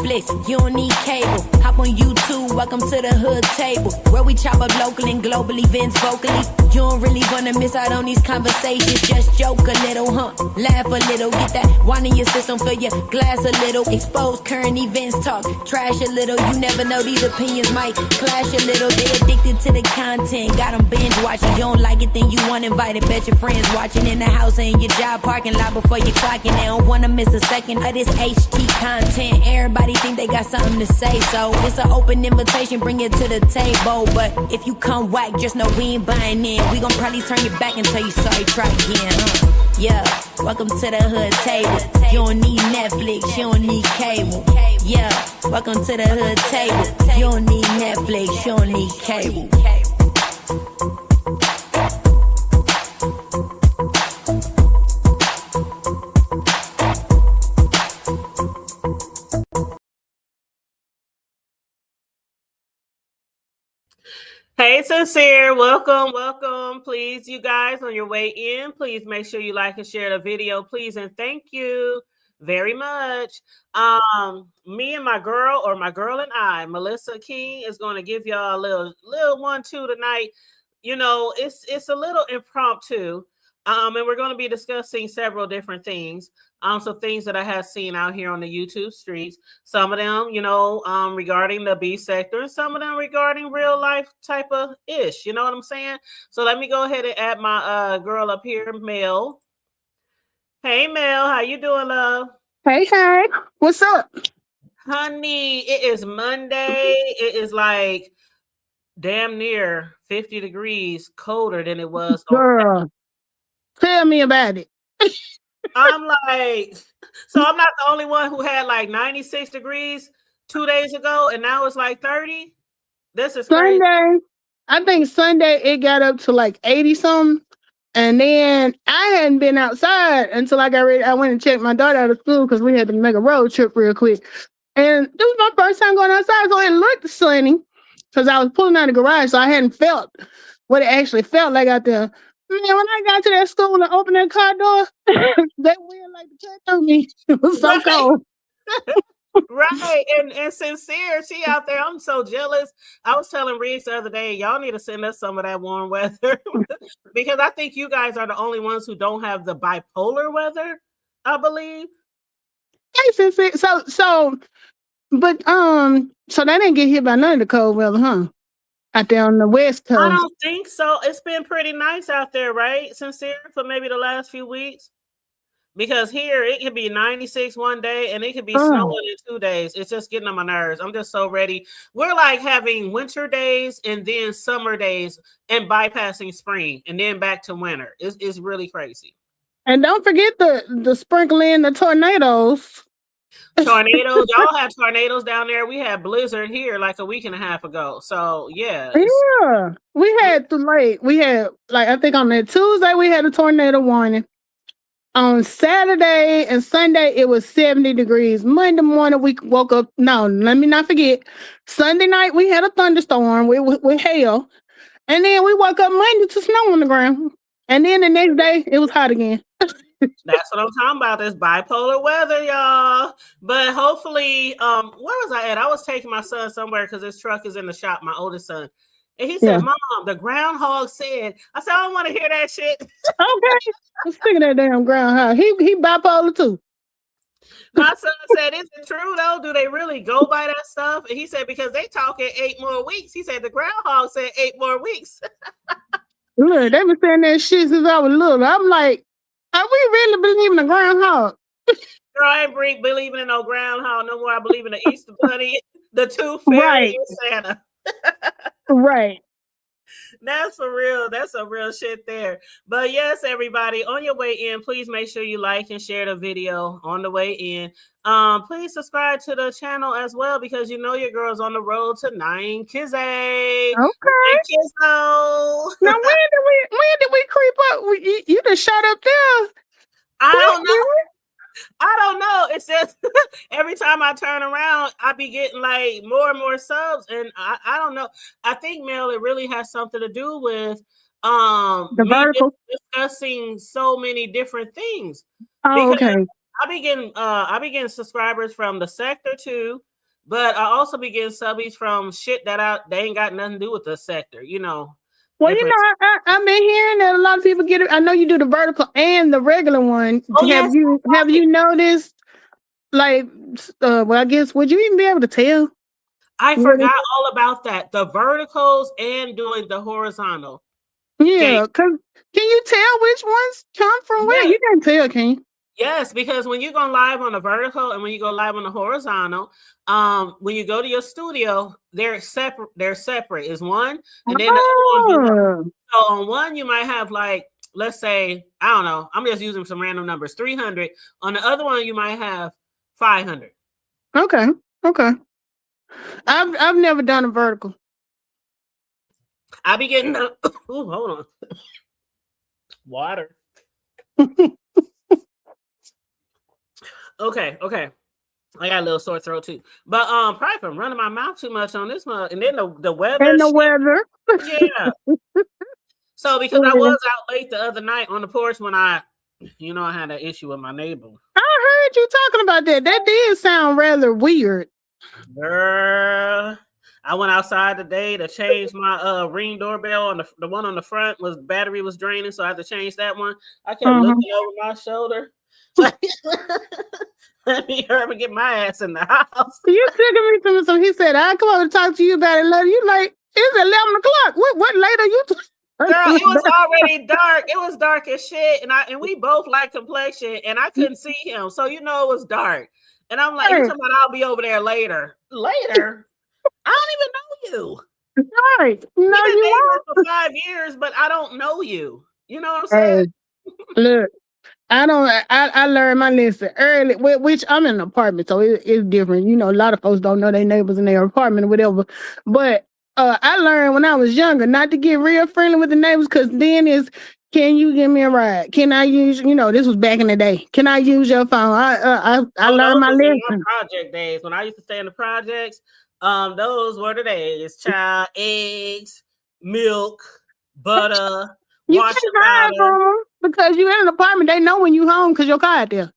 Netflix, you don't need cable. Hop on YouTube, welcome to the hood table, where we chop up local and global events vocally. You don't really wanna miss out on these conversations. Just joke a little, laugh a little, get that wine in your system, fill your glass a little. Expose current events, talk trash a little. You never know, these opinions might clash a little. They addicted to the content, got them binge watching. You don't like it, then you want invited. Bet your friends watching in the house and your job parking lot before you clocking. They don't wanna miss a second of this HT content. Everybody think they got something to say, so it's an open invitation, bring it to the table. But if you come whack, just know we ain't buying in. We gon' probably turn your back and tell you sorry, try again. Yeah, welcome to the hood table. You don't need Netflix, you don't need cable. Yeah, welcome to the hood table. You don't need Netflix, you don't need cable. Hey, Sincere, welcome. Please, you guys, on your way in, please make sure you like and share the video, please, and thank you very much. Me and my girl, or my girl and I, Melissa King, is going to give y'all a little 1-2 tonight. You know, it's a little impromptu, and we're going to be discussing several different things. So things that I have seen out here on the YouTube streets, some of them, you know, regarding the B sector, and some of them regarding real life type of ish, you know what I'm saying? So let me go ahead and add my girl up here, Mel. Hey, Mel, how you doing, love? Hey, what's up? Honey, it is Monday. It is like damn near 50 degrees colder than it was. Girl, tell me about it. I'm like, so I'm not the only one who had like 96 degrees 2 days ago, and now it's like 30. This is crazy. Sunday, I think Sunday it got up to like 80 something, and then I hadn't been outside until I got ready. I went and checked my daughter out of school because we had to make a road trip real quick, and this was my first time going outside, so it looked sunny because I was pulling out of the garage, so I hadn't felt what it actually felt like out there. Man, when I got to that school and opened that car door, that wind like to cut through me. It was so cold. Right. And Sincere, she out there. I'm so jealous. I was telling Reese the other day, y'all need to send us some of that warm weather because I think you guys are the only ones who don't have the bipolar weather, I believe. Hey, Sincere. So they didn't get hit by none of the cold weather, huh? Out there on the West Coast. I don't think so. It's been pretty nice out there, right, Sincere, for maybe the last few weeks? Because here it can be 96 one day and it can be snowing in 2 days. It's just getting on my nerves. I'm just so ready. We're like having winter days and then summer days and bypassing spring and then back to winter. It's really crazy. And don't forget the sprinkling, the tornadoes. Tornadoes, y'all have tornadoes down there. We had blizzard here like a week and a half ago. So yeah, we had I think on that Tuesday we had a tornado warning. On Saturday and Sunday it was 70 degrees. Monday morning we woke up. No, let me not forget. Sunday night we had a thunderstorm with hail, and then we woke up Monday to snow on the ground, and then the next day it was hot again. That's what I'm talking about. This bipolar weather, y'all. But hopefully, where was I at? I was taking my son somewhere because his truck is in the shop, my oldest son. And he said, Mom, the groundhog said. I said, I don't want to hear that shit. Okay. I'm sick of that damn groundhog. He bipolar too. My son said, is it true though? Do they really go by that stuff? And he said, because they talking 8 more weeks. He said the groundhog said 8 more weeks. Look, they've been saying that shit since I was little. I'm like, are we really believing the groundhog? Girl, I ain't believing in no groundhog no more. I believe in the Easter Bunny, the Tooth Fairy, and Santa. Right. That's for real. That's some real shit there. But yes, everybody, on your way in, please make sure you like and share the video on the way in. Please subscribe to the channel as well because you know your girl's on the road to 9K. Okay. Now, when did we creep up? You just shot up there. I don't know. It's just every time I turn around, I be getting like more and more subs, and I don't know. I think, Mel, it really has something to do with the vertical discussing so many different things. Oh, okay. I be getting subscribers from the sector too, But I also be getting subbies from shit that they ain't got nothing to do with the sector, Well, different. I've been hearing that a lot of people get it. I know you do the vertical and the regular one. Oh, yes. Have you noticed? Like, well, I guess would you even be able to tell? I forgot all about that. The verticals and doing the horizontal. Yeah, because can you tell which ones come from where? You can't tell, can you? Yes, because when you go live on the vertical and when you go live on the horizontal, when you go to your studio, they're separate. They're separate. Is one, and then the other one. So on one, you might have like, let's say, I don't know. I'm just using some random numbers. 300. On the other one, you might have 500. Okay. I've never done a vertical. I be getting hold on. Water. Okay. I got a little sore throat too. But probably from running my mouth too much on this one. And then the weather. And the weather. Yeah. So because I was out late the other night on the porch when I had an issue with my neighbor. I heard you talking about that. That did sound rather weird. Girl, I went outside today to change my Ring doorbell, and the one on the front battery was draining, so I had to change that one. I kept looking over my shoulder. Let me hurry and get my ass in the house. You took me to so he said, "I come over to talk to you about it later." You like, it's 11 o'clock. What later you? Girl, it was already dark. It was dark as shit, and we both like complexion, and I couldn't see him, so it was dark. And I'm like, "You talking about I'll be over there later? Later? I don't even know you." Right? No, We've been you neighbors for 5 years, but I don't know you. You know what I'm saying? Look, I learned my lesson early, which I'm in an apartment, so it's different. A lot of folks don't know their neighbors in their apartment or whatever. But I learned when I was younger not to get real friendly with the neighbors, because then can you give me a ride? Can I use, this was back in the day. Can I use your phone? I learned my lesson. Project days when I used to stay in the projects. Those were the days. Child, eggs, milk, butter. You can't hide from them because you're in an apartment. They know when you home because your car out there.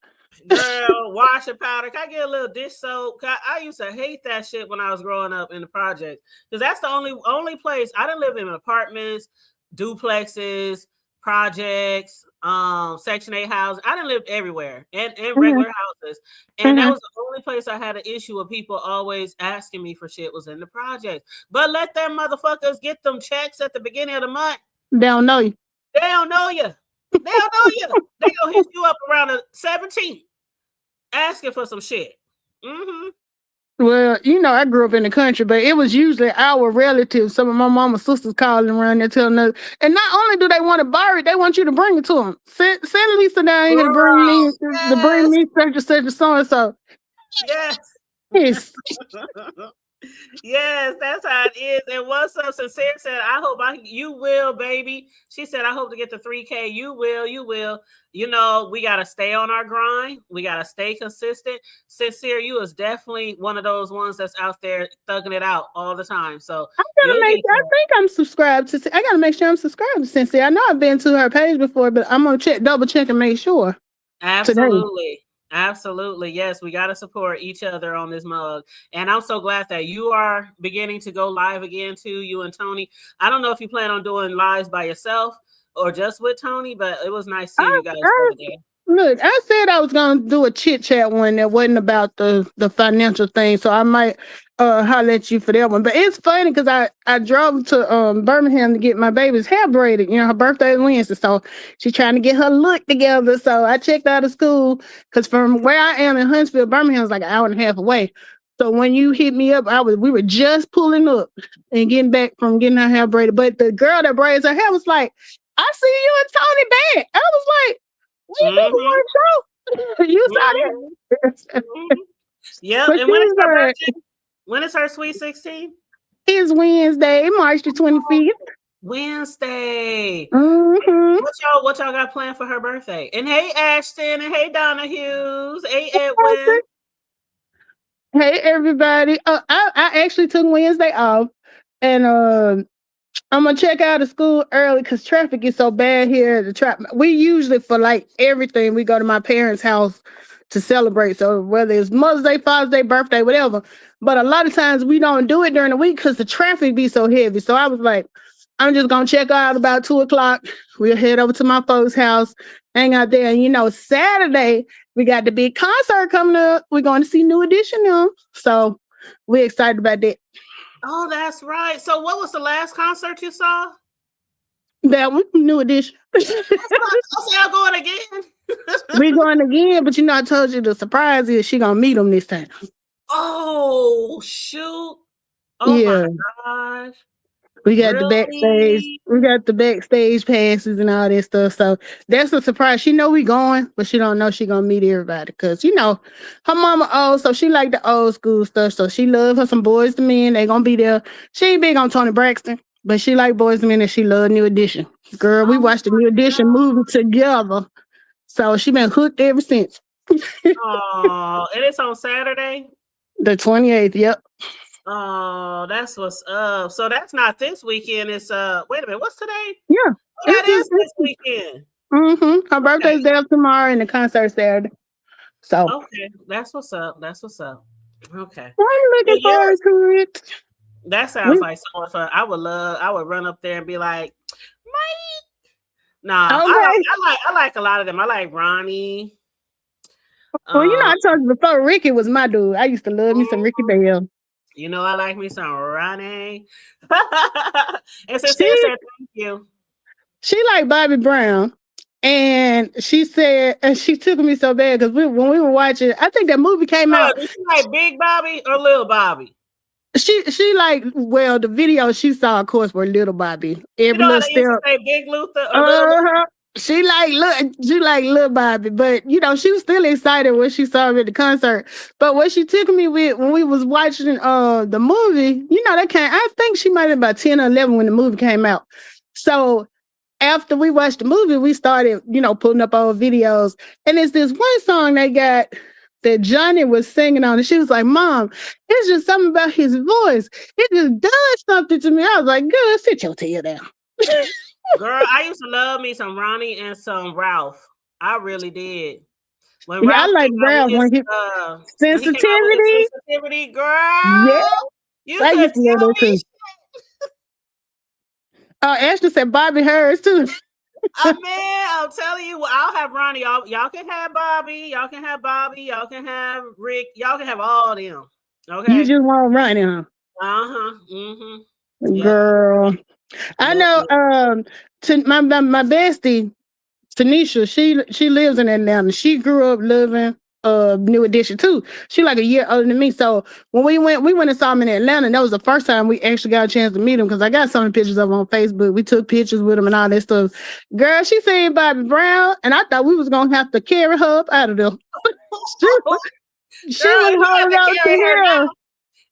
Girl, washing powder. Can I get a little dish soap? I used to hate that shit when I was growing up in the project, because that's the only place. I didn't live in apartments, duplexes, projects, Section 8 houses. I didn't live everywhere and regular houses. And that was the only place I had an issue with people always asking me for shit was in the project. But let them motherfuckers get them checks at the beginning of the month. They don't know you. They don't know you. They gonna hit you up around the 17th asking for some shit. Well, I grew up in the country, but it was usually our relatives. Some of my mama's sisters calling around there telling us. And not only do they want to borrow it, they want you to bring it to them. Send Lisa down here to bring me such and so and so. Yes. Yes, that's how it is. And what's up? Sincere said, "I hope you will, baby." She said, "I hope to get to 3K. You will. We gotta stay on our grind. We gotta stay consistent." Sincere, you is definitely one of those ones that's out there thugging it out all the time. So I think I'm subscribed to. I gotta make sure I'm subscribed to Sincere. I know I've been to her page before, but I'm gonna double check and make sure. Absolutely. Today. Absolutely. Yes, we got to support each other on this mug. And I'm so glad that you are beginning to go live again too, you and Tony. I don't know if you plan on doing lives by yourself or just with Tony, but it was nice seeing you guys over there. Look, I said I was going to do a chit chat one that wasn't about the financial thing, so I might holler at you for that one. But it's funny because I drove to Birmingham to get my baby's hair braided. Her birthday is Wednesday, so she's trying to get her look together. So I checked out of school because from where I am in Huntsville, Birmingham is like an hour and a half away. So when you hit me up, we were just pulling up and getting back from getting her hair braided. But the girl that braids her hair was like, "I see you and Tony back." I was like, "We do one show." You saw that? Yeah. And when is her birthday? When is her sweet 16? It's Wednesday, March the 25th. Wednesday. Mm-hmm. What y'all got planned for her birthday? And hey, Ashton, and hey, Donna Hughes, hey, Edwin. Hey, everybody. I actually took Wednesday off, and I'm gonna check out of school early because traffic is so bad here at the trap. We usually for like everything we go to my parents' house to celebrate. So whether it's Mother's Day, Father's Day, birthday, whatever. But a lot of times we don't do it during the week because the traffic be so heavy. So I was like, I'm just gonna check out about 2:00. We'll head over to my folks' house, hang out there. And Saturday we got the big concert coming up. We're going to see New Edition now. So we're excited about that. Oh, that's right. So what was the last concert you saw? That one, New Edition. I'm going again. We're going again, but I told you the surprise is she gonna meet him this time. Oh shoot! Oh yeah. My gosh! We got the backstage. We got the backstage passes and all that stuff. So that's a surprise. She know we going, but she don't know she gonna meet everybody because her mama old, so she like the old school stuff. So she love her some Boys to Men. They gonna be there. She ain't big on Tony Braxton, but she like Boys to Men and she love New Edition. Girl, we watched the New Edition movie together, so she been hooked ever since. Oh, and it's on Saturday, the 28th. Yep. Oh, that's what's up. So that's not this weekend. It's wait a minute, what's today? Yeah, that is this weekend. Her birthday's there tomorrow and the concert's Saturday. So okay, that's what's up. That's what's up. Okay, I'm looking forward to it. That sounds like so much fun. I would run up there and be like, Mike. Nah, okay. I like a lot of them. I like Ronnie. Well, I told you before, Ricky was my dude. I used to love me some Ricky Bell. I like me some Ronnie. And since she said thank you. She liked Bobby Brown. And she said, and she took me so bad because when we were watching, I think that movie came out. Did she like Big Bobby or Little Bobby? She like, well, the video she saw, of course, were Little Bobby. Every little step. Used to say Big Luther or Little She like Little Bobby, but she was still excited when she saw him at the concert. But what she took me with when we was watching the movie, that came. I think she might have been about 10 or 11 when the movie came out. So after we watched the movie, we started putting up our videos, and it's this one song they got that Johnny was singing on, and she was like, "Mom, it's just something about his voice. It just does something to me." I was like, "Girl, sit your tail down." Girl, I used to love me some Ronnie and some Ralph. I really did. When Ralph I like Ralph when he sensitivity, girl. Yeah, I used to love that too. Ashley said Bobby hers too. Man, I'm telling you, I'll have Ronnie. Y'all can have Bobby. Y'all can have Bobby. Y'all can have Rick. Y'all can have all of them. Okay. You just want Ronnie, huh? Mm-hmm. Girl. I know my bestie Tanisha, she lives in Atlanta. She grew up loving New Edition too. She like a year older than me. So when we went and saw him in Atlanta, that was the first time we actually got a chance to meet him because I got some of the pictures of him on Facebook. We took pictures with him and all that stuff. Girl, she seen Bobby Brown and I thought we was gonna have to carry her up out of there. she was holding out to her.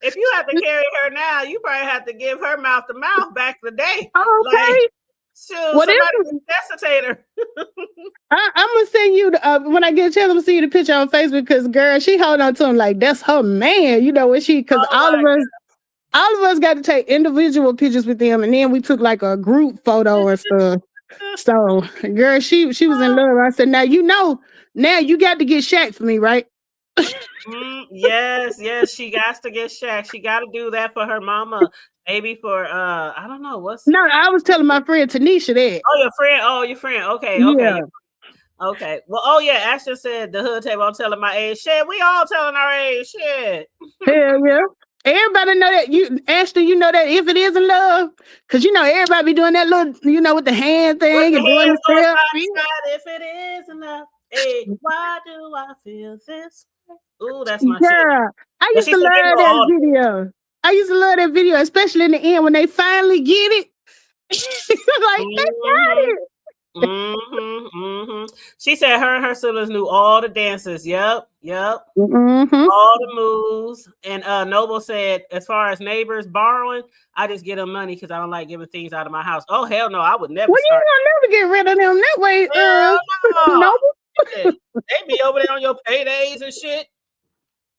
If you have to carry her now, you probably have to give her mouth to mouth back in the day. Okay. Somebody necessitate her. I'm gonna send you when I get a chance. I'm gonna see you the picture on Facebook because girl, she held on to him like that's her man. Because all of us got to take individual pictures with them, and then we took like a group photo and stuff. So, girl, she was in love. I said, now you got to get Shaq for me, right? Yes, she got to get Shaq. She got to do that for her mama. Maybe for I don't know what's. No, I was telling my friend Tanisha that. Oh, your friend. Okay. Yeah. Okay. Well, Ashley said the hood table. I'm telling my age. Shit, we all telling our age. Shit. Hell yeah. Everybody know that Ashley, you know that if it isn't love, because everybody be doing that little, with the hand thing and doing the stuff. If it isn't love, hey, why do I feel this? Ooh, that's my shit. I used to love that video. I used to love that video, especially in the end when they finally get it. Like they got it. She said her and her siblings knew all the dances. Yep. Mm-hmm. All the moves. And Noble said, as far as neighbors borrowing, I just get them money because I don't like giving things out of my house. Oh hell no, I would never. Well, you will never get rid of them that way. Noble. They be over there on your paydays and shit.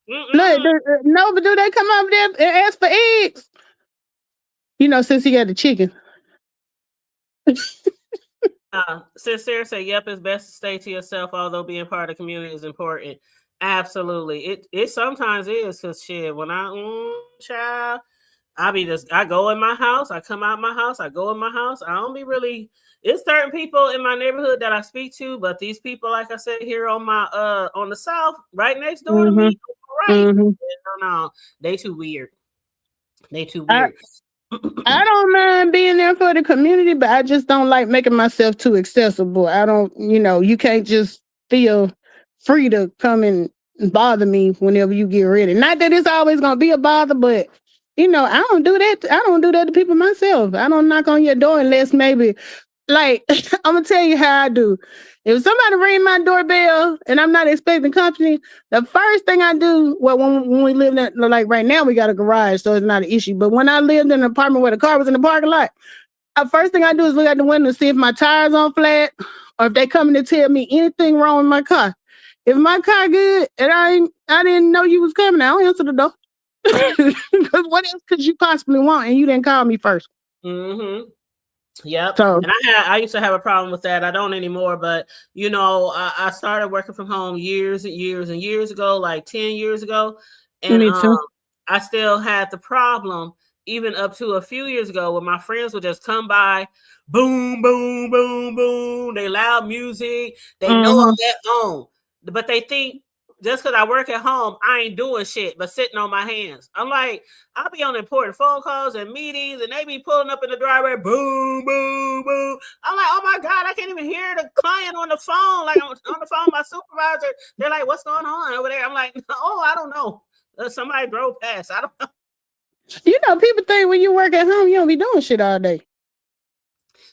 Look, Noble, do they come over there and ask for eggs? Since he got the chicken. Sincere say, "Yep, it's best to stay to yourself, although being part of the community is important." Absolutely, it sometimes is because shit. When child, I go in my house, I come out my house, I go in my house. I don't be really. It's certain people in my neighborhood that I speak to, but these people, like I said, here on my on the south, right next door to me, right? No, they too weird. They too weird. I don't mind being there for the community, but I just don't like making myself too accessible. I don't, you can't just feel free to come and bother me whenever you get ready. Not that it's always gonna be a bother, but I don't do that. I don't do that to people myself. I don't knock on your door unless maybe, like, I'm gonna tell you how I do. If somebody ring my doorbell and I'm not expecting company, the first thing I do, well, when we live in, like right now, we got a garage, so it's not an issue. But when I lived in an apartment where the car was in the parking lot, the first thing I do is look out the window and see if my tires on flat or if they coming to tell me anything wrong with my car. If my car good and I didn't know you was coming, I don't answer the door. Because what else could you possibly want? And you didn't call me first. Mm-hmm. Yep. So, and I used to have a problem with that. I don't anymore, but I started working from home years and years and years ago, like 10 years ago. And me too. I still had the problem even up to a few years ago when my friends would just come by, boom, boom, boom, boom. They loud music. They know I'm at home, but they think just because I work at home, I ain't doing shit but sitting on my hands. I'm like, I'll be on important phone calls and meetings, and they be pulling up in the driveway, boom, boom, boom. I'm like, oh my God, I can't even hear the client on the phone. Like, I'm on the phone with my supervisor. They're like, what's going on over there? I'm like, oh, I don't know. Somebody drove past. I don't know. People think when you work at home, you don't be doing shit all day.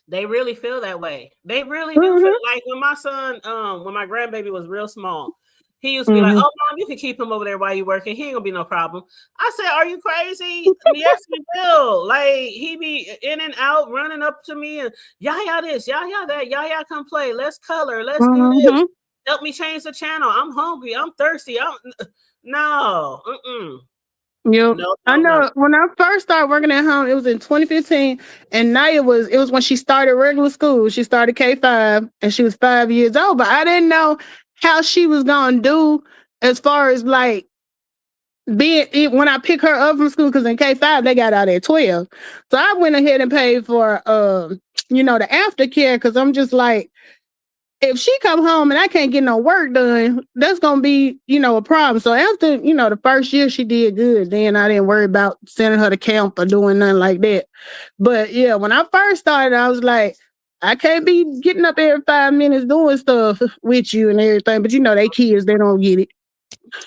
They really feel that way. They really do feel like when my son, when my grandbaby was real small, he used to be like, oh, Mom, you can keep him over there while you're working. He ain't gonna be no problem. I said, are you crazy? Yes, we will. Like, he be in and out, running up to me and, Yaya this, Yaya that, Yaya come play. Let's color. Let's do this. Help me change the channel. I'm hungry. I'm thirsty. No. Yep. I know when I first started working at home, it was in 2015, and Naya it was when she started regular school. She started K5 and she was 5 years old, but I didn't know how she was gonna do as far as like when I pick her up from school, because in K5 they got out at 12. So I went ahead and paid for the aftercare, because I'm just like, if she come home and I can't get no work done, that's gonna be, a problem. So after, the first year she did good. Then I didn't worry about sending her to camp or doing nothing like that. But yeah, when I first started, I was like, I can't be getting up every 5 minutes doing stuff with you and everything. But they kids, they don't get it.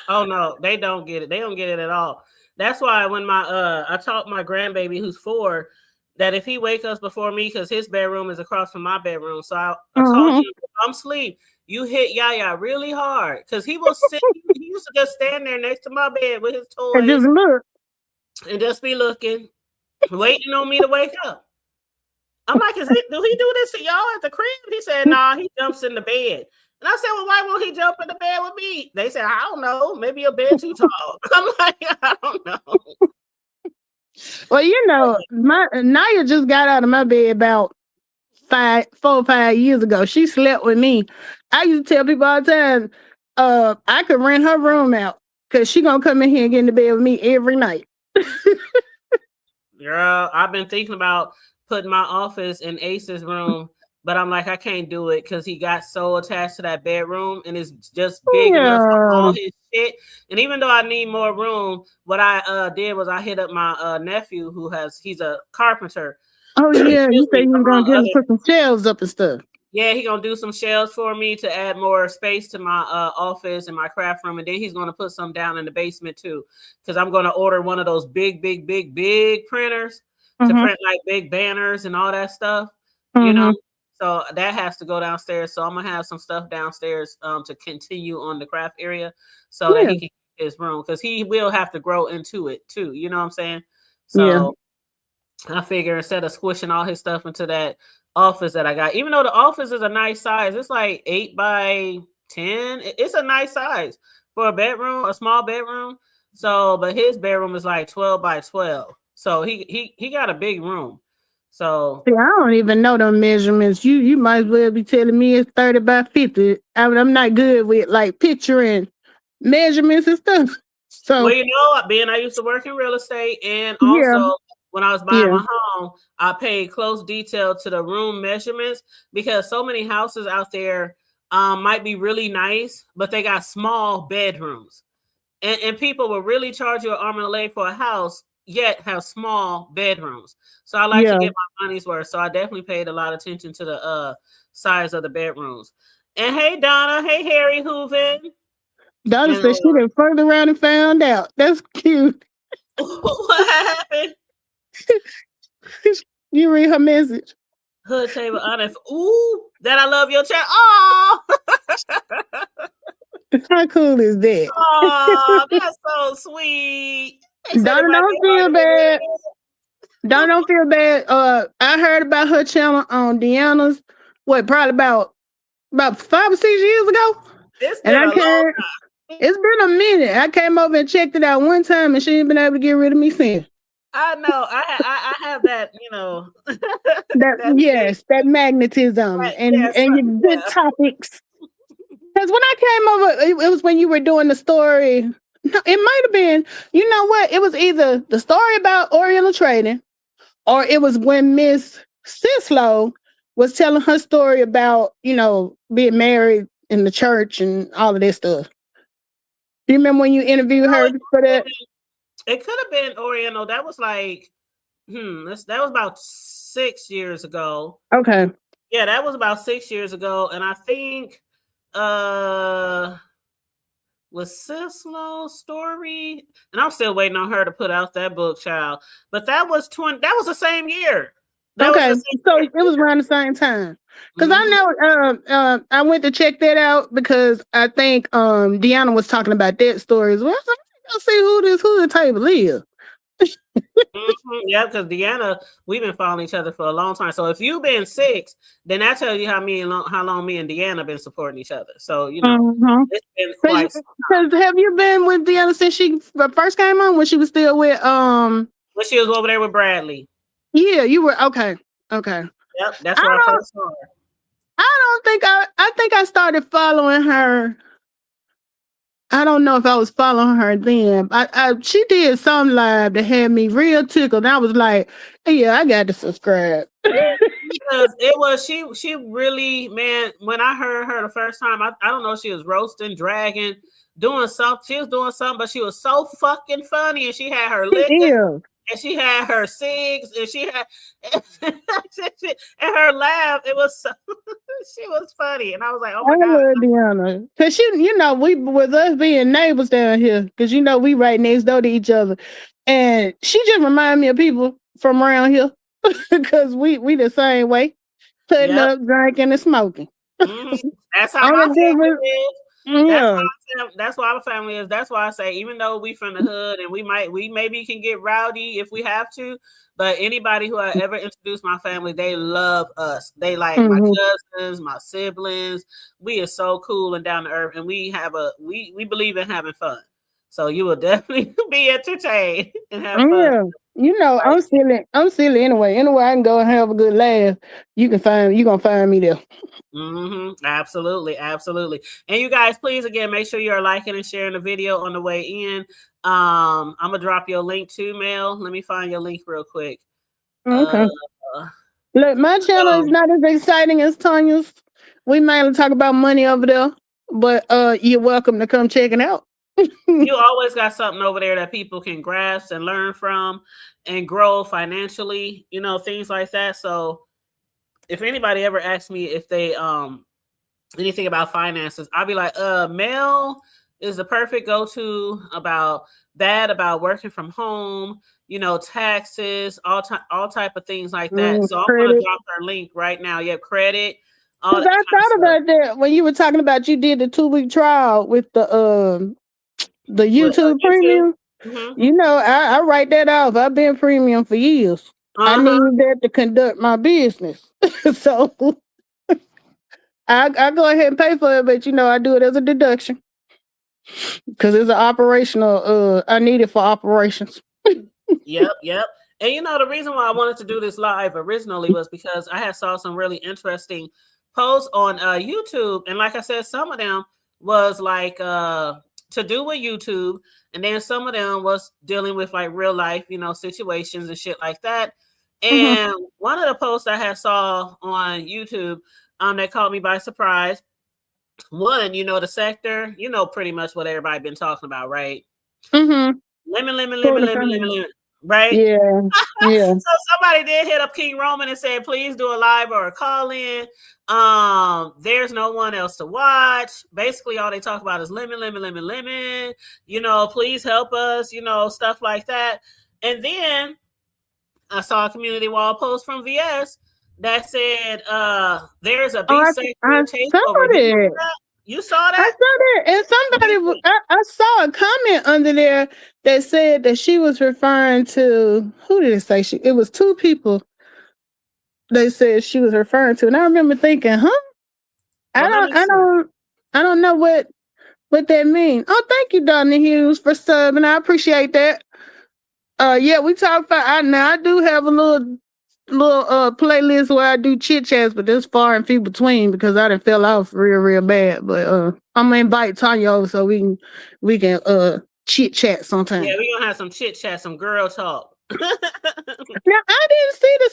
Oh no, they don't get it. They don't get it at all. That's why when I taught my grandbaby who's 4 that if he wake us before me, because his bedroom is across from my bedroom, so I told him, if I'm asleep, you hit Yaya really hard, because he was he used to just stand there next to my bed with his toys and just look and just be looking, waiting on me to wake up. I'm like, do he do this to y'all at the crib? He said, nah, he jumps in the bed. And I said, well, why won't he jump in the bed with me? They said, I don't know. Maybe your bed too tall. I'm like, I don't know. Well, Naya just got out of my bed about 4 or 5 years ago. She slept with me. I used to tell people all the time, I could rent her room out, because she gonna come in here and get in the bed with me every night. Girl, I've been thinking about putting my office in Ace's room, but I'm like, I can't do it because he got so attached to that bedroom, and it's just big enough for all his shit. And even though I need more room, what I did was I hit up my nephew he's a carpenter. Oh yeah, you say you're gonna get him to put some shelves up and stuff. Yeah, he's gonna do some shelves for me to add more space to my office and my craft room, and then he's gonna put some down in the basement too, because I'm gonna order one of those big printers to print like big banners and all that stuff, So that has to go downstairs. So I'm gonna have some stuff downstairs to continue on the craft area, so that he can keep his room, because he will have to grow into it too. You know what I'm saying? So I figure instead of squishing all his stuff into that office that I got, even though the office is a nice size, it's like 8 by 10. It's a nice size for a small bedroom. So, but his bedroom is like 12 by 12. So he got a big room. So See, I don't even know them measurements. You might as well be telling me it's 30 by 50. I'm not good with like picturing measurements and stuff. So well, you know, I used to work in real estate, and yeah, also when I was buying yeah, my home, I paid close detail to the room measurements because so many houses out there might be really nice, but they got small bedrooms, and people will really charge you an arm and a leg for a house, yet have small bedrooms. So I like to yeah. get my money's worth. So I definitely paid a lot of attention to the size of the bedrooms. And hey, Donna, hey, Harry Hooven. Donna And said she done further around and found out. That's cute. what happened? You read her message. Hood table honest. Ooh, that I love your chat. Oh, How cool is that? oh, that's so sweet. Donna don't feel bad. Donna don't feel bad. I heard about her channel on Deanna's. What, probably about 5 or 6 years ago. It's been a long time. It's been a minute. I came over and checked it out one time, and she ain't been able to get rid of me since. I know. I have that. You know. that magnetism and your good topics. Because when I came over, it was when you were doing the story. No, it might have been. You know what? It was either the story about Oriental trading, or it was when Miss Sislo was telling her story about being married in the church and all of this stuff. Do you remember when you interviewed her for that? It could have been Oriental. That was like, that was about 6 years ago. Okay. Yeah, that was about 6 years ago. And I think was Sislo's story. And I'm still waiting on her to put out that book, child. But that was the same year. Okay. So it was around the same time. Because I know I went to check that out because I think Deanna was talking about that story as well. So I'll see who this hood table is. Yeah, because Deanna, we've been following each other for a long time. So if you've been 6, then that tells you how long me and Deanna been supporting each other. So it's been quite. Because have you been with Deanna since she first came on? When she was still with when she was over there with Bradley. Yeah, you were okay. Okay. Yep, that's where I first saw her. I think I started following her. I don't know if I was following her then. She did some live that had me real tickled. And I was like, yeah, I got to subscribe. Because it was she really, man, when I heard her the first time, I don't know, she was roasting, dragging, doing something. She was doing something, but she was so fucking funny, and she had her liquor. And she had her cigs, and she had and her laugh. It was so she was funny, and I was like, "Oh my God!" I love Deanna because we with us being neighbors down here, because we right next door to each other, and she just reminded me of people from around here because we the same way, putting up, drinking, and smoking. That's how my family is. Yeah. That's why our family is. That's why I say, even though we from the hood and we maybe can get rowdy if we have to, but anybody who I ever introduced my family, they love us. They like my cousins, my siblings. We are so cool and down to earth, and we believe in having fun. So you will definitely be entertained and have fun. I'm silly anyway. Anyway, I can go and have a good laugh. You're gonna find me there. Absolutely. And you guys, please again, make sure you are liking and sharing the video on the way in. I'm gonna drop your link to Mel. Let me find your link real quick. Okay. Look, my channel is not as exciting as Tanya's. We mainly talk about money over there, but you're welcome to come check it out. You always got something over there that people can grasp and learn from and grow financially, things like that. So if anybody ever asks me if they anything about finances, I'll be like, Mel is the perfect go-to about working from home, taxes, all type of things like that. So I'm gonna drop her link right now. Yeah, credit. I thought about that when you were talking about you did the 2-week trial with the YouTube Premium. I write that off. I've been premium for years. I need that to conduct my business. So I go ahead and pay for it, but I do it as a deduction because it's an operational. I need it for operations. Yep. And you know, the reason why I wanted to do this live originally was because I had saw some really interesting posts on YouTube, and like I said, some of them was like to do with YouTube, and then some of them was dealing with like real life, you know, situations and shit like that. And one of the posts I had saw on YouTube that caught me by surprise. One, you know, the sector, you know, pretty much what everybody been talking about, right? Lemon, right? Yeah. Yeah. So somebody did hit up King Roman and said, please do a live or a call in. There's no one else to watch. Basically, all they talk about is lemon. You know, please help us, you know, stuff like that. And then I saw a community wall post from VS that said there's a big takeover. You saw that? I saw that, and somebody I saw a comment under there that said that she was referring to, who did it say? It was two people they said she was referring to, and I remember thinking, huh? I don't know what that means. Oh, thank you, Donna Hughes, for subbing. I appreciate that. Yeah, we talk about. I do have a little playlist where I do chit chats, but it's far and few between because I done fell off real bad. But I'm gonna invite Tanya over so we can chit chat sometime. Yeah, we're gonna have some chit chat, some girl talk. Now I didn't see the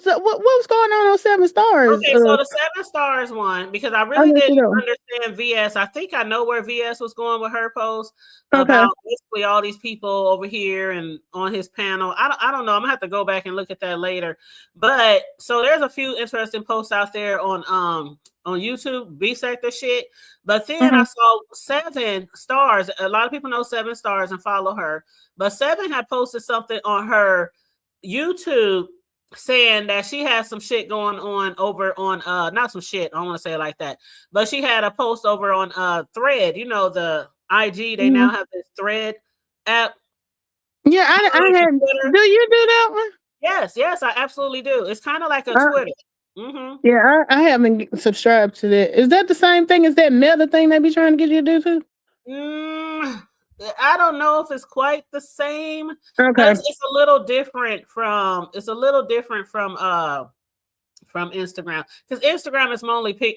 7. What was going on 7 Stars? Okay, so the 7 Stars one, because I really didn't understand VS. I think I know where VS was going with her post about basically all these people over here and on his panel. I don't know. I'm gonna have to go back and look at that later. But so there's a few interesting posts out there on YouTube, B sector shit. But then I saw 7 Stars. A lot of people know 7 Stars and follow her. But 7 had posted something on her YouTube saying that she has some shit going on over on not some shit, I don't want to say it like that, but she had a post over on Thread, you know, the IG, they now have this Thread app. Yeah, I had. Do you do that one? Yes, I absolutely do. It's kind of like a Twitter. Yeah, I haven't subscribed to that. Is that the same thing as that Meta thing they be trying to get you to do too? I don't know if it's quite the same. Okay, it's a little different from Instagram, because Instagram is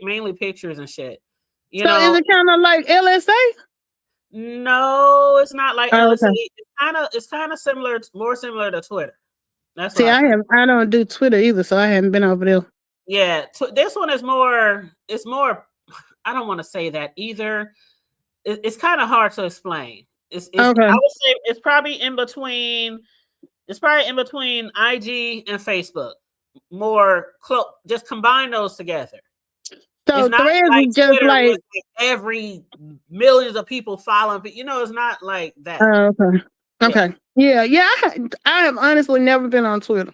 mainly pictures and shit. You know, is it kind of like LSA? No, it's not like LSA. It's kind of similar, more similar to Twitter. That's I don't do Twitter either, so I haven't been over there. Yeah, this one is more. It's more. I don't want to say that either. It's kind of hard to explain. It's I would say it's probably in between. It's probably in between IG and Facebook. More close. Just combine those together. So Threads like is just like every millions of people following. But you know, it's not like that. Okay. Yeah. I have honestly never been on Twitter.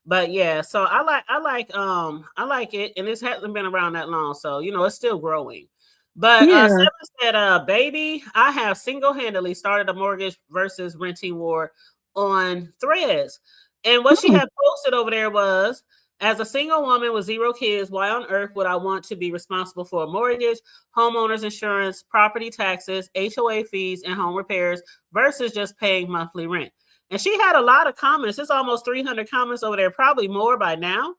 But yeah, so I like it, and this hasn't been around that long, so you know it's still growing. But 7 said, baby, I have single-handedly started a mortgage versus renting war on Threads. And what she had posted over there was, as a single woman with 0 kids, why on earth would I want to be responsible for a mortgage, homeowner's insurance, property taxes, HOA fees, and home repairs versus just paying monthly rent? And she had a lot of comments. It's almost 300 comments over there, probably more by now.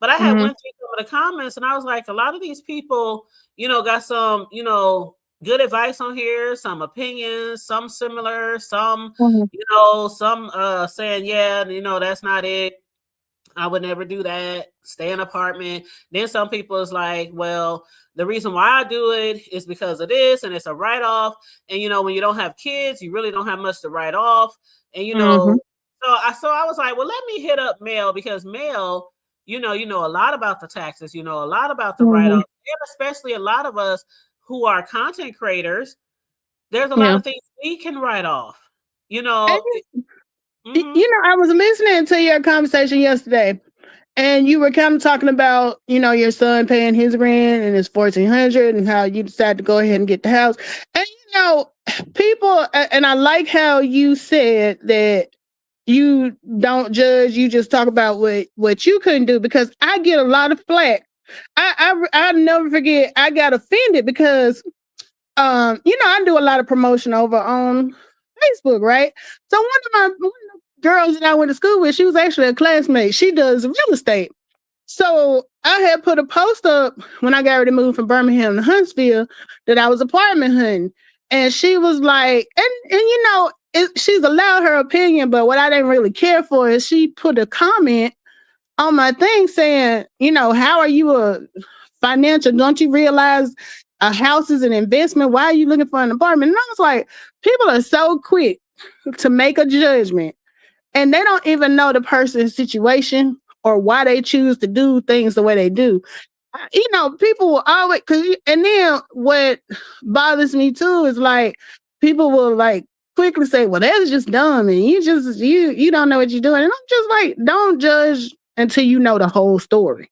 But I had went through some of the comments, and I was like, a lot of these people, you know, got some, you know, good advice on here, some opinions, some similar, some, you know, some saying, yeah, you know, that's not it. I would never do that. Stay in an apartment. Then some people is like, well, the reason why I do it is because of this, and it's a write-off. And, you know, when you don't have kids, you really don't have much to write off. And, you know, so I was like, well, let me hit up Mel, because Mel, you know a lot about the taxes, you know a lot about the write-off, and especially a lot of us who are content creators, there's a lot of things we can write off, you know. You know, I was listening to your conversation yesterday, and you were kind of talking about, you know, your son paying his rent and his $1,400 and how you decided to go ahead and get the house. And, you know, people, and I like how you said that you don't judge, you just talk about what you couldn't do, because I get a lot of flack. I'll never forget, I got offended because, you know, I do a lot of promotion over on Facebook, right? So one of the girls that I went to school with, she was actually a classmate. She does real estate. So I had put a post up when I got ready to move from Birmingham to Huntsville that I was apartment hunting. And she was like, she's allowed her opinion, but what I didn't really care for is she put a comment on my thing saying, how are you a financial? Don't you realize a house is an investment? Why are you looking for an apartment? And I was like, people are so quick to make a judgment and they don't even know the person's situation or why they choose to do things the way they do. People will always, and then what bothers me too is like, people will like quickly say, well, that's just dumb. And you don't know what you're doing. And I'm just like, don't judge until you know the whole story.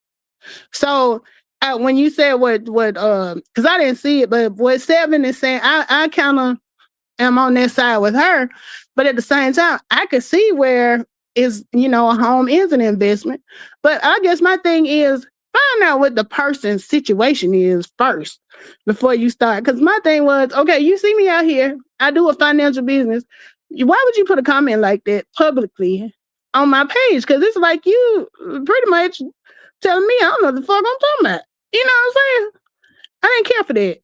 So when you said because I didn't see it, but what Seven is saying, I kind of am on that side with her. But at the same time, I could see where a home is an investment. But I guess my thing is find out what the person's situation is first before you start. Because my thing was, okay, you see me out here, I do a financial business. Why would you put a comment like that publicly on my page? Because it's like you pretty much telling me I don't know what the fuck I'm talking about. You know what I'm saying? I didn't care for that.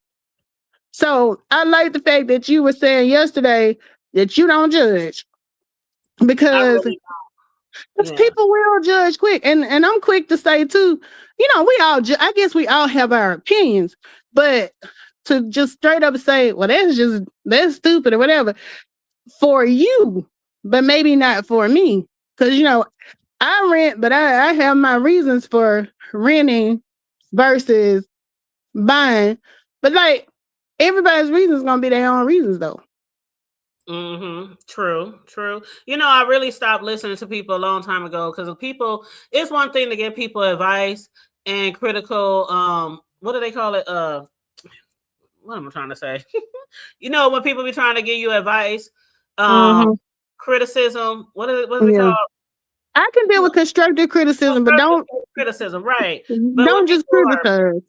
So I like the fact that you were saying yesterday that you don't judge. Because people will judge quick. And I'm quick to say too, I guess we all have our opinions, but to just straight up say, well, that's stupid or whatever for you, but maybe not for me. Because, I rent, but I have my reasons for renting versus buying. But like everybody's reasons going to be their own reasons though. True. I really stopped listening to people a long time ago because it's one thing to give people advice and critical, what do they call it? What am I trying to say? When people be trying to give you advice, criticism, what is it called? I can deal with constructive criticism, but don't criticism, right? But don't just criticize.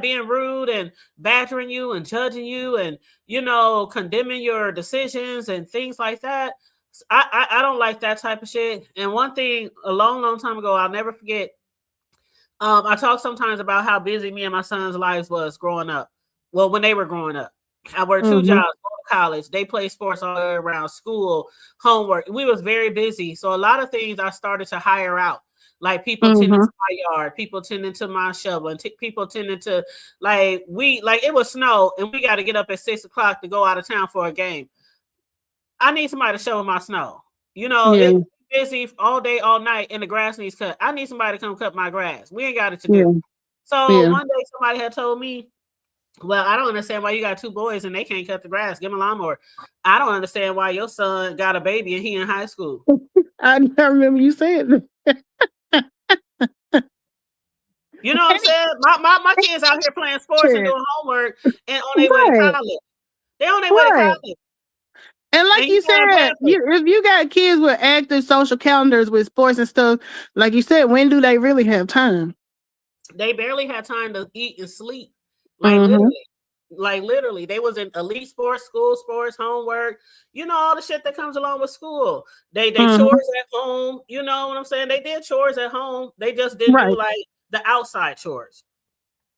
Being rude and badgering you and judging you and condemning your decisions and things like that. I don't like that type of shit. And one thing a long time ago, I'll never forget. I talk sometimes about how busy me and my son's lives was growing up. Well, when they were growing up, I worked 2 jobs, college. They play sports all around, school, homework. We was very busy. So a lot of things I started to hire out. Like people tending to my yard, people tending to my shovel, and people tending to it was snow and we got to get up at 6 o'clock to go out of town for a game. I need somebody to shovel my snow. It's busy all day, all night, and the grass needs cut. I need somebody to come cut my grass. We ain't got it to do. So one day somebody had told me, well, I don't understand why you got 2 boys and they can't cut the grass. Give them a lawnmower. I don't understand why your son got a baby and he in high school. I remember you saying that. You know what I'm saying? My kids out here playing sports and doing homework and on their way to college. They on their way to college. And like you said, if you got kids with active social calendars with sports and stuff, like you said, when do they really have time? They barely had time to eat and sleep. Literally, they was in elite sports, school sports, homework, all the shit that comes along with school. They chores at home, you know what I'm saying? They did chores at home. They just didn't do like the outside chores.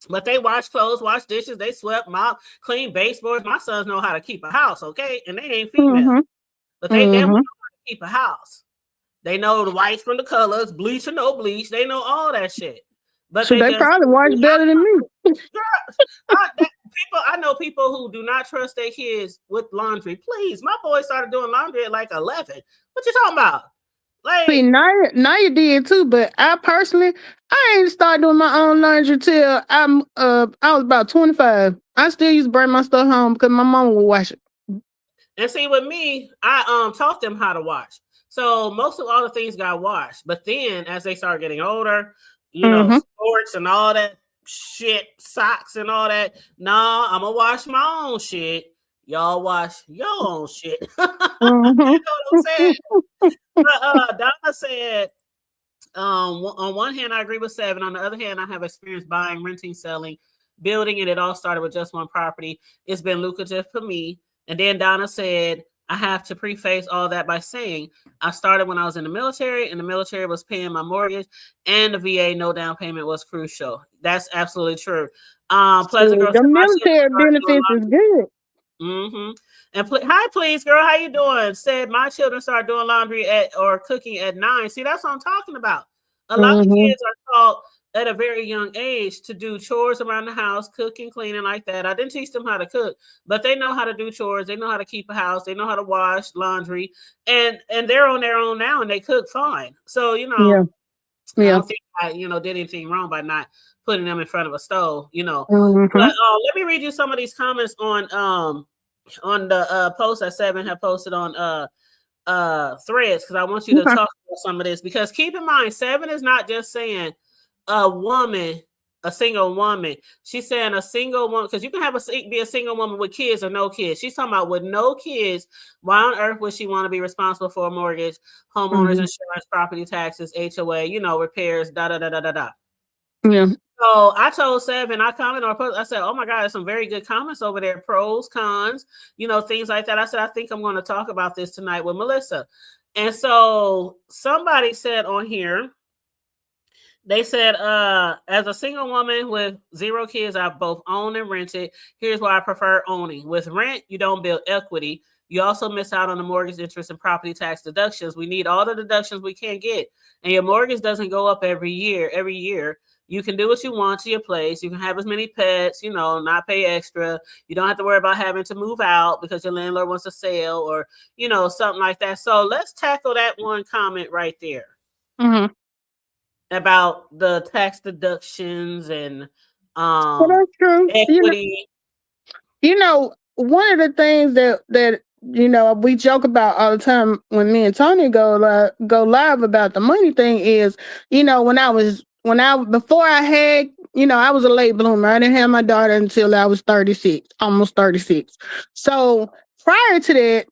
But they wash clothes, wash dishes, they swept, mop, clean baseboards. My sons know how to keep a house, okay? And they ain't female. But they damn know how to keep a house. They know the whites from the colors, bleach or no bleach. They know all that shit. But so they probably wash better than me. I know people who do not trust their kids with laundry. Please, my boy started doing laundry at like 11. What you talking about? Like, see, now you did too, but I personally, I ain't started doing my own laundry till I was about 25. I still used to bring my stuff home because my mom would wash it. And see, with me, I taught them how to wash. So most of all the things got washed. But then as they start getting older, sports and all that shit, socks and all that. Nah, I'm gonna wash my own shit. Y'all wash your own shit. You know what I'm saying? But, Donna said, on one hand, I agree with 7. On the other hand, I have experience buying, renting, selling, building, and it all started with just one property. It's been lucrative for me. And then Donna said, I have to preface all that by saying I started when I was in the military, and the military was paying my mortgage, and the VA no down payment was crucial. That's absolutely true. Pleasant Girl, The military benefits is good. Mm-hmm. And hi, please, girl. How you doing? Said my children start doing laundry or cooking at 9. See, that's what I'm talking about. A lot of kids are taught at a very young age to do chores around the house, cooking, cleaning like that. I didn't teach them how to cook, but they know how to do chores. They know how to keep a house. They know how to wash laundry, and they're on their own now, and they cook fine. So I don't think I did anything wrong by not putting them in front of a stove. But let me read you some of these comments on the post that Seven had posted on Threads, because I want you to talk about some of this, because keep in mind, Seven is not just saying a single woman. She's saying a single woman, because you can be a single woman with kids or no kids. She's talking about with no kids. Why on earth would she want to be responsible for a mortgage, homeowners insurance, property taxes, HOA, repairs, da da da da da da. Yeah. So I told Seven, I commented on post, I said, oh my God, there's some very good comments over there, pros, cons, things like that. I said, I think I'm going to talk about this tonight with Melissa. And so somebody said on here, they said, as a single woman with 0 kids, I've both owned and rented. Here's why I prefer owning. With rent, you don't build equity. You also miss out on the mortgage interest and property tax deductions. We need all the deductions we can get. And your mortgage doesn't go up every year. Every year, you can do what you want to your place. You can have as many pets, not pay extra. You don't have to worry about having to move out because your landlord wants to sell or, something like that. So let's tackle that one comment right there. Mm-hmm. About the tax deductions and that's true. Equity. One of the things that we joke about all the time when me and Tony go live about the money thing is, before I had, I was a late bloomer. I didn't have my daughter until I was 36, almost 36. So prior to that,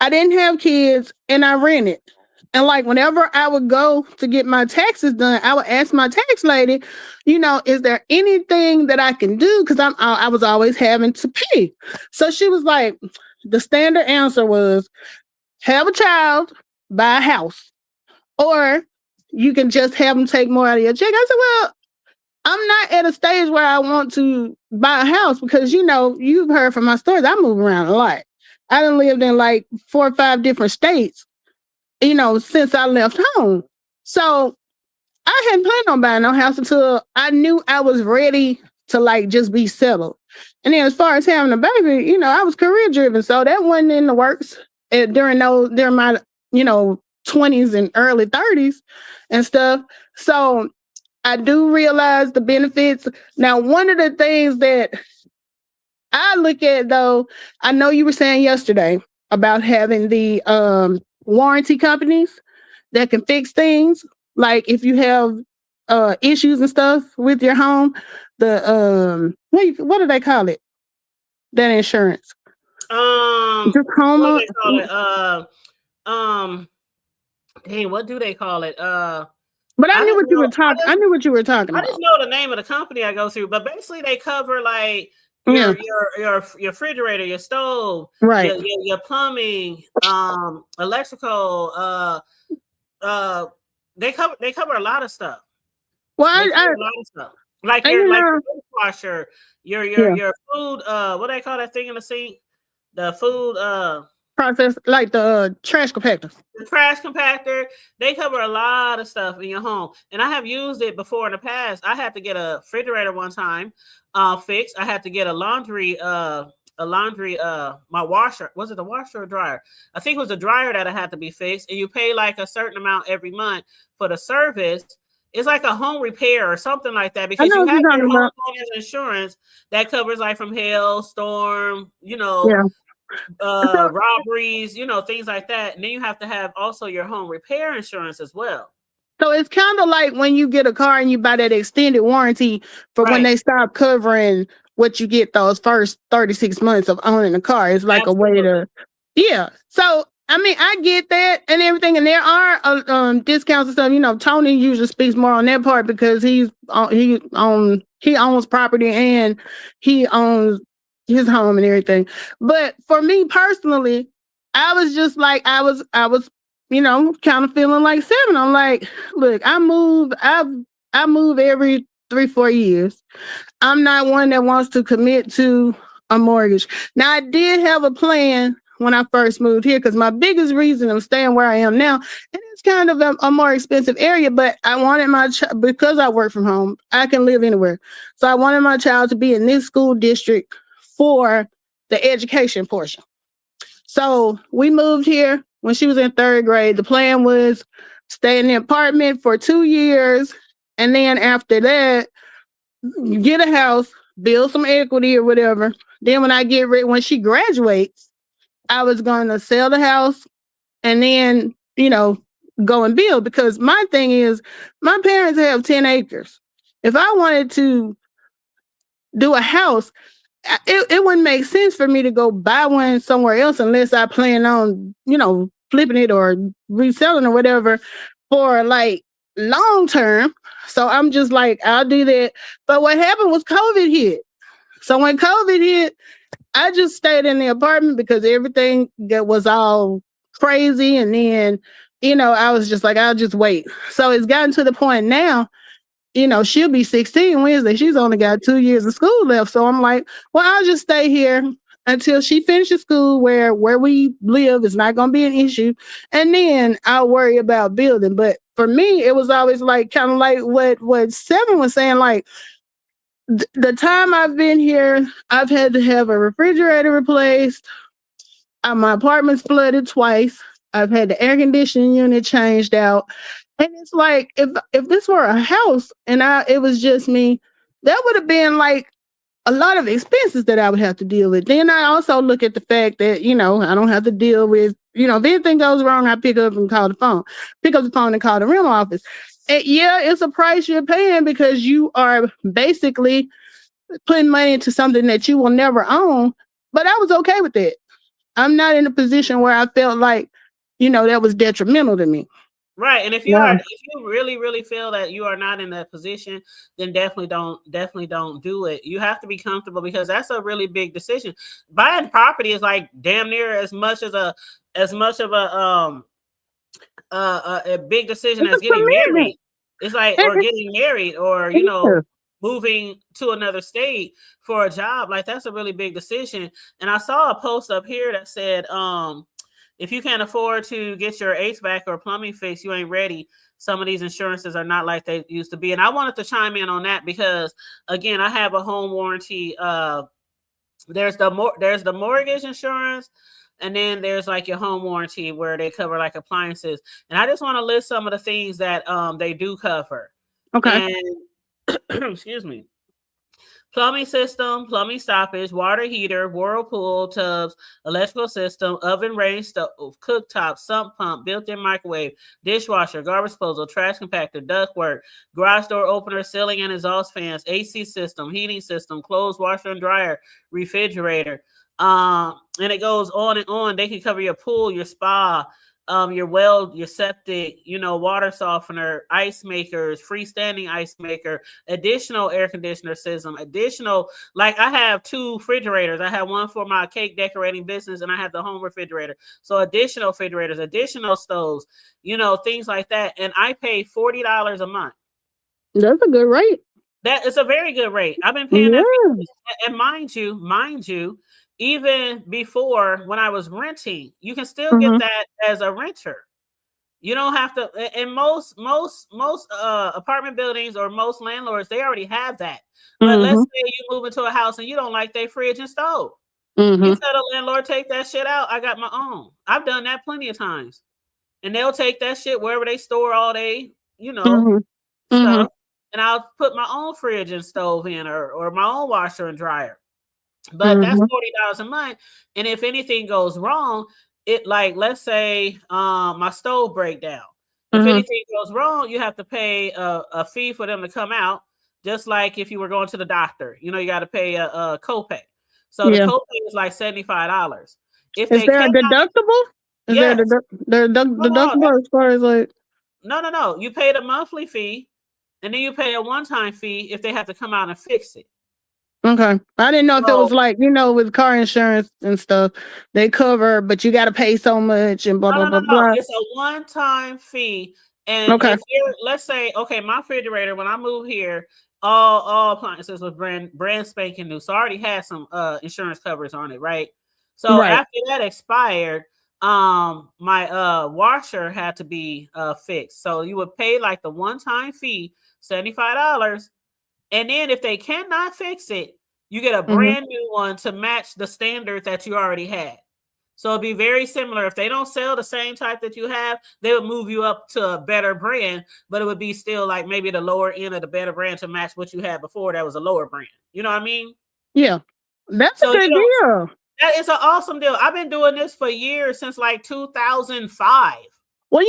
I didn't have kids and I rented. And like whenever I would go to get my taxes done, I would ask my tax lady, is there anything that I can do? Because I was always having to pay. So she was like, the standard answer was, have a child, buy a house, or you can just have them take more out of your check. I said, well, I'm not at a stage where I want to buy a house because, you've heard from my stories, I move around a lot. I done lived in like 4 or 5 different states, since I left home. So I hadn't planned on buying no house until I knew I was ready to just be settled. And then as far as having a baby, I was career driven. So that wasn't in the works during my, 20s and early 30s and stuff. So I do realize the benefits. Now, one of the things that I look at, though, I know you were saying yesterday about having the warranty companies that can fix things. Like if you have issues and stuff with your home, the what do they call it? That insurance. Just home. What do they call it? Dang, what do they call it? But I knew what you were talking. I knew what you were talking about. I just know the name of the company I go through, but basically they cover like your refrigerator, your stove, right? Your plumbing, electrical. They cover a lot of stuff. Well, a lot of stuff. Like your dishwasher, your food. What do they call that thing in the sink? The food process, like the trash compactor. The trash compactor. They cover a lot of stuff in your home, and I have used it before in the past. I had to get a refrigerator one time fixed. I had to get a laundry. My washer, was it the washer or dryer? I think it was the dryer that I had to be fixed, and you pay like a certain amount every month for the service. It's like a home repair or something like that, because you have your homeowner's insurance that covers like from hail, storm, robberies, things like that. And then you have to have also your home repair insurance as well. So it's kind of like when you get a car and you buy that extended warranty for when they stop covering what you get those first 36 months of owning a car. It's like a way to, So, I mean, I get that and everything. And there are discounts and stuff. Tony usually speaks more on that part because he owns property and he owns, his home and everything. But for me personally, I was just like, I was, kind of feeling like seven. I'm like, look, I move every 3-4 years. I'm not one that wants to commit to a mortgage. Now, I did have a plan when I first moved here because my biggest reason of staying where I am now, and it's kind of a more expensive area, but I wanted my child, because I work from home, I can live anywhere. So I wanted my child to be in this school district for the education portion. So we moved here when she was in 3rd grade. The plan was stay in the apartment for 2 years. And then after that, get a house, build some equity or whatever. Then when she graduates, I was going to sell the house and then, go and build. Because my thing is, my parents have 10 acres. If I wanted to do a house, it wouldn't make sense for me to go buy one somewhere else unless I plan on, flipping it or reselling or whatever for like long term. So I'm just like, I'll do that. But what happened was COVID hit. So when COVID hit, I just stayed in the apartment because everything that was all crazy. And then, I was just like, I'll just wait. So it's gotten to the point now, she'll be 16 Wednesday. She's only got 2 years of school left. So I'm like, well, I'll just stay here until she finishes school where we live is not going to be an issue. And then I'll worry about building. But for me, it was always like kind of like what Seven was saying, like the time I've been here, I've had to have a refrigerator replaced. My apartment's flooded twice. I've had the air conditioning unit changed out. And it's like, if this were a house and it was just me, that would have been like a lot of expenses that I would have to deal with. Then I also look at the fact that, I don't have to deal with, if anything goes wrong, I pick up the phone and call the rental office. And yeah, it's a price you're paying because you are basically putting money into something that you will never own. But I was okay with that. I'm not in a position where I felt like, that was detrimental to me. Right. And if you really, really feel that you are not in that position, then definitely don't do it. You have to be comfortable because that's a really big decision. Buying property is like damn near as much of a big decision as getting married. It's like, or getting married or, moving to another state for a job. Like that's a really big decision. And I saw a post up here that said, if you can't afford to get your HVAC or plumbing fixed, you ain't ready. Some of these insurances are not like they used to be. And I wanted to chime in on that because, again, I have a home warranty. There's the mortgage insurance, and then there's like your home warranty where they cover like appliances. And I just want to list some of the things that they do cover. Okay. And, excuse me. Plumbing system, plumbing stoppage, water heater, whirlpool, tubs, electrical system, oven, range stove, cooktop, sump pump, built-in microwave, dishwasher, garbage disposal, trash compactor, ductwork, garage door opener, ceiling and exhaust fans, AC system, heating system, clothes washer and dryer, refrigerator. And it goes on and on. They can cover your pool, your spa, your well, your septic, water softener, ice makers, freestanding ice maker, additional air conditioner system, like I have 2 refrigerators. I have one for my cake decorating business and I have the home refrigerator. So additional refrigerators, additional stoves, things like that. And I pay $40 a month. That's a good rate. That is a very good rate. I've been paying that. And mind you, even before when I was renting, you can still get that as a renter. You don't have to. In most apartment buildings or most landlords, they already have that. But let's say you move into a house and you don't like their fridge and stove. You tell the landlord, take that shit out. I got my own. I've done that plenty of times, and they'll take that shit wherever they store all day, stuff. And I'll put my own fridge and stove in, or my own washer and dryer. But that's $40 a month. And if anything goes wrong, it like, let's say my stove break down. If anything goes wrong, you have to pay a fee for them to come out. Just like if you were going to the doctor, you got to pay a copay. So the copay is like $75. Is there a deductible? Is there a deductible as far as like? No. You pay the monthly fee, and then you pay a one-time fee if they have to come out and fix it. Okay. I didn't know if it So was like, with car insurance and stuff, they cover, but you got to pay so much and blah, blah, blah, no. blah. It's a one-time fee. And Okay. if you're, let's say, okay, my refrigerator, when I moved here, all appliances was brand spanking new. So I already had some insurance covers on it, right? So Right. after that expired, my washer had to be fixed. So you would pay like the one-time fee, $75. And then if they cannot fix it, you get a Mm-hmm. brand new one to match the standard that you already had. So it'd be very similar. If they don't sell the same type that you have, they would move you up to a better brand, but it would be still like maybe the lower end of the better brand to match what you had before. That was a lower brand. You know what I mean? Yeah. That's a So good deal. that is an awesome deal. I've been doing this for years, since like 2005. Well,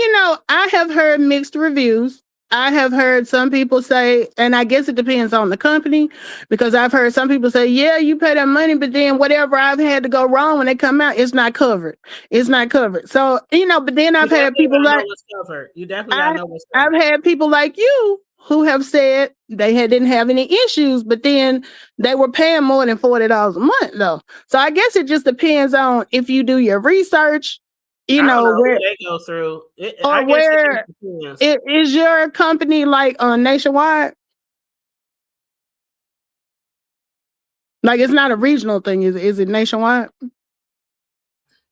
I have heard mixed reviews. I have heard some people say, and I guess it depends on the company, because I've heard some people say, yeah, you pay that money, but then whatever I've had to go wrong when they come out, it's not covered. It's not covered. So, but then I've had people like, what's covered. You definitely gotta know what's I've covered. had people like you who have said they didn't have any issues, but then they were paying more than $40 a month, though. So I guess it just depends on if you do your research, I don't know where who they go through. or where is your company like nationwide? Like it's not a regional thing, is it nationwide?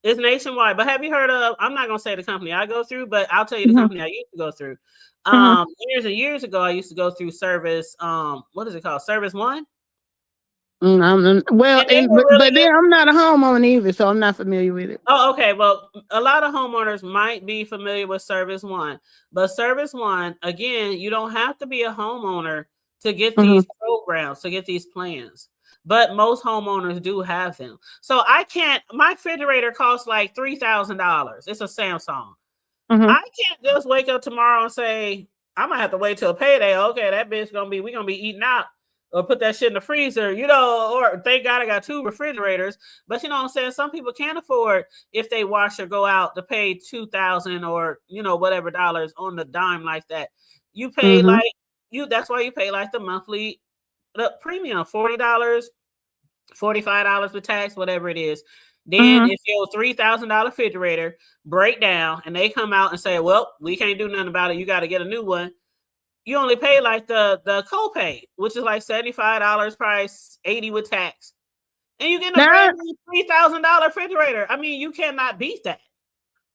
It's nationwide. But have you heard of, I'm not gonna say the company I go through, but I'll tell you the company I used to go through. Years and years ago, I used to go through Service, what is it called? Service One? Well, but then I'm not a homeowner either, so I'm not familiar with it. Oh, okay. Well, a lot of homeowners might be familiar with Service One, but Service One, again, you don't have to be a homeowner to get these programs, to get these plans. But most homeowners do have them. So my refrigerator costs like $3,000. It's a Samsung. I can't just wake up tomorrow and say, I'm gonna have to wait till payday. Okay, that bitch we're gonna be eating out, or put that shit in the freezer, or thank God I got 2 refrigerators. But you know what I'm saying? Some people can't afford, if they wash or go out, to pay $2,000 or whatever dollars on the dime like that. You pay that's why you pay like the monthly premium, $40, $45 with tax, whatever it is. Then if your $3,000 refrigerator break down and they come out and say, well, we can't do nothing about it, you got to get a new one, you only pay like the copay, which is like $75 price, $80 with tax. And you get a brand new $3,000 refrigerator. I mean, you cannot beat that.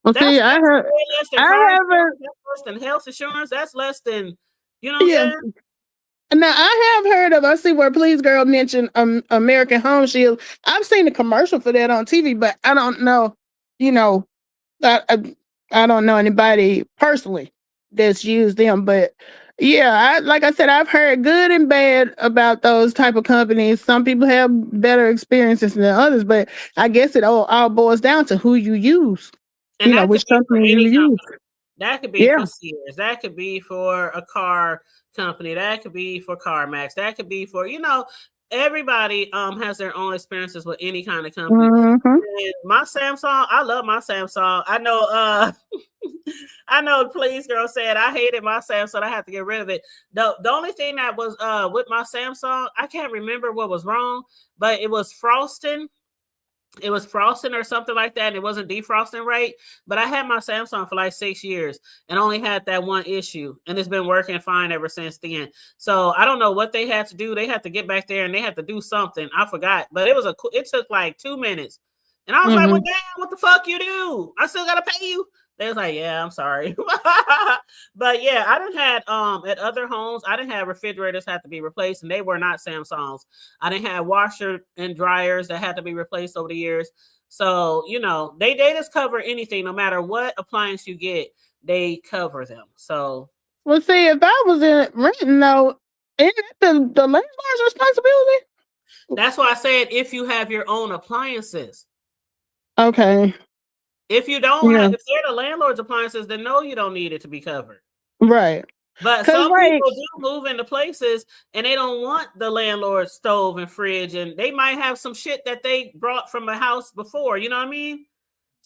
Well, that's see, less than health insurance. That's less than, what I'm saying? Now I have heard of. I see where Please Girl mentioned American Home Shield. I've seen a commercial for that on TV, but I don't know. I don't know anybody personally that's used them. But yeah, like I said, I've heard good and bad about those type of companies. Some people have better experiences than others, but I guess it all boils down to who you use. And which company you use. That could be for Sears. That could be for a car company. That could be for CarMax. That could be for, everybody has their own experiences with any kind of company. And my Samsung, I love my Samsung. I know Please Girl said I hated my Samsung. I had to get rid of it. The only thing that was with my Samsung, I can't remember what was wrong, but it was frosting. It was frosting or something like that, and it wasn't defrosting right. But I had my Samsung for like 6 years and only had that one issue, and it's been working fine ever since then. So I don't know what they had to do. They had to get back there and they had to do something. I forgot, but it took like 2 minutes, and I was like, "Well, damn, what the fuck you do? I still gotta pay you." They was like, "Yeah, I'm sorry," but yeah, I didn't had at other homes, I didn't have refrigerators had to be replaced, and they were not Samsungs. I didn't have washer and dryers that had to be replaced over the years. So they just cover anything, no matter what appliance you get, they cover them. So, well, see, if I was in renting though, isn't it the landlord's responsibility? That's why I said if you have your own appliances. Okay. If you don't have, if they're the landlord's appliances, then no, you don't need it to be covered. Right. But some people do move into places and they don't want the landlord's stove and fridge, and they might have some shit that they brought from a house before. You know what I mean?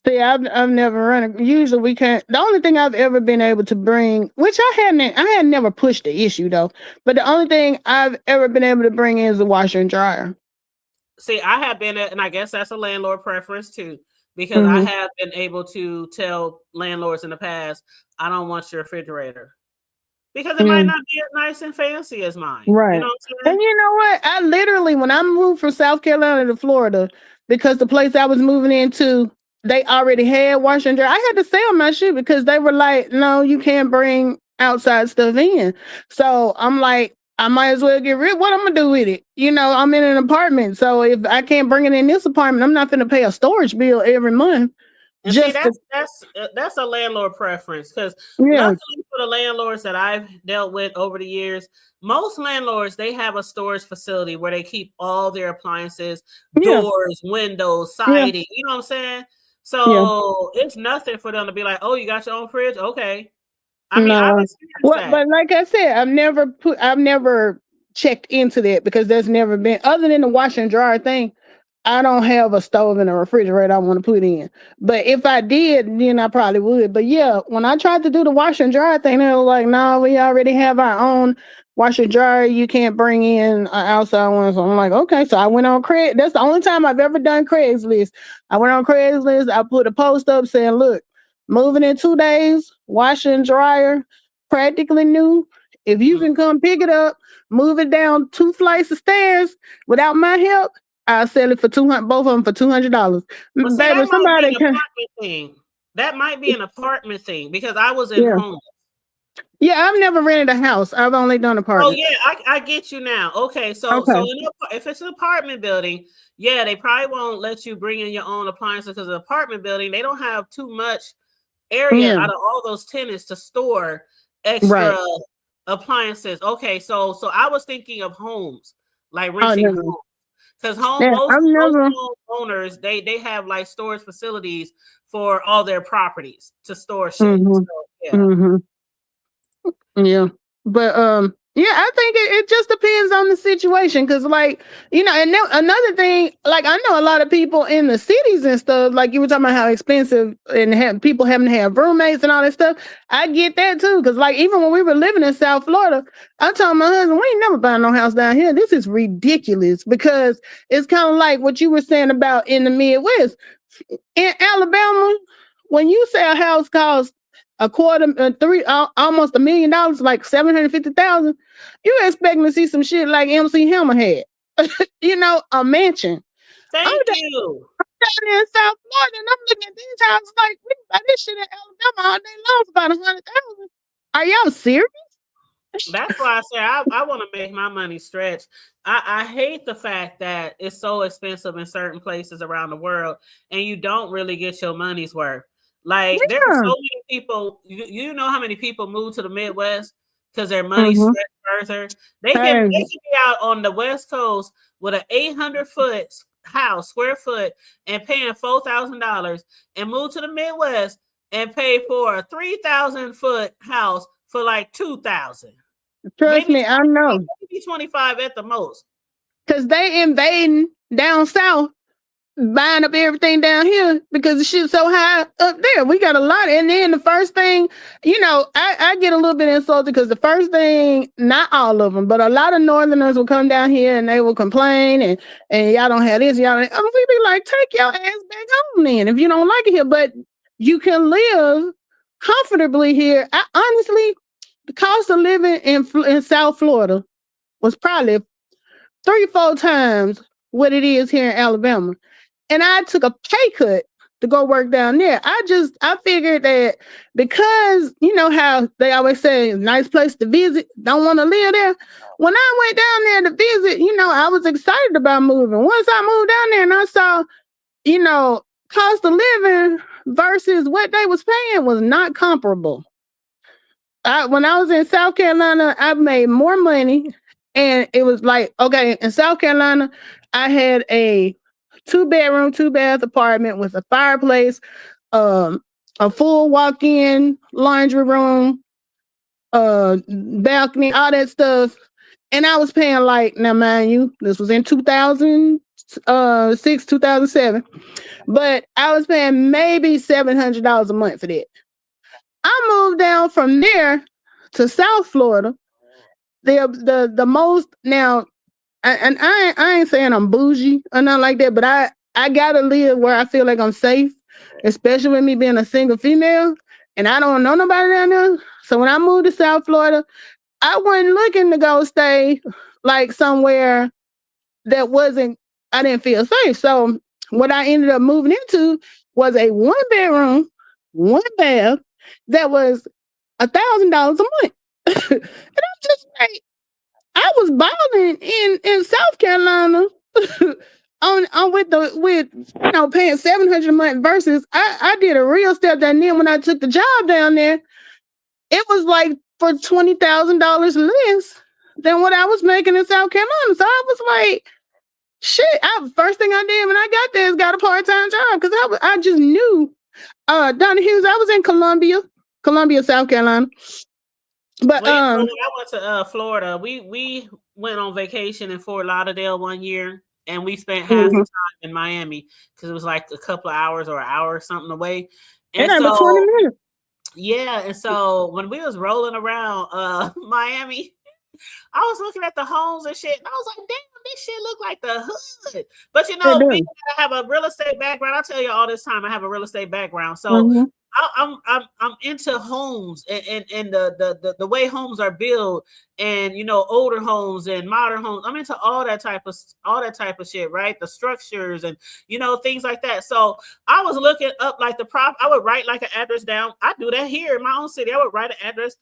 See, I've never run it. Usually we can't. The only thing I've ever been able to bring, which I had never pushed the issue though, but the only thing I've ever been able to bring in is the washer and dryer. See, I have been, and I guess that's a landlord preference too, because I have been able to tell landlords in the past, I don't want your refrigerator because it might not be as nice and fancy as mine. Right. You know what I'm saying? And you know what? I literally, when I moved from South Carolina to Florida, because the place I was moving into, they already had washer and dryer. I had to sell my shit because they were like, no, you can't bring outside stuff in. So I'm like, I might as well get rid. What I'm gonna do with it? You know, I'm in an apartment, so if I can't bring it in this apartment, I'm not gonna pay a storage bill every month. And see, that's a landlord preference because luckily for the landlords that I've dealt with over the years, most landlords, they have a storage facility where they keep all their appliances, doors, windows, siding. You know what I'm saying? So it's nothing for them to be like, "Oh, you got your own fridge? Okay." I mean, I've experienced that. But like I said, I've never checked into that because there's never been, other than the washer and dryer thing, I don't have a stove and a refrigerator I want to put in. But if I did, then I probably would. But yeah, when I tried to do the washer and dryer thing, they were like, no, we already have our own washer and dryer. You can't bring in an outside one. So I'm like, okay. So I went on Craigslist. That's the only time I've ever done Craigslist. I went on Craigslist. I put a post up saying, look, moving in 2 days, washer and dryer, practically new. If you can come pick it up, move it down 2 flights of stairs without my help, I'll sell it for $200, both of them for $200. Baby, somebody can. That might be an apartment thing because I was in home. Yeah, I've never rented a house. I've only done apartments. Oh yeah, I get you now. Okay, so if it's an apartment building, yeah, they probably won't let you bring in your own appliances because the apartment building, they don't have too much area out of all those tenants to store extra appliances. Okay, so I was thinking of homes, like renting homes. Because most owners, they have like storage facilities for all their properties to store shit. So, But I think it just depends on the situation. Cause like, you know, and another thing, like I know a lot of people in the cities and stuff, like you were talking about how expensive and people having to have roommates and all that stuff. I get that too. Cause like even when we were living in South Florida, I told my husband, we ain't never buying no house down here. This is ridiculous because it's kind of like what you were saying about in the Midwest. In Alabama, when you say a house costs almost $1 million, like $750,000, you're expecting to see some shit like MC Hammer had. You know, a mansion. Thank you. I'm down in South Florida and I'm looking at these houses like we buy this shit in Alabama all day long for about $100,000. Are y'all serious? That's why I say I want to make my money stretch. I hate the fact that it's so expensive in certain places around the world and you don't really get your money's worth. Like there are so many people, you know how many people move to the Midwest because their money stretched further. They can be out on the West Coast with an 800-foot house, square foot, and paying $4,000 and move to the Midwest and pay for a 3,000-foot house for like $2,000. Trust me, I know. Maybe 25 at the most. Because they invading down south, buying up everything down here because the shit's so high up there. We got a lot. And then the first thing, you know, I get a little bit insulted because the first thing, not all of them, but a lot of Northerners will come down here and they will complain and y'all don't have this, y'all don't. We be like, take your ass back home then if you don't like it here. But you can live comfortably here. Honestly, the cost of living in South Florida was probably 3-4 times what it is here in Alabama. And I took a pay cut to go work down there. I figured that because, you know how they always say, nice place to visit, don't want to live there. When I went down there to visit, you know, I was excited about moving. Once I moved down there and I saw, you know, cost of living versus what they was paying was not comparable. When I was in South Carolina, I made more money. And it was like, okay, in South Carolina, I had a 2-bedroom, 2-bath apartment with a fireplace, a full walk-in laundry room, balcony, all that stuff. And I was paying like, now mind you, this was in 2000, 6, 2007. But I was paying maybe $700 a month for that. I moved down from there to South Florida. The most now, and I ain't saying I'm bougie or nothing like that, but I gotta live where I feel like I'm safe, especially with me being a single female, and I don't know nobody down there. So when I moved to South Florida, I wasn't looking to go stay like somewhere that wasn't, I didn't feel safe. So what I ended up moving into was a 1-bedroom, 1 bath that was $1,000 a month. And I'm just like, I was balling in South Carolina on with paying $700 a month versus I did a real step down there when I took the job down there. It was like for $20,000 less than what I was making in South Carolina. So I was like, shit. First thing I did when I got there is got a part-time job because I just knew. Donna Hughes, I was in Columbia, South Carolina. But when I went to Florida, we went on vacation in Fort Lauderdale one year, and we spent half the time in Miami because it was like a couple of hours or an hour or something away. And so 20 minutes. Yeah, and so when we was rolling around Miami, I was looking at the homes and shit, and I was like, damn, this shit look like the hood. But you know, being that I have a real estate background, I tell you all this time, I have a real estate background. So I'm into homes and the way homes are built, and you know, older homes and modern homes. I'm into all that type of shit, right? The structures and you know, things like that. So I was looking up like the prop. I would write like an address down. I do that here in my own city. I would write an address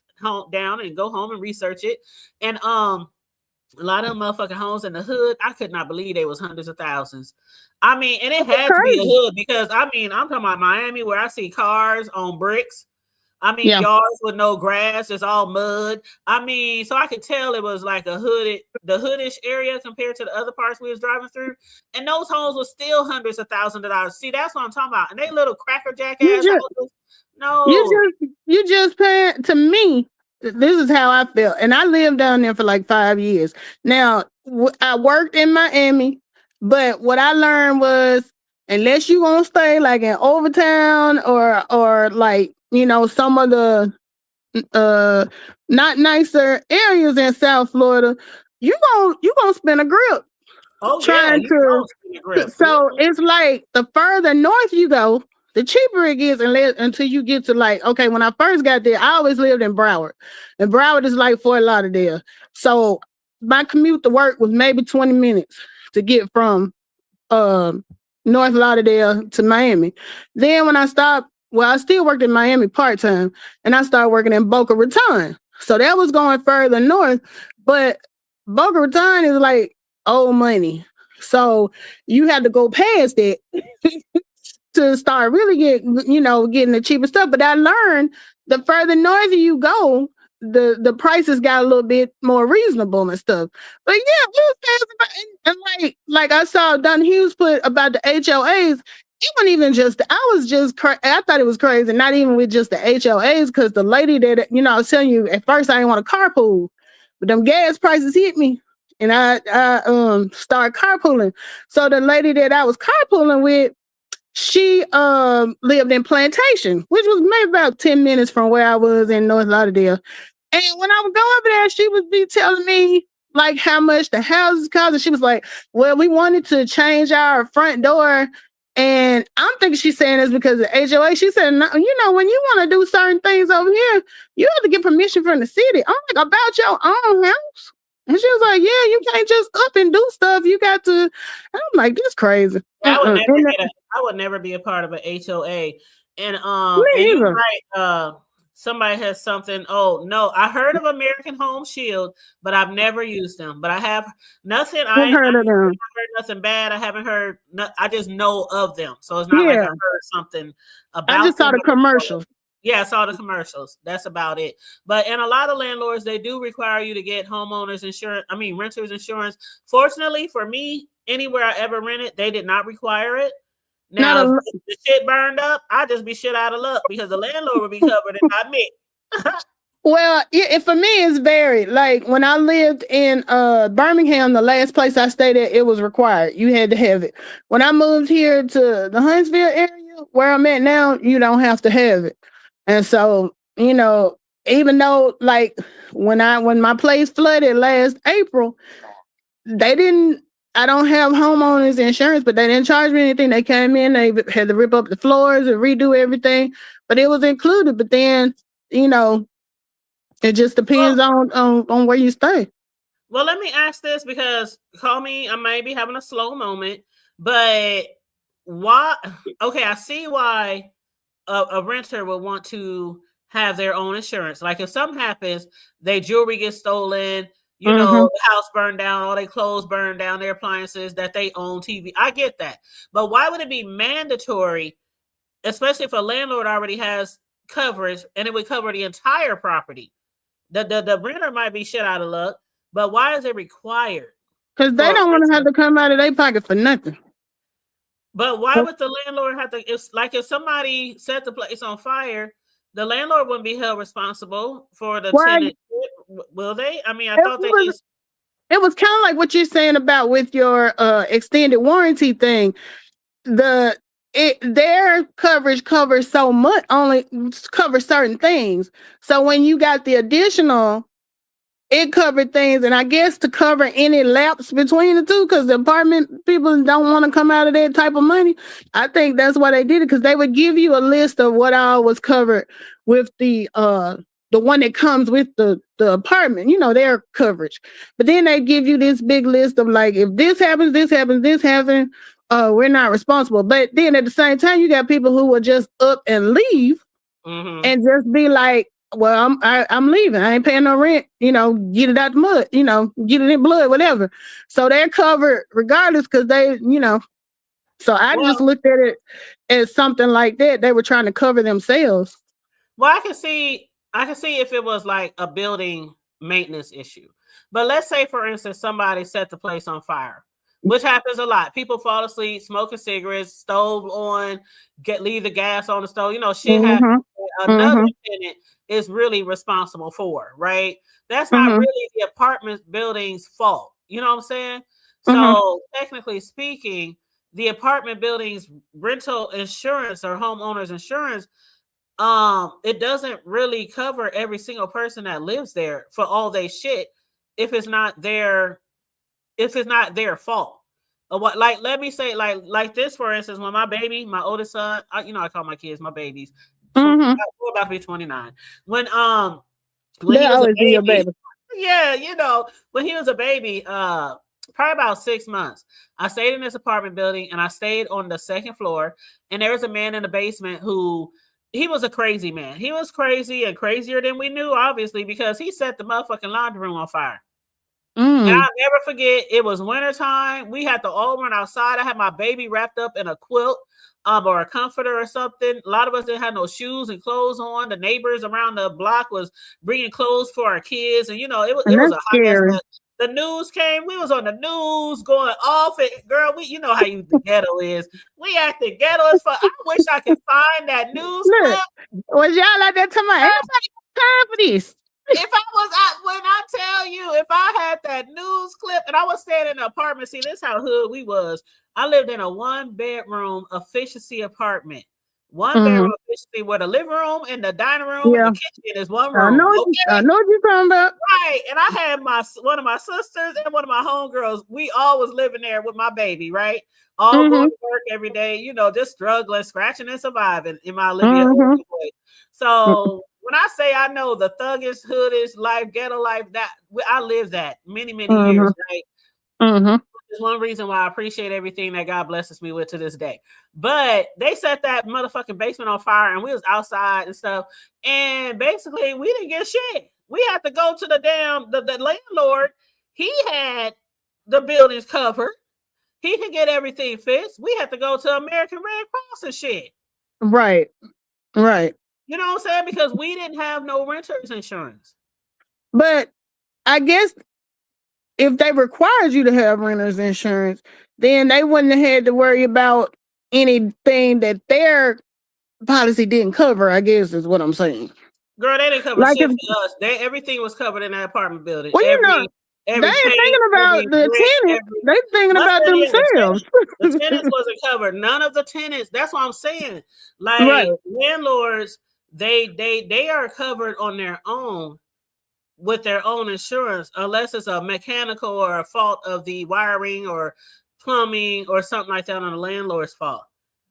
down and go home and research it. And a lot of them motherfucking homes in the hood, I could not believe they was hundreds of thousands. I mean, and it had to be a hood because I mean, I'm talking about Miami where I see cars on bricks. I mean, yards with no grass, it's all mud. I mean, so I could tell it was like the hoodish area compared to the other parts we was driving through. And those homes were still hundreds of thousands of dollars. See, that's what I'm talking about. And they little cracker jack ass houses. No, you just pay. To me, this is how I felt, and I lived down there for like 5 years. Now I worked in Miami, but what I learned was unless you gonna stay like in Overtown or like you know some of the not nicer areas in South Florida, you gonna spend a grip. Oh, trying to. So it's like the further north you go, the cheaper it gets until you get to like, okay, when I first got there, I always lived in Broward. And Broward is like Fort Lauderdale. So my commute to work was maybe 20 minutes to get from North Lauderdale to Miami. Then when I stopped, well, I still worked in Miami part-time, and I started working in Boca Raton. So that was going further north, but Boca Raton is like old money. So you had to go past it to start really getting the cheaper stuff. But I learned the further north you go, the prices got a little bit more reasonable and stuff. But yeah, and like I saw Don Hughes put about the HOAs. It wasn't even just, I thought it was crazy, not even with just the HOAs, because the lady that, I was telling you, at first I didn't want to carpool, but them gas prices hit me, and I started carpooling. So the lady that I was carpooling with, she lived in Plantation, which was maybe about 10 minutes from where I was in North Lauderdale. And when I would go over there, she would be telling me like how much the houses cost. And she was like, well, we wanted to change our front door. And I'm thinking she's saying this because of HOA. She said, no, when you want to do certain things over here, you have to get permission from the city. I'm like, about your own house? And she was like, yeah, you can't just up and do stuff. You got to. And I'm like, this crazy. I would never be a part of an HOA. And you're right. Somebody has something. Oh no, I heard of American Home Shield, but I've never used them. But I have nothing. I haven't heard nothing bad. I haven't heard. I just know of them, so it's not like I heard something about. I just saw the commercials. Yeah, I saw the commercials. That's about it. But in a lot of landlords, they do require you to get homeowners insurance. I mean, renters insurance. Fortunately for me, anywhere I ever rented, they did not require it. Now, if the shit burned up, I'd just be shit out of luck because the landlord would be covered and not me. Well, for me, it's varied. Like when I lived in Birmingham, the last place I stayed at, it was required. You had to have it. When I moved here to the Huntsville area, where I'm at now, you don't have to have it. And so, even though like when my place flooded last April, they didn't. I don't have homeowners insurance, but they didn't charge me anything. They came in, they had to rip up the floors and redo everything, but it was included. But then, it just depends on where you stay. Well, let me ask this because call me, I may be having a slow moment, but why? Okay, I see why a renter would want to have their own insurance. Like if something happens, their jewelry gets stolen, the house burned down, all their clothes burned down, their appliances that they own, TV. I get that. But why would it be mandatory, especially if a landlord already has coverage and it would cover the entire property? The renter might be shit out of luck, but why is it required? Because they don't want to have to come out of their pocket for nothing. But why would the landlord have to? If somebody set the place on fire, the landlord wouldn't be held responsible for the tenant. Will they? I mean, I thought they just. It was kind of like what you're saying about with your extended warranty thing. Their coverage covers so much, only covers certain things. So when you got the additional, it covered things, and I guess to cover any lapse between the two, because the apartment people don't want to come out of that type of money. I think that's why they did it, because they would give you a list of what all was covered with the one that comes with the apartment, their coverage. But then they give you this big list of like, if this happens, this happens, this happens, we're not responsible. But then at the same time, you got people who will just up and leave and just be like, well, I'm leaving. I ain't paying no rent. Get it out the mud. Get it in blood, whatever. So they're covered regardless, because they, So I just looked at it as something like that. They were trying to cover themselves. Well, I can see if it was like a building maintenance issue. But let's say, for instance, somebody set the place on fire, which happens a lot. People fall asleep, smoking cigarettes, stove on, leave the gas on the stove. Shit happens. Another tenant is really responsible for, right? That's not really the apartment building's fault. You know what I'm saying? So technically speaking, the apartment building's rental insurance or homeowner's insurance, it doesn't really cover every single person that lives there for all they shit if it's not their fault. What, like, let me say, like this, for instance, when my oldest son, I call my kids my babies. We're about to be 29. When he was a baby, yeah, when he was a baby, probably about 6 months, I stayed in this apartment building and I stayed on the second floor, and there was a man in the basement who, he was a crazy man. He was crazy and crazier than we knew, obviously, because he set the motherfucking laundry room on fire. And I'll never forget, it was wintertime. We had to all run outside. I had my baby wrapped up in a quilt or a comforter or something. A lot of us didn't have no shoes and clothes on. The neighbors around the block was bringing clothes for our kids. And, it was a hot mess. The news came. We was on the news going off. Girl, you know how the ghetto is. We at the ghetto as fuck. I wish I could find that news clip. Was y'all like that? Ain't nobody time for this. When I tell you, if I had that news clip and I was staying in an apartment, see, this how hood we was. I lived in a 1-bedroom efficiency apartment. One bedroom efficiency where the living room and the dining room and the kitchen is one room. I know what you're talking about. Right. And I had one of my sisters and one of my homegirls. We all was living there with my baby, right? All going to work every day, just struggling, scratching and surviving in my Olivia. So when I say I know the thuggish, hoodish life, ghetto life, that I lived that many, many years, right? There's one reason why I appreciate everything that God blesses me with to this day. But they set that motherfucking basement on fire, and we was outside and stuff. And basically, we didn't get shit. We had to go to the landlord. He had the buildings covered. He could get everything fixed. We had to go to American Red Cross and shit. Right. You know what I'm saying? Because we didn't have no renter's insurance. But I guess if they required you to have renter's insurance, then they wouldn't have had to worry about anything that their policy didn't cover, I guess is what I'm saying. Girl, they didn't cover Like shit if, for us. Everything was covered in that apartment building. well, you know, they Every ain't paint, thinking about every the brick, tenant. They thinking about nothing. Yeah, themselves. the tenants wasn't covered. None of the tenants. That's what I'm saying. Like Right. landlords, they are covered on their own with their own insurance, unless it's a mechanical or a fault of the wiring or plumbing or something like that on the landlord's fault.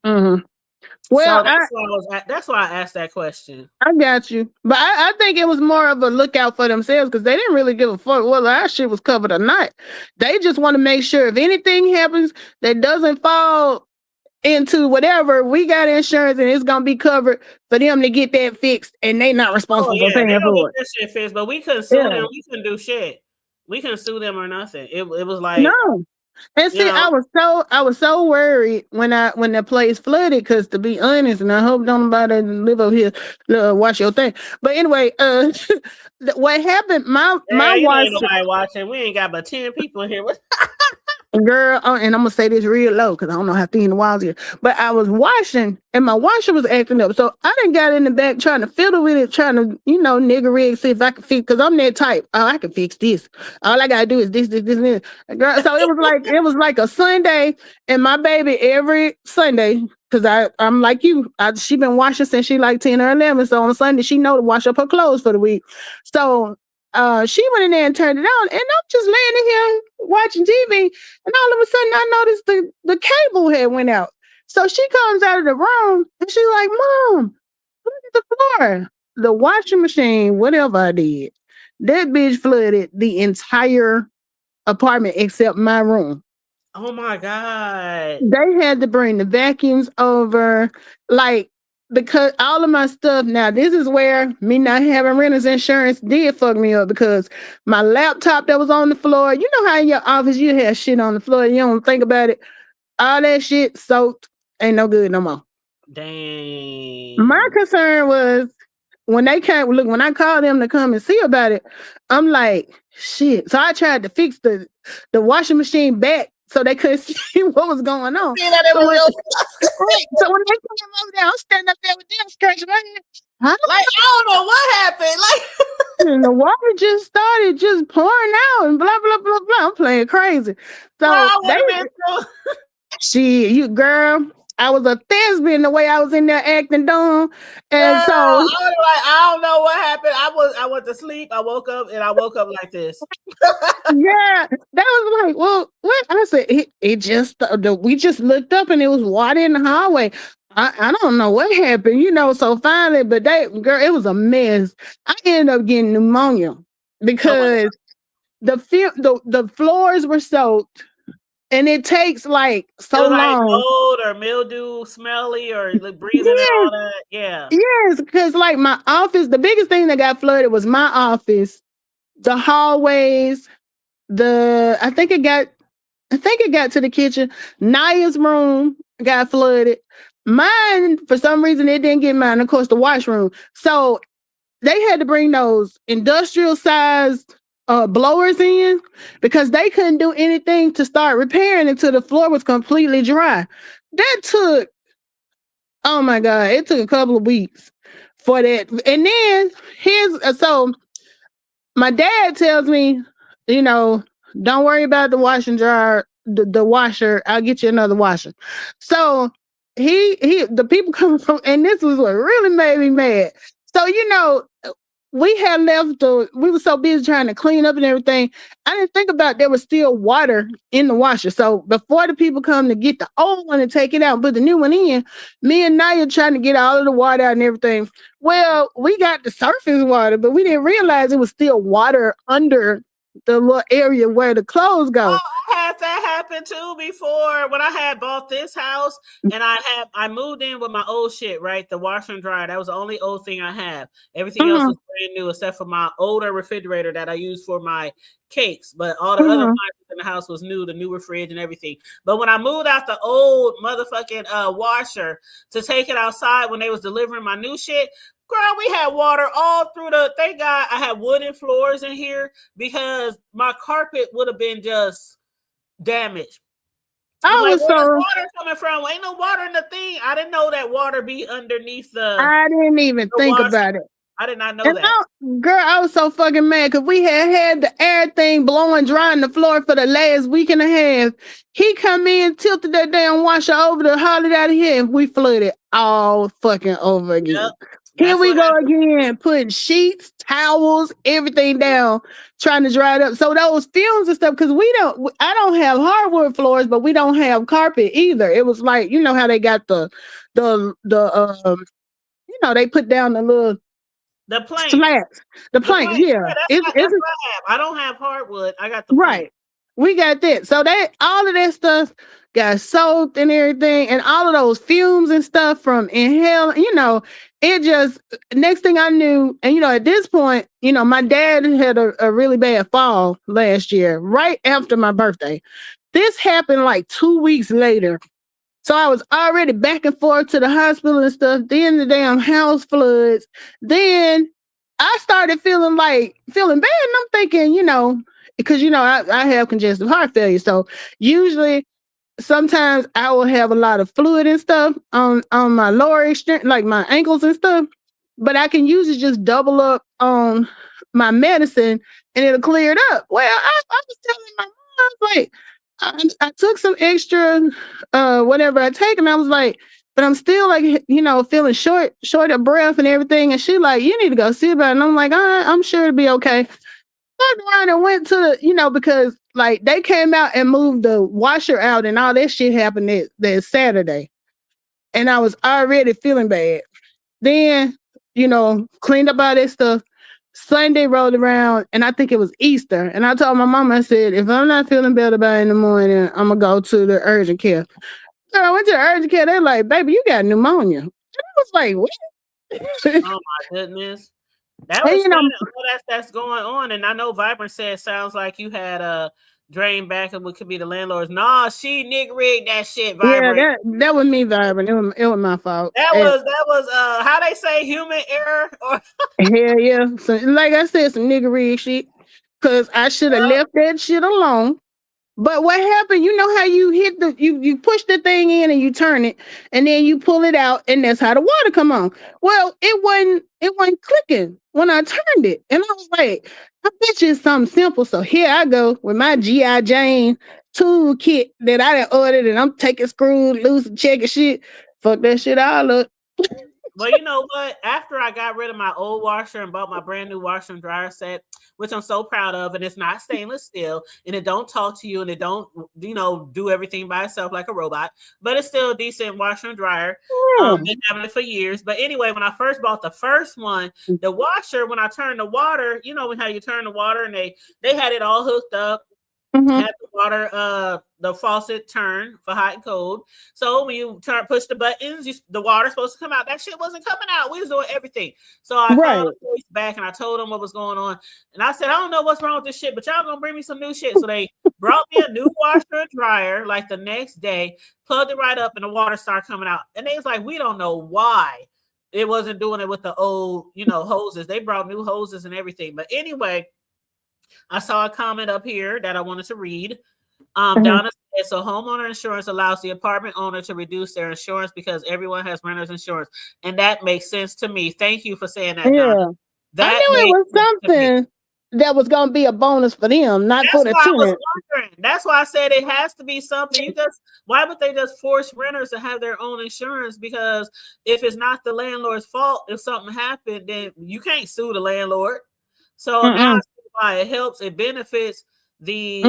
Mm-hmm. Well, so that's why I asked that question. I got you, but I think it was more of a lookout for themselves because they didn't really give a fuck whether our shit was covered or not. They just want to make sure if anything happens that doesn't fall into whatever, we got insurance and it's gonna be covered for them to get that fixed, and they not responsible for paying they don't for get that shit fixed, but we couldn't sue them. We couldn't do shit. We couldn't sue them or nothing. It was like no. And see, I was so worried when the place flooded, because to be honest, and I hope don't nobody live over here watch your thing. But anyway, what happened? My washer. Nobody watching. We ain't got but 10 people in here. Girl, and I'm gonna say this real low because I don't know how thin the walls are. But I was washing, and my washer was acting up, so I done got in the back trying to fiddle with it, trying to nigga rig, see if I can fix. Because I'm that type. Oh, I can fix this. All I gotta do is this, and this. Girl, so it was like a Sunday, and my baby every Sunday, because I'm like you, she been washing since she like 10 or 11. So on Sunday she know to wash up her clothes for the week. So she went in there and turned it on, and I'm just laying in here watching TV, and all of a sudden I noticed the cable had went out. So she comes out of the room and she's like, "Mom, look at the floor. The washing machine, whatever I did, that bitch flooded the entire apartment except my room." Oh my God. They had to bring the vacuums over, because all of my stuff, now this is where me not having renter's insurance did fuck me up, because my laptop that was on the floor, you know how in your office you have shit on the floor, you don't think about it, all that shit soaked, ain't no good no more. Dang. My concern was when I called them to come and see about it, I'm like, shit. So I tried to fix the washing machine back so they couldn't see what was going on. So when they came over there, I'm standing up there with them scratching my head. I don't know what happened. And the water just started just pouring out and blah blah blah blah. I'm playing crazy. So you girl, I was a thespian the way I was in there acting dumb. And so I don't know what happened. I went to sleep. I woke up like this. Yeah, that was like, well, what? I said, it just, we just looked up and it was water in the hallway. I don't know what happened, so finally, but girl, it was a mess. I ended up getting pneumonia because the floors were soaked. And it takes like so long. Mold or mildew, smelly, or breathing and all that. Yeah. Yes, because like my office, the biggest thing that got flooded was my office, the hallways, I think it got to the kitchen. Naya's room got flooded. Mine, for some reason, it didn't get mine. Of course, the washroom. So they had to bring those industrial sized blowers in because they couldn't do anything to start repairing until the floor was completely dry. That took, oh my God, it took a couple of weeks for that. And then so my dad tells me, don't worry about the washing dryer, the washer. I'll get you another washer. So the people come from, and this was what really made me mad. So, we had left we were so busy trying to clean up and everything. I didn't think about there was still water in the washer. So before the people come to get the old one and take it out and put the new one in, me and Naya trying to get all of the water out and everything. Well, we got the surface water, but we didn't realize it was still water under the little area where the clothes go. Oh, I had that happen too before when I had bought this house, and I moved in with my old shit, right? The washer and dryer. That was the only old thing I have. Everything else was brand new except for my older refrigerator that I use for my cakes. But all the other appliances in the house was new, the newer fridge and everything. But when I moved out the old motherfucking washer to take it outside when they was delivering my new shit, girl, we had water all through thank God I had wooden floors in here because my carpet would have been just damaged. Where's water coming from? Ain't no water in the thing. I didn't know that water be underneath I didn't even think about it. I did not know And that. girl, I was so fucking mad because we had the air thing blowing, drying the floor for the last week and a half. He come in, tilted that damn washer over to haul it out of here, and we flooded all fucking over again. Yep. Here That's we what go happened. again, putting sheets, towels, everything down, trying to dry it up. So those fumes and stuff, because I don't have hardwood floors, but we don't have carpet either. It was like, you know how they got the they put down the little The plank. slats, the planks. plank. Yeah, That's what I have. I don't have hardwood. I got the right. plank. We got that. So all of that stuff got soaked and everything, and all of those fumes and stuff from inhaling, it just, next thing I knew, and at this point, my dad had a really bad fall last year, right after my birthday. This happened like 2 weeks later. So I was already back and forth to the hospital and stuff. Then the damn house floods. Then I started feeling bad. And I'm thinking, because I have congestive heart failure. So usually sometimes I will have a lot of fluid and stuff on my lower extremity, like my ankles and stuff. But I can usually just double up on my medicine and it'll clear it up. Well, I was telling my mom, like, I took some extra whatever I take, and I was like, but I'm still like, feeling short of breath and everything. And she like, you need to go see about it. And I'm like, I'm sure it'll be okay. Turned around and went to because like they came out and moved the washer out and all that shit happened that Saturday. And I was already feeling bad. Then, cleaned up all that stuff. Sunday rolled around, and I think it was Easter. And I told my mom, I said, if I'm not feeling better by in the morning, I'm going to go to the urgent care. So I went to the urgent care. They're like, baby, you got pneumonia. And I was like, what? Oh, my goodness. That was that's going on. And I know Vibrant said, sounds like you had a drain back and what could be the landlords. Nah, she nigga rigged that shit, Vibrant. Yeah, that was me, Vibrant. It was my fault. That was how they say human error. Hell yeah. So, like I said, some nigga rig shit. Because I should have left that shit alone. But what happened, you know how you hit you push the thing in and you turn it and then you pull it out and that's how the water come on. Well, it wasn't clicking when I turned it. And I was like, I bet you it's something simple. So here I go with my G.I. Jane tool kit that I done ordered and I'm taking screws loose and checking shit. Fuck that shit all up. Well, you know what? After I got rid of my old washer and bought my brand new washer and dryer set, which I'm so proud of, and it's not stainless steel, and it don't talk to you, and it don't, do everything by itself like a robot, but it's still a decent washer and dryer. Been having it for years. But anyway, when I first bought the first one, the washer, when I turned the water, how you turn the water, and they had it all hooked up. Mm-hmm. Had the water, the faucet turn for hot and cold. So when you push the buttons, the water's supposed to come out. That shit wasn't coming out. We was doing everything. So I called the police back and I told them what was going on. And I said, I don't know what's wrong with this shit, but y'all gonna bring me some new shit. So they brought me a new washer and dryer like the next day, plugged it right up, and the water started coming out. And they was like, we don't know why it wasn't doing it with the old, hoses. They brought new hoses and everything. But anyway, I saw a comment up here that I wanted to read. Donna said, so homeowner insurance allows the apartment owner to reduce their insurance because everyone has renter's insurance. And that makes sense to me. Thank you for saying that, Donna. I knew it was something that was going to be a bonus for them, not for the tenant. That's why I said it has to be something. Why would they just force renters to have their own insurance? Because if it's not the landlord's fault, if something happened, then you can't sue the landlord. So now why it helps, it benefits it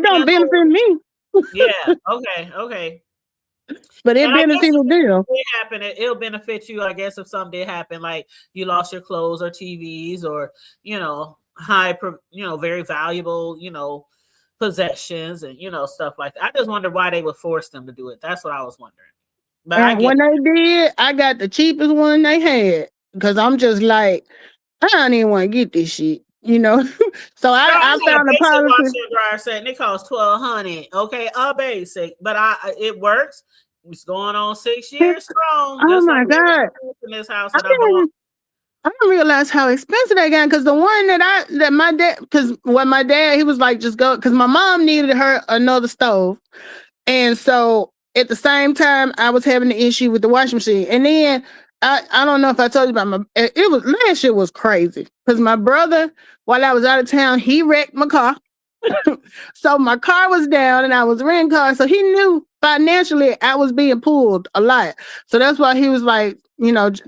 don't benefit me. Okay. But it benefits them. It'll benefit you, I guess, if something did happen, like you lost your clothes or TVs or very valuable possessions and stuff like that. I just wonder why they would force them to do it. That's what I was wondering. But when they did, I got the cheapest one they had because I'm just like, I don't even want to get this shit. So I found a policy. Set, it costs $1,200. Okay, a basic, but it works. It's going on 6 years strong. Oh my God! In this house I didn't realize how expensive they got because the one that my dad, because when my dad, he was like, just go, because my mom needed her another stove, and so at the same time I was having the issue with the washing machine, and then I don't know if I told you about it was last year was crazy because my brother, while I was out of town, he wrecked my car. So my car was down and I was renting cars. So he knew financially I was being pulled a lot. So that's why he was like,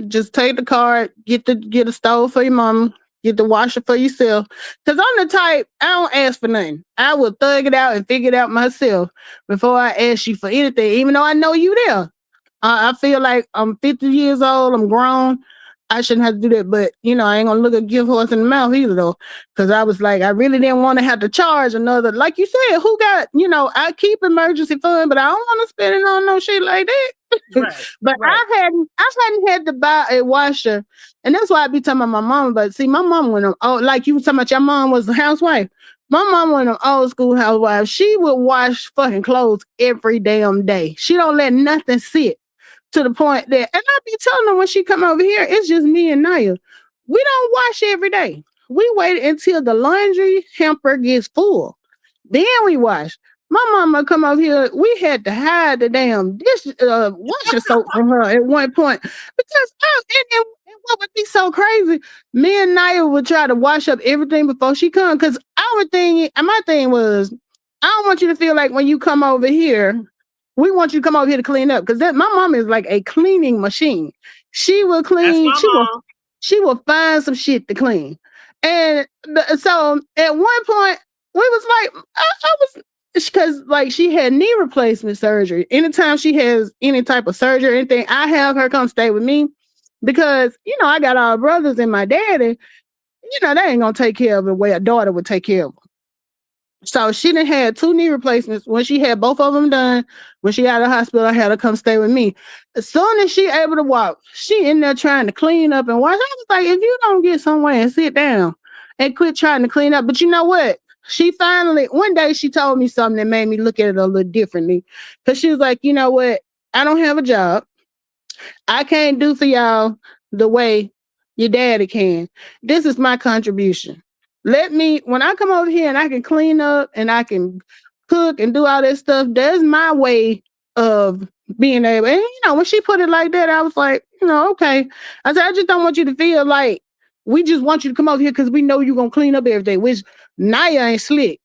just take the car, get a stove for your mom, get the washer for yourself. Because I'm the type, I don't ask for nothing. I will thug it out and figure it out myself before I ask you for anything, even though I know you there. I feel like I'm 50 years old, I'm grown. I shouldn't have to do that, but I ain't gonna look a gift horse in the mouth either though. Cause I was like, I really didn't want to have to charge another, like you said, who got, I keep emergency fund, but I don't want to spend it on no shit like that. Right, But right. I hadn't had to buy a washer. And that's why I be talking about my mom. But see, my mom went on, like you were talking about your mom was a housewife. My mom went an old school housewife. She would wash fucking clothes every damn day. She don't let nothing sit. To the point that, and I be telling her when she come over here, it's just me and Naya. We don't wash every day. We wait until the laundry hamper gets full. Then we wash. My mama come over here. We had to hide the damn dish washer soap from her at one point because and what would be so crazy? Me and Naya would try to wash up everything before she come because my thing was, I don't want you to feel like when you come over here. We want you to come over here to clean up because my mom is like a cleaning machine. She will clean. She will find some shit to clean. And so at one point, we was like, I was because like she had knee replacement surgery. Anytime she has any type of surgery or anything, I have her come stay with me because I got all brothers and my daddy. They ain't gonna take care of it the way a daughter would take care of them. So she done had 2 knee replacements. When she had both of them done, when she out of the hospital, I had her come stay with me. As soon as she able to walk, she in there trying to clean up and wash. I was like, if you don't get somewhere and sit down and quit trying to clean up. But you know what? She finally, one day she told me something that made me look at it a little differently. Because she was like, you know what? I don't have a job. I can't do for y'all the way your daddy can. This is my contribution. When I come over here and I can clean up and I can cook and do all that stuff, that's my way of being able. And, when she put it like that, I was like, okay. I said, I just don't want you to feel like we just want you to come over here because we know you're going to clean up everything, which Naya ain't slick.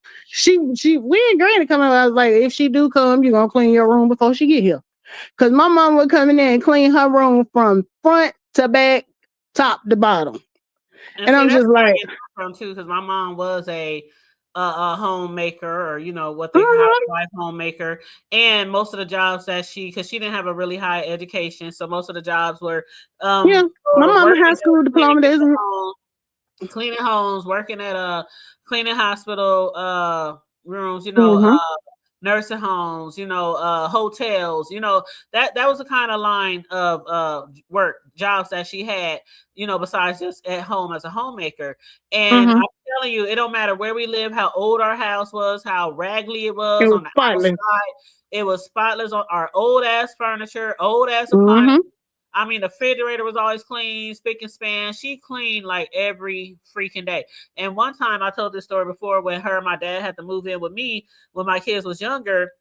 We ain't going to come over. I was like, if she do come, you're going to clean your room before she get here. Because my mom would come in there and clean her room from front to back, top to bottom. And I'm just like, from too, because my mom was a homemaker, or what they call homemaker, and most of the jobs that because she didn't have a really high education, so most of the jobs were my mom high school diploma, cleaning homes, working at cleaning hospital rooms, nursing homes, hotels, that was the kind of line of work jobs that she had, besides just at home as a homemaker. And I'm telling you, it don't matter where we live, how old our house was, how raggedy it was on the outside. It was spotless on our old ass furniture, old ass appliances. I mean, the refrigerator was always clean, spick and span. She cleaned like every freaking day. And one time I told this story before when her and my dad had to move in with me when my kids was younger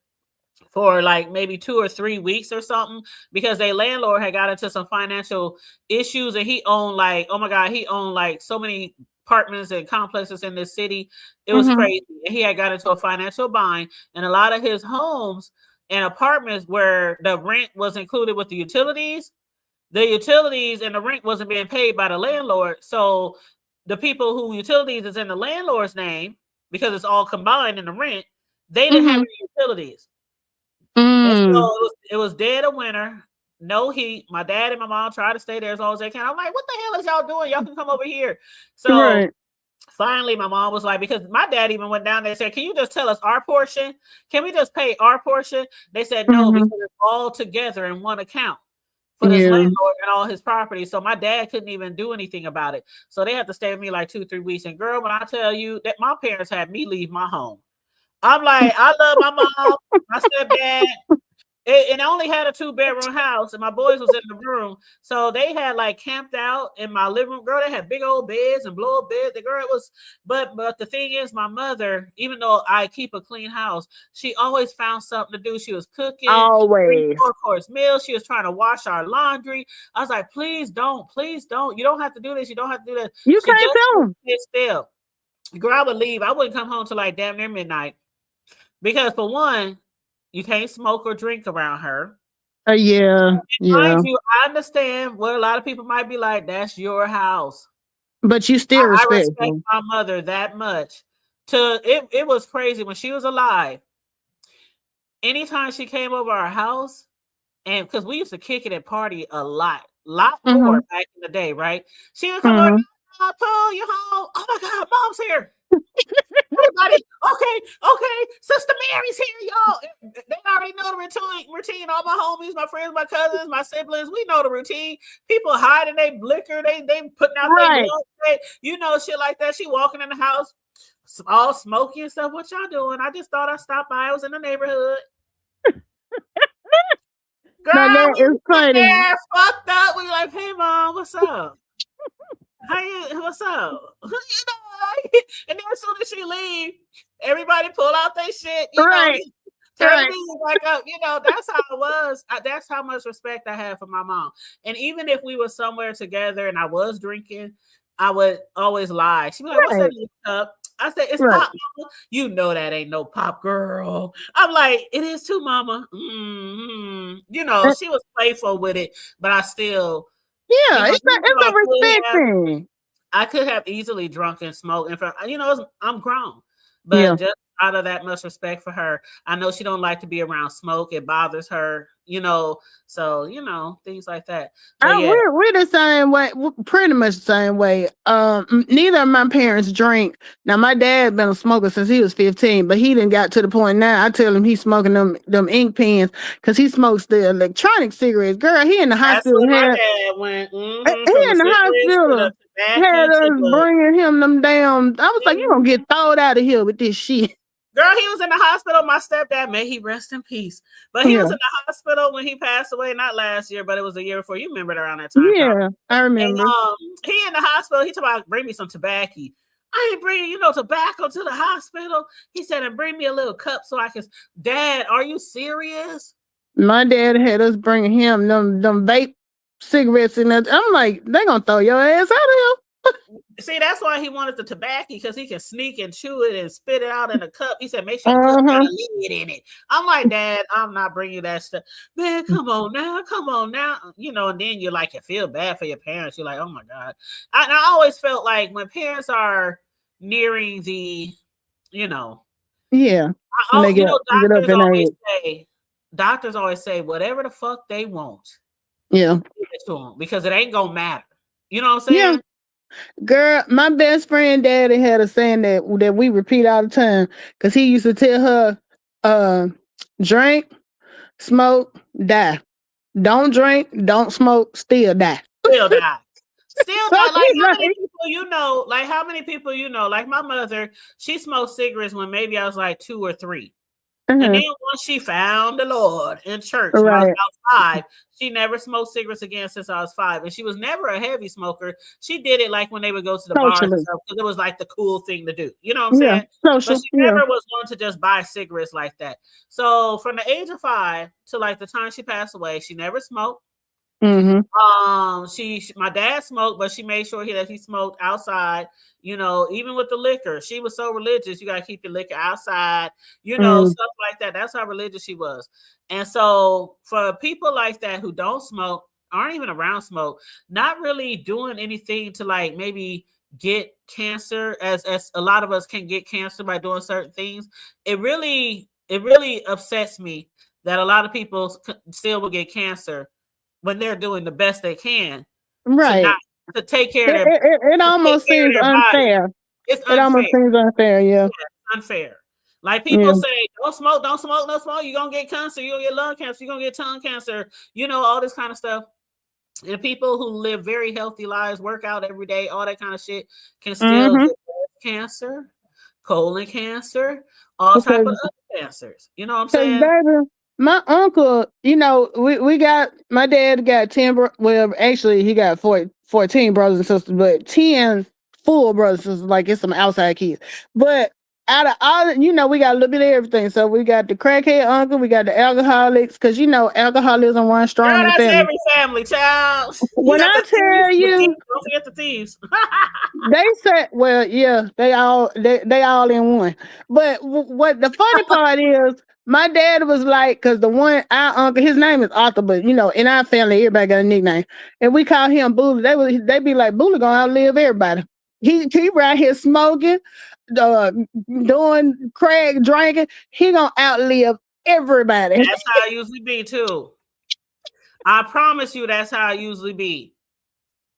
for like maybe 2 or 3 weeks or something, because their landlord had got into some financial issues and he owned like, oh my God, he owned like so many apartments and complexes in this city. It was crazy. And he had got into a financial bind, and a lot of his homes and apartments where the rent was included with the utilities and the rent wasn't being paid by the landlord. So the people who utilities is in the landlord's name, because it's all combined in the rent, they didn't have any utilities. And so it was dead of winter, no heat. My dad and my mom tried to stay there as long as they can. I'm like, what the hell is y'all doing? Y'all can come over here. So finally, my mom was like, because my dad even went down there and said, can you just tell us our portion? Can we just pay our portion? They said, no, because it's all together in one account for this landlord and all his property. So my dad couldn't even do anything about it. So they had to stay with me like 2-3 weeks. And girl, when I tell you that my parents had me leave my home, I'm like, I love my mom, my stepdad. and I only had a 2-bedroom house, and my boys was in the room, so they had like camped out in my living room. Girl, they had big old beds and blow up beds. The girl was, but the thing is, my mother, even though I keep a clean house, she always found something to do. She was cooking, Always 4-course meal. She was trying to wash our laundry. I was like, please don't. You don't have to do this. You don't have to do that. you She can't just tell them. sit still. Girl, I would leave. I wouldn't come home till like damn near midnight because for one, you can't smoke or drink around her. Yeah. Mind you, I understand what a lot of people might be like. That's your house, But you still I respect respect them. my mother that much. It was crazy when she was alive. Anytime she came over our house, and because we used to kick it and party a lot more back in the day, right? She would come over, I'll pull you home. Oh my God, mom's here. Everybody, okay, Sister Mary's here, y'all. They already know the routine. All my homies, my friends, my cousins, my siblings, we know the routine. People hiding they liquor, they putting out their gloves, shit like that. She walking in the house, all smoky and stuff. What y'all doing? I just thought I'd stop by. I was in the neighborhood. Girl, that we is funny. there, fucked up. We like, hey mom, what's up? What's up? And then as soon as she leave, everybody pull out their shit, turn the music back up. That's how it was. That's how much respect I have for my mom. And even if we were somewhere together and I was drinking, I would always lie. She'd be like, what's that in your cup? I said, it's pop, mama. You know that ain't no pop, girl. I'm like, it is too, mama. She was playful with it, but I still... Yeah, it's a respect thing. I could have easily drunk and smoked in front. I'm grown, but just out of that much respect for her, I know she don't like to be around smoke. It bothers her, so things like that. We're the same way, pretty much the same way. Neither of my parents drink. Now my dad been a smoker since he was 15, but he didn't got to the point now. I tell him he's smoking them ink pens because he smokes the electronic cigarettes. Girl, he in the hospital. My dad went. He in the hospital. Had us bringing him them damn. I was like, you gonna get thrown out of here with this shit. Girl, he was in the hospital. My stepdad, may he rest in peace. But he was in the hospital when he passed away, not last year, but it was a year before. You remember around that time. Yeah, I remember. And, he in the hospital. He talked about bring me some tobacco. I ain't bringing, tobacco to the hospital. He said, and bring me a little cup so I can. Dad, are you serious? My dad had us bringing him them vape cigarettes and that. I'm like, they gonna throw your ass out of here. See, that's why he wanted the tobacco, because he can sneak and chew it and spit it out in a cup. He said, make sure you put a lid in it. I'm like, Dad, I'm not bringing that stuff. Man, come on now. And then you feel bad for your parents. You're like, oh my God. I always felt like when parents are nearing the, doctors always say whatever the fuck they want. Yeah. Give it to them, because it ain't gonna matter. You know what I'm saying? Yeah. Girl, my best friend daddy had a saying that we repeat all the time, because he used to tell her, drink, smoke, die. Don't drink, don't smoke, still die. Still die. Still die. How many people you know? Like my mother, she smoked cigarettes when maybe I was like 2 or 3. And then once she found the Lord in church when I was about 5, she never smoked cigarettes again since I was 5. And she was never a heavy smoker. She did it like when they would go to the bars and stuff, because it was like the cool thing to do. You know what I'm saying? But she never was one to just buy cigarettes like that. So from the age of 5 to the time she passed away, she never smoked. My dad smoked, but she made sure that he smoked outside, even with the liquor. She was so religious. You got to keep your liquor outside, stuff like that. That's how religious she was. And so for people like that who don't smoke, aren't even around smoke, not really doing anything to maybe get cancer, as a lot of us can get cancer by doing certain things. It really upsets me that a lot of people still will get cancer when they're doing the best they can, to take care of their. It almost seems unfair. It's unfair. It almost seems unfair. Yeah, unfair. Like people say, don't smoke, no smoke. You're gonna get cancer. You're gonna get lung cancer. You're gonna get tongue cancer. All this kind of stuff. And people who live very healthy lives, work out every day, all that kind of shit, can still get cancer, colon cancer, all type of other cancers. You know what I'm saying? Baby, my uncle, we got my dad got 10 well, actually he got 14 brothers and sisters, but 10 full brothers and sisters, like it's some outside kids. But out of all, we got a little bit of everything. So we got the crackhead uncle, we got the alcoholics, because alcoholism runs strong Girl, in the that's family. every family, child. You When got I the tell thieves, you, don't forget the thieves. they said, well, yeah, they all in one. But what the funny part is, my dad was like, because our uncle, his name is Arthur, but in our family, everybody got a nickname, and we call him Bully. They be like, Bully gonna outlive everybody. He right here smoking, uh, doing crack, drinking. He gonna outlive everybody. That's how it usually be too. I promise you, that's how it usually be.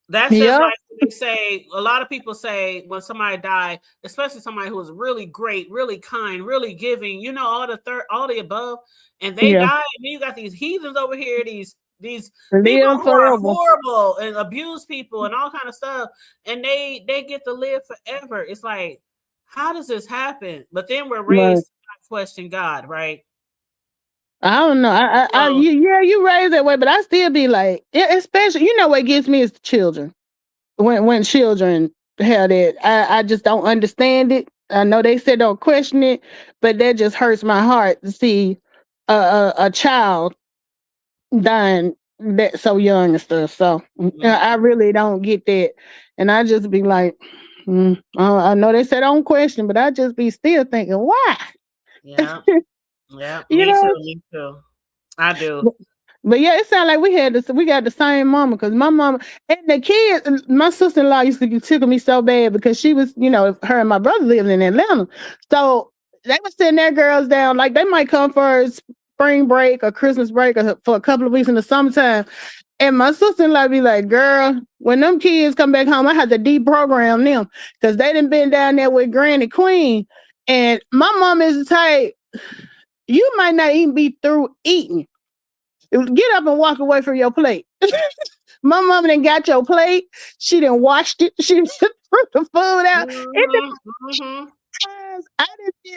That's just like they say. A lot of people say when somebody died, especially somebody who was really great, really kind, really giving, all the above, and they die, and then you got these heathens over here, these people who are horrible and abuse people and all kind of stuff, and they get to live forever. It's like, how does this happen? But then we're raised to question God, right? I don't know. You raised that way, but I still be like, especially, what gets me is the children. When children have that, I just don't understand it. I know they said don't question it, but that just hurts my heart to see a child dying that so young and stuff. So I really don't get that, and I just be like, I know they said don't question, but I just be still thinking, why? Yeah. Yeah, me too. I do. But yeah, it sounds like we got the same mama, because my mama and the kids, my sister-in-law used to tickle me so bad because she was, her and my brother lived in Atlanta. So they were sitting their girls down, like they might come for spring break or Christmas break or for a couple of weeks in the summertime. And my sister-in-law be like, girl, when them kids come back home, I have to deprogram them because they done been down there with Granny Queen. And my mom is the type, you might not even be through eating. Get up and walk away from your plate. My mama done got your plate. She done washed it. She done threw the food out.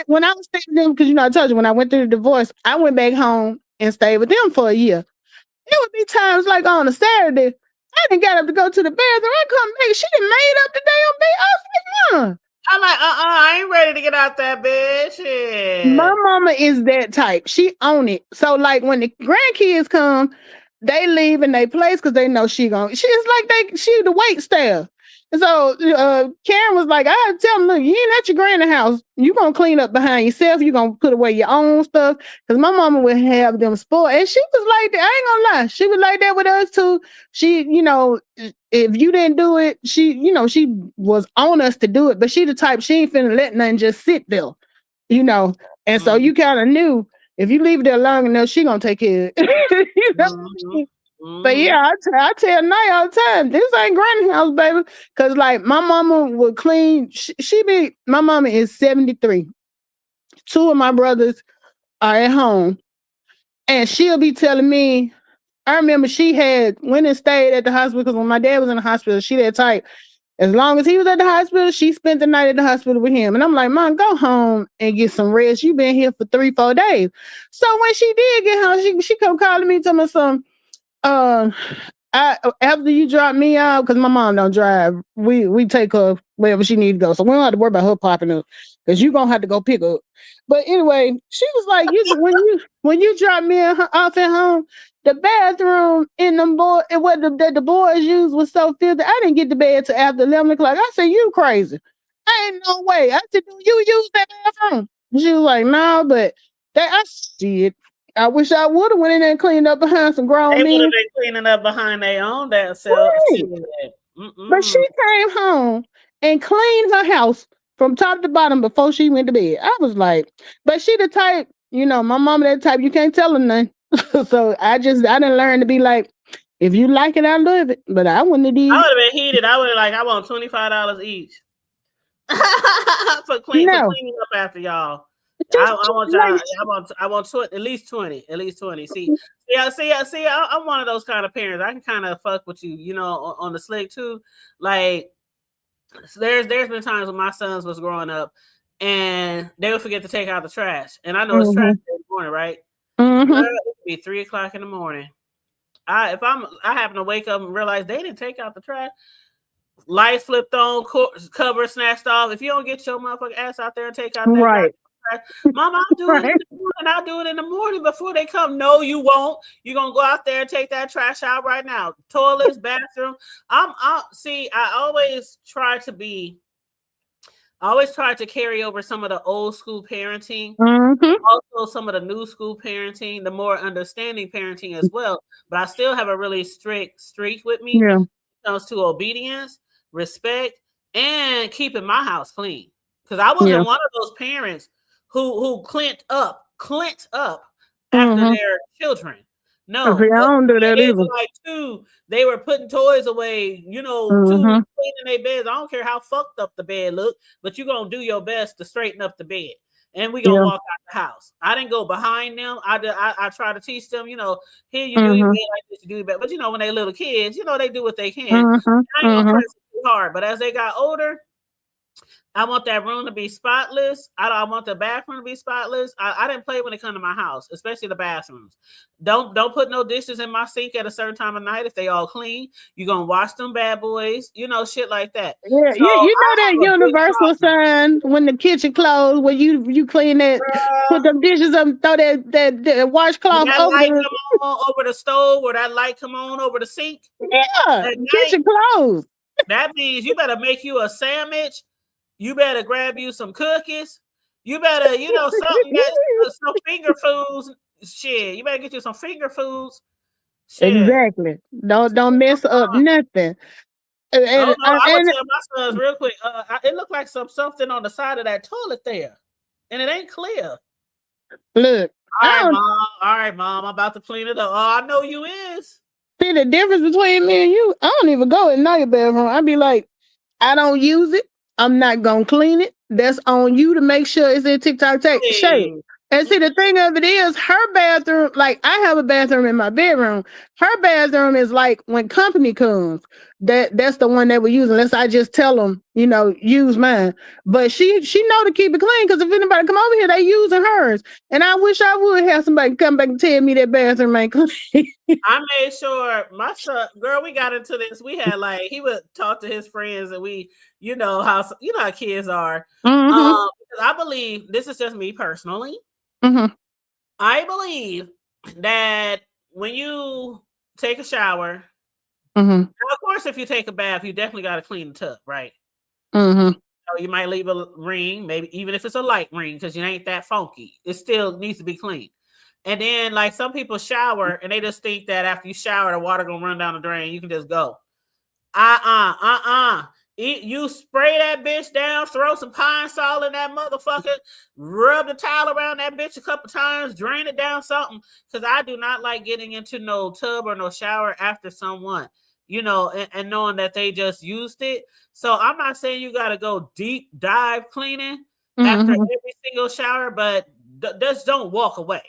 When I was staying with them, because I told you when I went through the divorce, I went back home and stayed with them for a year. It would be times like on a Saturday, I didn't get up to go to the bathroom. I come back, she done made up the damn bed. I was like, Mom. I'm like, I ain't ready to get out that bed. Shit. My mama is that type. She own it. So like when the grandkids come, they leave in their place because they know she the wait staff. And so Karen was like, I tell them, look, you ain't at your granny house. You gonna clean up behind yourself. You gonna put away your own stuff. Because my mama would have them spoiled. And she was like that. I ain't gonna lie. She was like that with us too. She, if you didn't do it, she was on us to do it. But she the type, she ain't finna let nothing just sit there. And so you kind of knew if you leave it there long enough, she gonna take care of it. But yeah, I tell Nye all the time, this ain't granny house, baby. Cause like my mama would clean. My mama is 73. 2 of my brothers are at home, and she'll be telling me. I remember she had went and stayed at the hospital because when my dad was in the hospital, she that type. As long as he was at the hospital, she spent the night at the hospital with him. And I'm like, Mom, go home and get some rest. You've been here for 3-4 days. So when she did get home, she come calling me, telling me some, after you drop me out, because my mom don't drive, we take her wherever she need to go. So we don't have to worry about her popping up because you're going to have to go pick her up. But anyway, she was like, when you drop me off at home, the bathroom in them the boys used was so filthy. I didn't get to bed till after 11 o'clock. I said, you crazy. Ain't no way. I said, do you use that bathroom? She was like, no, but I see it. I wish I would have went in there and cleaned up behind some grown men. They would have been cleaning up behind their own damn self. Right. But she came home and cleaned her house from top to bottom before she went to bed. I was like, but she the type, my mama that type, you can't tell her nothing. So I didn't learn to be like, if you like it, I love it. But I wouldn't have. I would have been heated. I would have I want $25 each for cleaning up after y'all. I want at least 20. See, I'm one of those kind of parents. I can kind of fuck with you, on the slick too. Like there's been times when my sons was growing up and they would forget to take out the trash. And I know it's trash in the morning, right? Mm-hmm. Girl, it could be 3:00 in the morning. I happen to wake up and realize they didn't take out the trash. Lights flipped on, cover snatched off. If you don't get your motherfucking ass out there and take out that Right. trash, Mama, I'll do it in the morning. I'll do it in the morning before they come. No, you won't. You're gonna go out there and take that trash out right now. Toilets, bathroom. I always try to carry over some of the old school parenting, also some of the new school parenting, the more understanding parenting as well. But I still have a really strict streak with me when it comes to obedience, respect, and keeping my house clean. Because I wasn't one of those parents who clint up after their children. No, I don't do that either. Like they were putting toys away, cleaning their beds. I don't care how fucked up the bed look, but you're gonna do your best to straighten up the bed, and we gonna walk out the house. I didn't go behind them. I try to teach them, here you do your bed like this, you do your bed. But when they little kids, they do what they can. I ain't gonna press it too hard. But as they got older, I want that room to be spotless. I want the bathroom to be spotless. I didn't play when it come to my house, especially the bathrooms. Don't put no dishes in my sink at a certain time of night if they all clean. You're gonna wash them bad boys, shit like that. Yeah, so you know that universal sign when the kitchen closed, when you clean that, put them dishes up, throw that washcloth over light come on over the stove, or that light come on over the sink. Yeah, kitchen closed. That means you better make you a sandwich. You better grab you some cookies. You better, something some finger foods. Shit, you better get you some finger foods. Shit. Exactly. Don't mess up nothing. I'm gonna tell my sons real quick. It looked like something on the side of that toilet there, and it ain't clear. Look, all right, mom. I'm about to clean it up. Oh, I know you is. See the difference between me and you? I don't even go in your bathroom. I be like, I don't use it. I'm not gonna clean it. That's on you to make sure it's in TikTok shape. And see, the thing of it is, her bathroom, like I have a bathroom in my bedroom. Her bathroom is like when company comes, that's the one that we use, unless I just tell them, use mine. But she know to keep it clean, because if anybody come over here, they using hers. And I wish I would have somebody come back and tell me that bathroom ain't clean. I made sure my son, girl, we got into this. We had he would talk to his friends, and we, how kids are. I believe, this is just me personally. I believe that when you take a shower, now of course, if you take a bath, you definitely got to clean the tub, right? You might leave a ring, maybe even if it's a light ring, because you ain't that funky. It still needs to be clean. And then, some people shower and they just think that after you shower, the water gonna run down the drain. You can just go. You spray that bitch down, throw some pine salt in that motherfucker, rub the towel around that bitch a couple times, drain it down something. Because I do not like getting into no tub or no shower after someone, and knowing that they just used it. So I'm not saying you got to go deep dive cleaning after every single shower, but just don't walk away.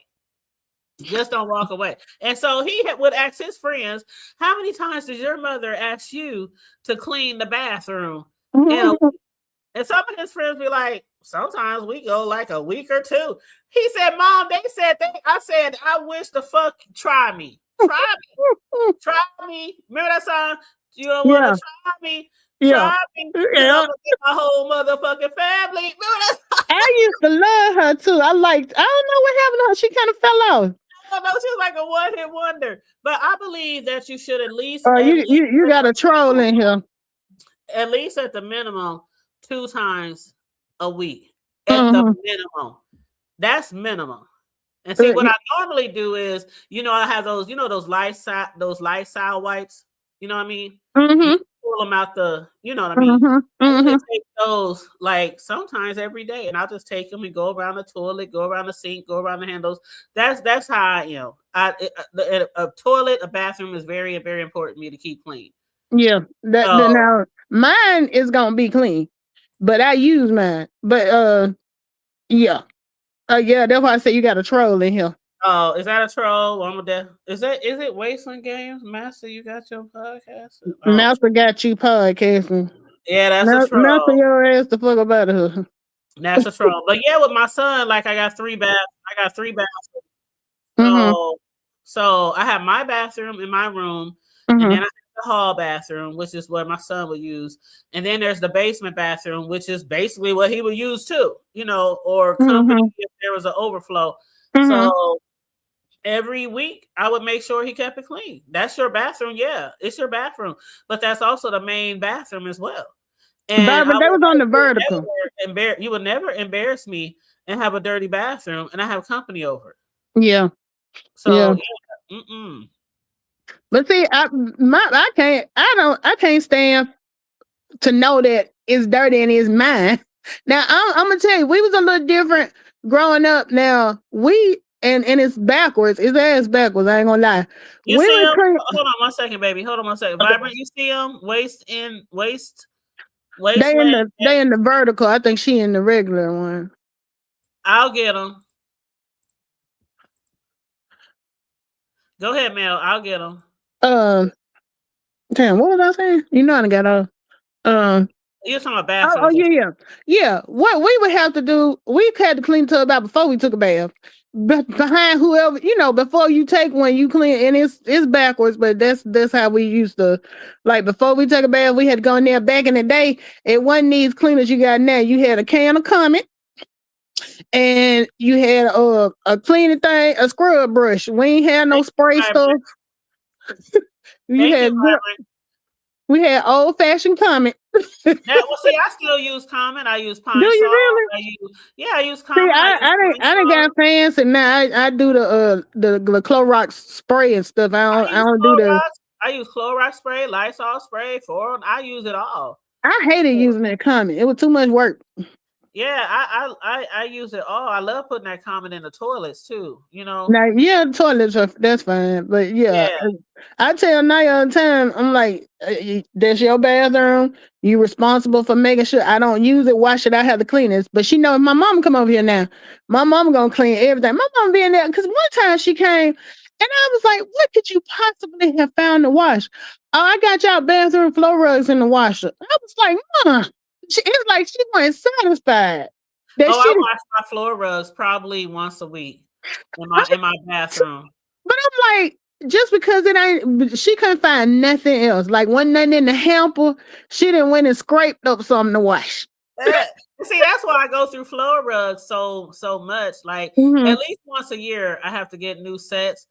Just don't walk away. And so he would ask his friends, how many times did your mother ask you to clean the bathroom? And some of his friends be like, sometimes we go like a week or two. He said, Mom, I said, I wish the fuck try me. Try me. Try me. Remember that song? You don't want to try me. Try me. I'm gonna get my whole motherfucking family. Remember that song? I used to love her too. I don't know what happened to her. She kind of fell off. No, she was like a one-hit wonder. But I believe that you should at least. You got a troll in here. At least at the minimum, 2 times a week. At the minimum. That's minimum. And see, what I normally do is, I have those, those Lysol wipes. You know what I mean? Pull them out you know what I mean? I take those sometimes every day, and I'll just take them and go around the toilet, go around the sink, go around the handles. That's how I am. A toilet, a bathroom is very, very important to me to keep clean. Yeah, now mine is gonna be clean, but I use mine. But yeah, that's why I say you got a troll in here. Oh, is that a troll? Is it Wasteland Games? Master, you got your podcast? Master got you podcasting. Yeah, that's a troll. Master your ass the fuck about her. That's a troll. But yeah, with my son, I got 3 baths. Mm-hmm. So I have my bathroom in my room, and then I have the hall bathroom, which is what my son would use. And then there's the basement bathroom, which is basically what he would use too, or company if there was an overflow. So every week I would make sure he kept it clean. That's your bathroom. Yeah, it's your bathroom, but that's also the main bathroom as well. And that was on the vertical. You would never embarrass me and have a dirty bathroom and I have company over. Yeah. So yeah. But see, I can't stand to know that it's dirty and it's mine. Now I'm gonna tell you, we was a little different growing up. Now and it's backwards. It's ass backwards. I ain't gonna lie. You see him? Hold on 1 second, baby. Hold on 1 second. Vibrant, you see him? Waist. They in the vertical. I think she in the regular one. I'll get them. Go ahead, Mel. I'll get them. Damn, what was I saying? You know I got a. You're talking about bathroom. Yeah. What we would have to do, we had to clean the tub out before we took a bath. Behind whoever, before you take one, you clean, and it's backwards, but that's how we used to. Like before we take a bath, we had to go in there. Back in the day, it wasn't these cleaners you got now. You had a can of Comet, and you had a cleaning thing, a scrub brush. We ain't had no spray stuff. We had old fashioned Comet. See, I still use Comet. I use Pine Do you Sol. really? I use Comet. See, I done got fancy now. I do the Clorox spray and stuff. I don't do the. I use Clorox spray, Lysol spray, I use it all. I hated using that Comet. It was too much work. Yeah, I use it all. I love putting that Comet in the toilets too. Now, yeah, toilets that's fine, but yeah. I tell Naya all the time, I'm like, that's your bathroom. You responsible for making sure I don't use it. Why should I have to clean this? But she knows my mom come over here now. My mom gonna clean everything. My mom be in there because one time she came and I was like, what could you possibly have found to wash? Oh, I got y'all bathroom floor rugs in the washer. I was like, it's like she wasn't satisfied. I wash my floor rugs probably once a week in my bathroom. But I'm like, just because she couldn't find nothing else. Like wasn't nothing in the hamper. She didn't went and scraped up something to wash. See, that's why I go through floor rugs so much. Like at least once a year, I have to get new sets.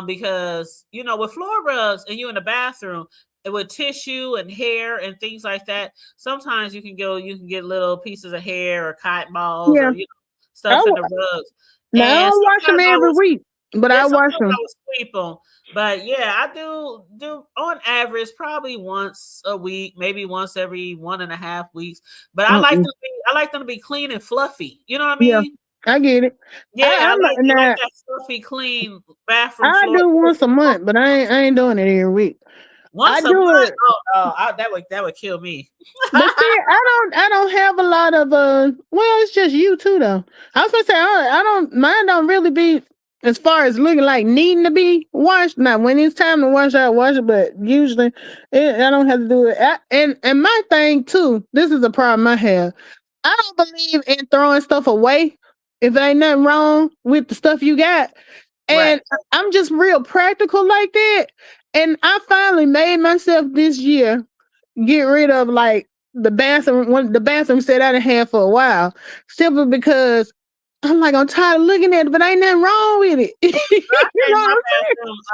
Because with floor rugs and you in the bathroom, with tissue and hair and things like that, sometimes you can get little pieces of hair or cotton balls or stuff in the rugs. Now I don't wash them every week, but I wash them. I would sweep them. But yeah, I do on average probably once a week, maybe once every 1.5 weeks. But I like them to be clean and fluffy. You know what I mean? Yeah. I get it. Yeah, I like that fluffy, clean bathroom. I do once a month, but I ain't doing it every week. Once a month? That would kill me. But see, I don't have a lot of well, it's just you too though. I was gonna say mine don't really be as far as looking like needing to be washed. Now when it's time to wash, I wash it, but usually I don't have to do it. And my thing too, this is a problem I have. I don't believe in throwing stuff away if there ain't nothing wrong with the stuff you got. And I'm just real practical like that. And I finally made myself this year get rid of like the bathroom set I done had for a while, simply because I'm like, I'm tired of looking at it, but ain't nothing wrong with it.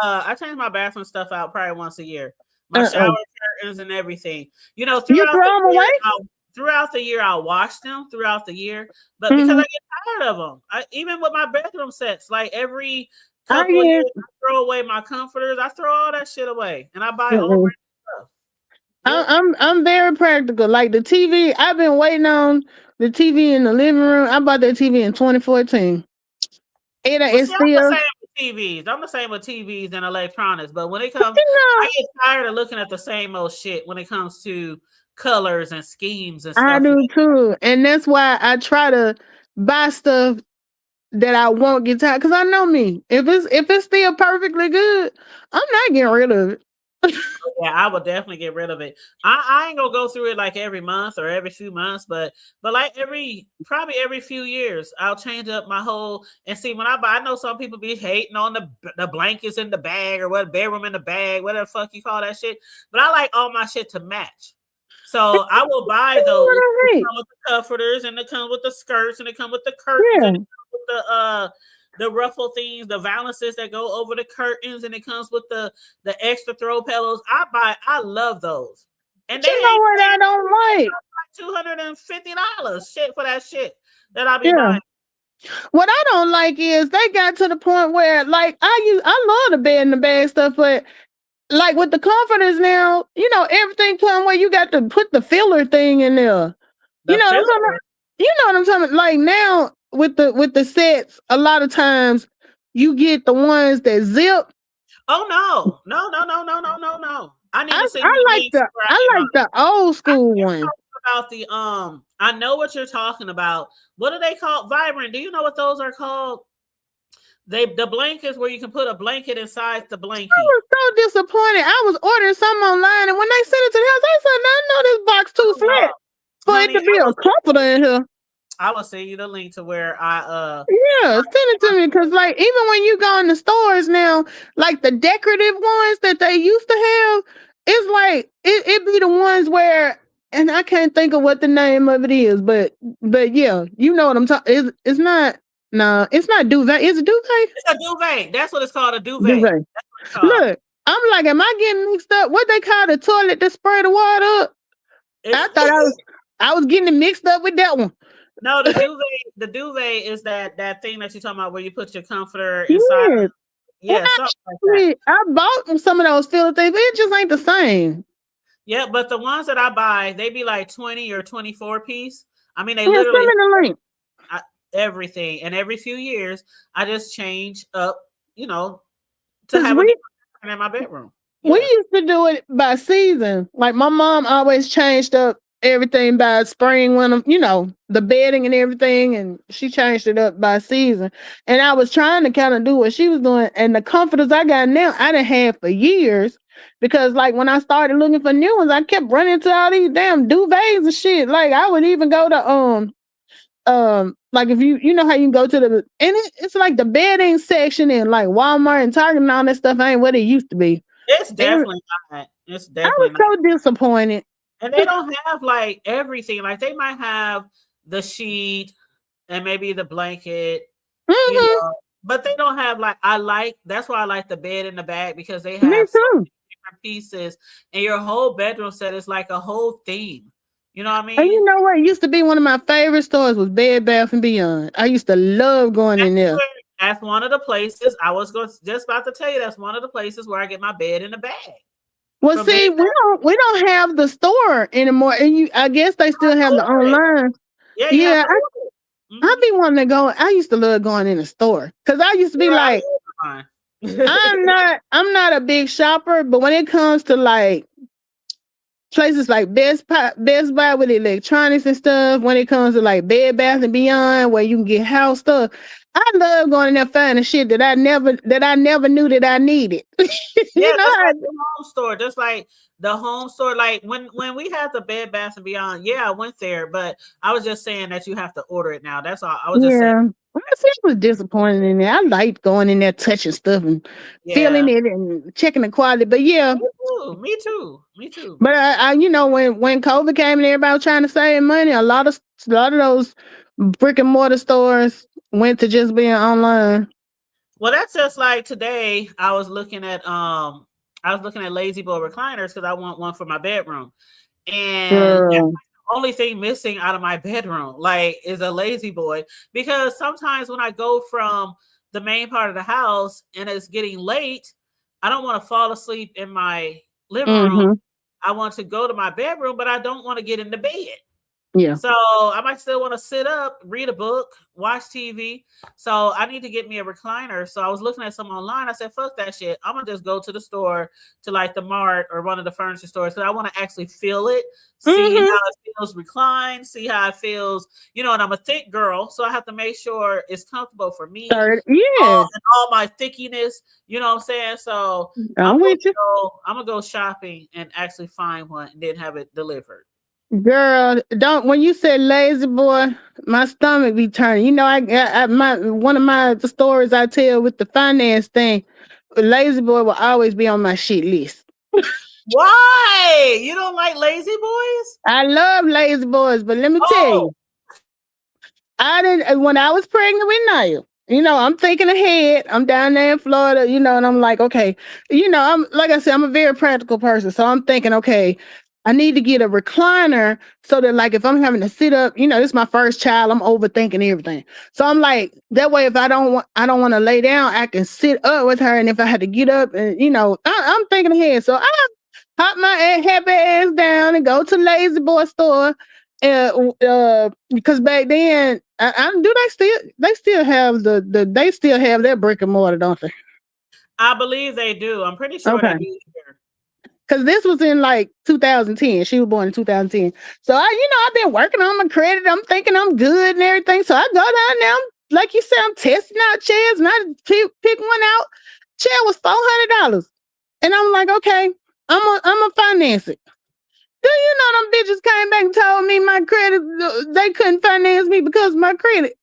I change my bathroom stuff out probably once a year. My shower curtains and everything. Throughout the year, I'll wash them throughout the year, but because I get tired of them, even with my bedroom sets, like every couple of years, I throw away my comforters. I throw all that shit away, and I buy all brand stuff. I'm very practical. Like the TV, I've been waiting on the TV in the living room. I bought that TV in 2014. It's still the same with TVs. I'm the same with TVs and electronics, but when it comes, I get tired of looking at the same old shit when it comes to colors and schemes and stuff. I do too, and that's why I try to buy stuff that I won't get tired, because I know me. If it's still perfectly good, I'm not getting rid of it. Yeah, I would definitely get rid of it. I ain't gonna go through it like every month or every few months, but like probably every few years, I'll change up my whole. And see, when I buy, I know some people be hating on the blankets in the bag or what bedroom in the bag, whatever the fuck you call that shit. But I like all my shit to match. So I will buy those. It come with the comforters, and it comes with the skirts, and it comes with the curtains, and it comes with the ruffle things, the valances that go over the curtains, and it comes with the extra throw pillows. I love those. And they you know what I don't like $250 shit for that shit that I'll be buying. What I don't like is they got to the point where like I love the bed and the bag stuff, but like with the comforters now, you know, everything come where you got to put the filler thing in there. You know what I'm talking about? Like now with the sets, a lot of times you get the ones that zip. Oh no. I need to see. I like the old school one. About the I know what you're talking about. What are they called? Vibrant. Do you know what those are called? The blankets where you can put a blanket inside the blanket. I was so disappointed. I was ordering something online, and when they sent it to the house, I said, "I know this box too flat for it to be a comforter in here." I will send you the link to where I send it to me, because like even when you go in the stores now, like the decorative ones that they used to have, it's like it be the ones where, and I can't think of what the name of it is, but yeah, you know what I'm talking. It's not. No, it's not duvet. Is it duvet? It's a duvet. That's what it's called, a duvet. Look, I'm like, am I getting mixed up? What they call the toilet that spray the water up? I thought I was getting it mixed up with that one. No, the duvet is that thing that you're talking about where you put your comforter inside. Yeah, something like that. I bought some of those filler things, but it just ain't the same. Yeah, but the ones that I buy, they be like 20 or 24 piece. I mean, they send literally me the link. Everything, and every few years I just change up, you know, to have a different in my bedroom. We used to do it by season. Like my mom always changed up everything by spring, winter, you know, the bedding and everything, and she changed it up by season. And I was trying to kind of do what she was doing, and the comforters I got now I done had for years, because like when I started looking for new ones, I kept running into all these damn duvets and shit. Like I would even go to like if you know how you can go to the, and it's like the bedding section in like Walmart and Target and all that stuff ain't what it used to be. It's definitely not. It's definitely. I was so disappointed. And they don't have like everything. Like they might have the sheet and maybe the blanket, you know, but they don't have like that's why I like the bed in the bag, because they have so many different pieces, and your whole bedroom set is like a whole theme. You know what I mean? And you know what? It used to be one of my favorite stores was Bed Bath & Beyond. I used to love going in there. That's one of the places I was just about to tell you. That's one of the places where I get my bed in the bag. Well, see, we don't have the store anymore, and I guess they still have the online. Yeah. I be wanting to go. I used to love going in the store, because I used to be like, I'm not a big shopper, but when it comes to like places like Best Buy with electronics and stuff, when it comes to like Bed Bath & Beyond where you can get house stuff, I love going in there finding shit that I never knew that I needed. You know, like the home store, just like the home store. Like when we had the Bed Bath & Beyond, I went there, but I was just saying that you have to order it now. That's all. I was just saying. I was disappointed in there. I liked going in there, touching stuff and feeling it and checking the quality. But me too. But I you know, when COVID came and everybody was trying to save money, a lot of those brick and mortar stores went to just being online. Well, that's just like today. I was looking at Lazy Boy recliners because I want one for my bedroom, and only thing missing out of my bedroom like is a Lazy Boy, because sometimes when I go from the main part of the house and it's getting late, I don't want to fall asleep in my living room. I want to go to my bedroom, but I don't want to get in the bed. Yeah. So I might still want to sit up, read a book, watch TV. So I need to get me a recliner. So I was looking at some online. I said, fuck that shit. I'm going to just go to the store, to like the Mart or one of the furniture stores, because I want to actually feel it, see how it feels reclined, see how it feels, you know, and I'm a thick girl. So I have to make sure it's comfortable for me. Yeah. And all my thickiness, you know what I'm saying? So I'm going to go shopping and actually find one and then have it delivered. Girl, don't, when you said lazy boy, my stomach be turning. You know, I one of my stories I tell with the finance thing, lazy boy will always be on my shit list. Why? You don't like lazy boys? I love lazy boys, but let me tell you, I didn't, when I was pregnant with Naya, you know, I'm thinking ahead. I'm down there in Florida, you know, and I'm like, okay, you know, I'm, like I said, I'm a very practical person. So I'm thinking, okay, I need to get a recliner so that, like, if I'm having to sit up, you know, this is my first child, I'm overthinking everything. So I'm like, that way, if I don't want to lay down, I can sit up with her. And if I had to get up, and you know, I'm thinking ahead. So I hop my happy ass down and go to Lazy Boy store. Because back then, they still have they still have their brick and mortar, don't they? I believe they do. I'm pretty sure they do here. Because this was in like 2010. She was born in 2010. So I've been working on my credit. I'm thinking I'm good and everything. So I go down there. Like you said, I'm testing out chairs, and I pick one out. Chair was $400, and I'm like, okay, I'm gonna finance it. Do you know them bitches came back and told me my credit, they couldn't finance me because of my credit?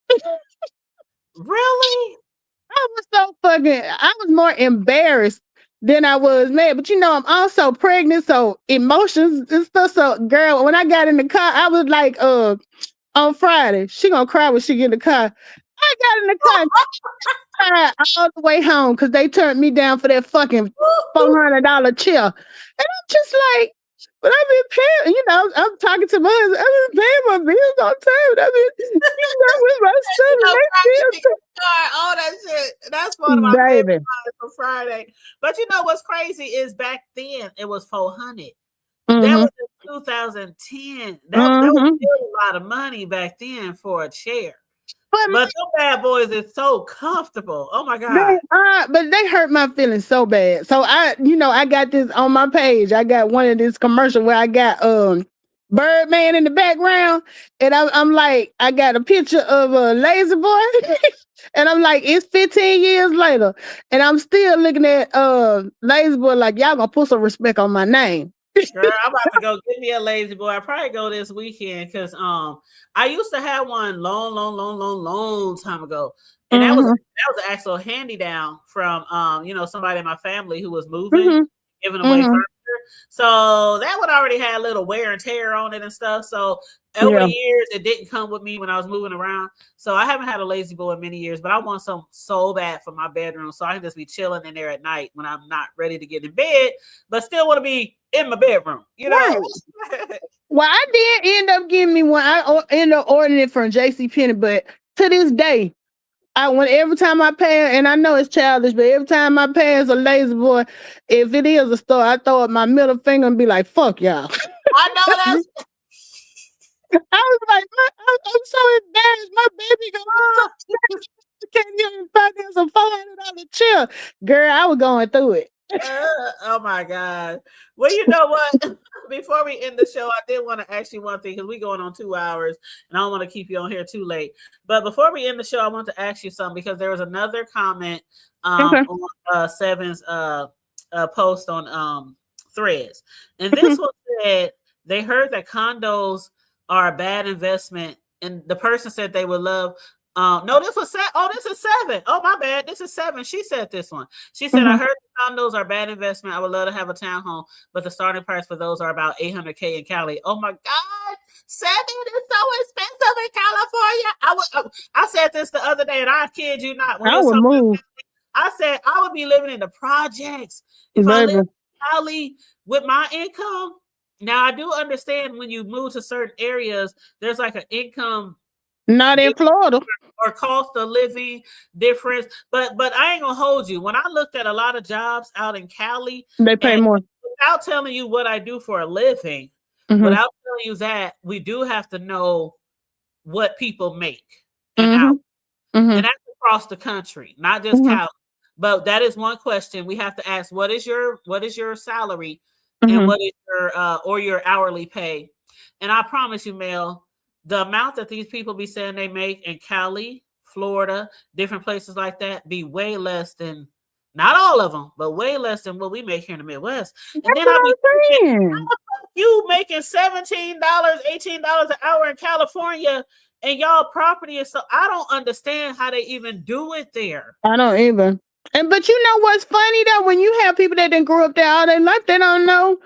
Really? I was more embarrassed than I was mad. But you know, I'm also pregnant, so emotions and stuff. So girl, when I got in the car, I was like, on Friday, she gonna cry when she get in the car. I got in the car all the way home because they turned me down for that fucking $400 chair. And I'm just like, but I've been paying, you know, I'm talking to my husband, I've been paying my bills on time. I've been with my stuff. All that shit. That's one of my favorite times for Friday. But you know what's crazy is back then it was $400. That was in 2010. That was still a lot of money back then for a chair. But them bad boys is so comfortable. Oh my God. But they hurt my feelings so bad. So I got this on my page. I got one of this commercial where I got Birdman in the background, and I'm like, I got a picture of a Lazy Boy, and I'm like, it's 15 years later, and I'm still looking at Lazy Boy like, y'all gonna put some respect on my name. Girl, I'm about to go get me a Lazy Boy. I probably go this weekend because I used to have one long time ago, and that was an actual handy down from somebody in my family who was moving, giving away furniture. So that one already had a little wear and tear on it and stuff. So over the years, it didn't come with me when I was moving around. So I haven't had a Lazy Boy in many years, but I want some so bad for my bedroom so I can just be chilling in there at night when I'm not ready to get in bed, but still want to be in my bedroom, you know? Right. Well, I did end up getting me one. I ended up ordering it from JCPenney, but to this day, every time I pass, and I know it's childish, but every time I pass a Lazy Boy, if it is a store, I throw up my middle finger and be like, fuck y'all. I know that's. I was like, I'm so embarrassed. My baby can't even finance a $400 chair. Girl, I was going through it. Oh my God. Well, you know what? Before we end the show, I did want to ask you one thing because we're going on 2 hours and I don't want to keep you on here too late. But before we end the show, I want to ask you something because there was another comment on Seven's post on Threads. And this one said they heard that condos are a bad investment. And the person said they would love. No, this was this is 7. Oh, my bad. This is 7. She said this one. She said, I heard condos are bad investment. I would love to have a townhome, but the starting price for those are about $800K in Cali. Oh my God, 7 is so expensive in California. I said this the other day, and I kid you not. When I would move. I said I would be living in the projects if I lived in Cali with my income. Now I do understand when you move to certain areas, there's like an income. Not in Florida. Or cost of living difference. But I ain't gonna hold you. When I looked at a lot of jobs out in Cali, they pay more. Without telling you what I do for a living, Without telling you that, we do have to know what people make an Mm-hmm. hour. Mm-hmm. And that's across the country, not just Cali. But that is one question we have to ask: what is your salary, and what is your hourly pay? And I promise you, Mel, the amount that these people be saying they make in Cali, Florida, different places like that, be way less than, not all of them, but way less than what we make here in the Midwest. And That's then what I be saying. you making $17, $18 an hour in California, and y'all property is so, I don't understand how they even do it there. I don't even. But you know what's funny though? When you have people that didn't grow up there all their life, they don't know.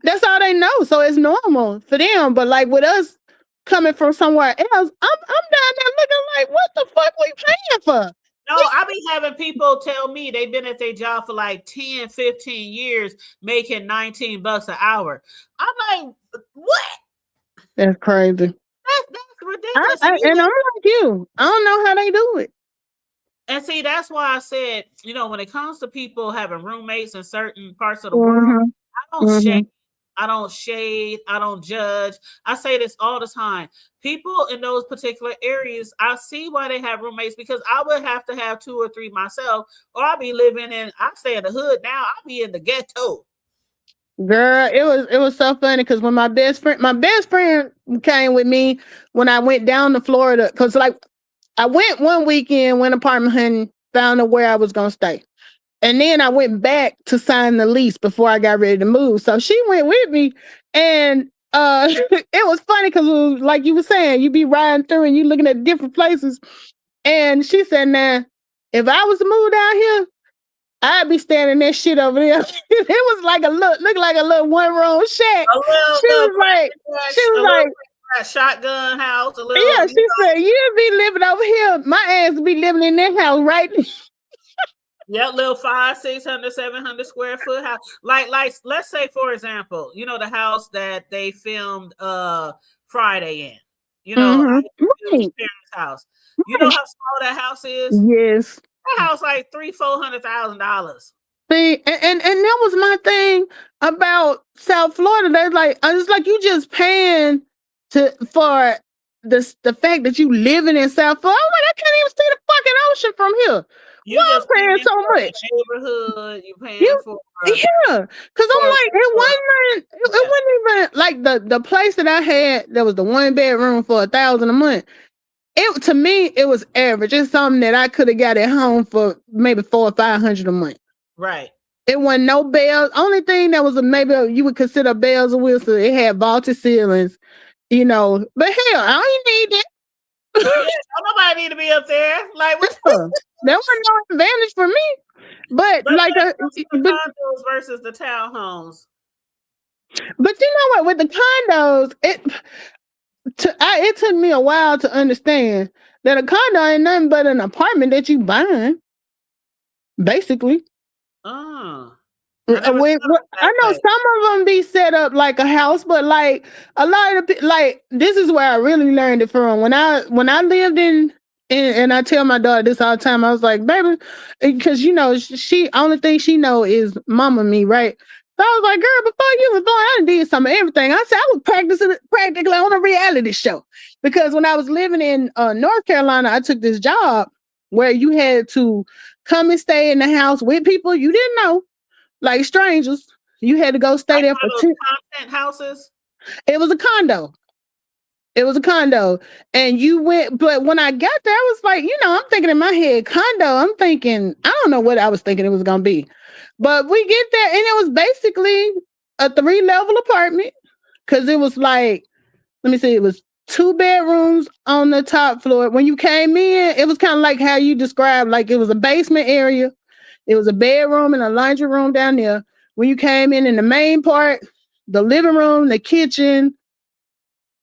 That's all they know. So it's normal for them. But like with us coming from somewhere else, I'm down there looking like, what the fuck we paying for? No, I be having people tell me they've been at their job for like 10, 15 years, making $19 an hour. I'm like, what? That's crazy. That's ridiculous. And I'm like you. I don't know how they do it. And see, that's why I said, when it comes to people having roommates in certain parts of the world, I don't shade. I don't shade. I don't judge. I say this all the time. People in those particular areas, I see why they have roommates, because I would have to have 2 or 3 myself, or I'll be living in, I stay in the hood now, I'll be in the ghetto. Girl, it was so funny because when my best friend came with me when I went down to Florida, because like I went one weekend, went apartment hunting, found out where I was gonna stay. And then I went back to sign the lease before I got ready to move. So she went with me, and it was funny because like you were saying, you be riding through and you looking at different places. And she said, "Now, if I was to move down here, I'd be standing that shit over there." It was like look like a little one-room shack. She was like, shotgun house. Yeah, she said, "You'd be living over here. My ass would be living in that house, right?" Yeah, little 500, 600, 700 square foot house. Like let's say, for example, the house that they filmed Friday in. Right. Parents' house. You know how small that house is? Yes. That house like $300,000-$400,000. See, and that was my thing about South Florida. They're like, I was like, you just paying for the fact that you living in South Florida. I'm like, I can't even see the fucking ocean from here. You just paying so much. Neighborhood, you paying for because I'm like, it wasn't even like the place that I had. There was the 1-bedroom for $1,000 a month. To me, it was average. It's something that I could have got at home for maybe $400 or $500 a month. Right. It wasn't no bells. Only thing that was maybe you would consider bells and whistles. It had vaulted ceilings, But hell, I ain't need that. Nobody need to be up there. Like, what? That wasn't no advantage for me. But like the condos versus the townhomes. But you know what? With the condos, it took me a while to understand that a condo ain't nothing but an apartment that you buying, basically. I know some of them be set up like a house, but like a lot of this is where I really learned it from. When I lived in and I tell my daughter this all the time, I was like, baby, because she only thing she know is mama me, right? So I was like, girl, before you was born, I did some of everything. I said I was practicing practically on a reality show, because when I was living in North Carolina, I took this job where you had to come and stay in the house with people you didn't know. Like strangers, you had to go stay there for 2 content houses. It was a condo. And you went, but when I got there, I was like, I'm thinking in my head, condo. I'm thinking, I don't know what I was thinking it was gonna be, but we get there and it was basically a 3-level apartment, because it was like, let me see, it was 2 bedrooms on the top floor. When you came in, it was kind of like how you described, like it was a basement area. It was a bedroom and a laundry room down there. When you came in the main part, the living room, the kitchen,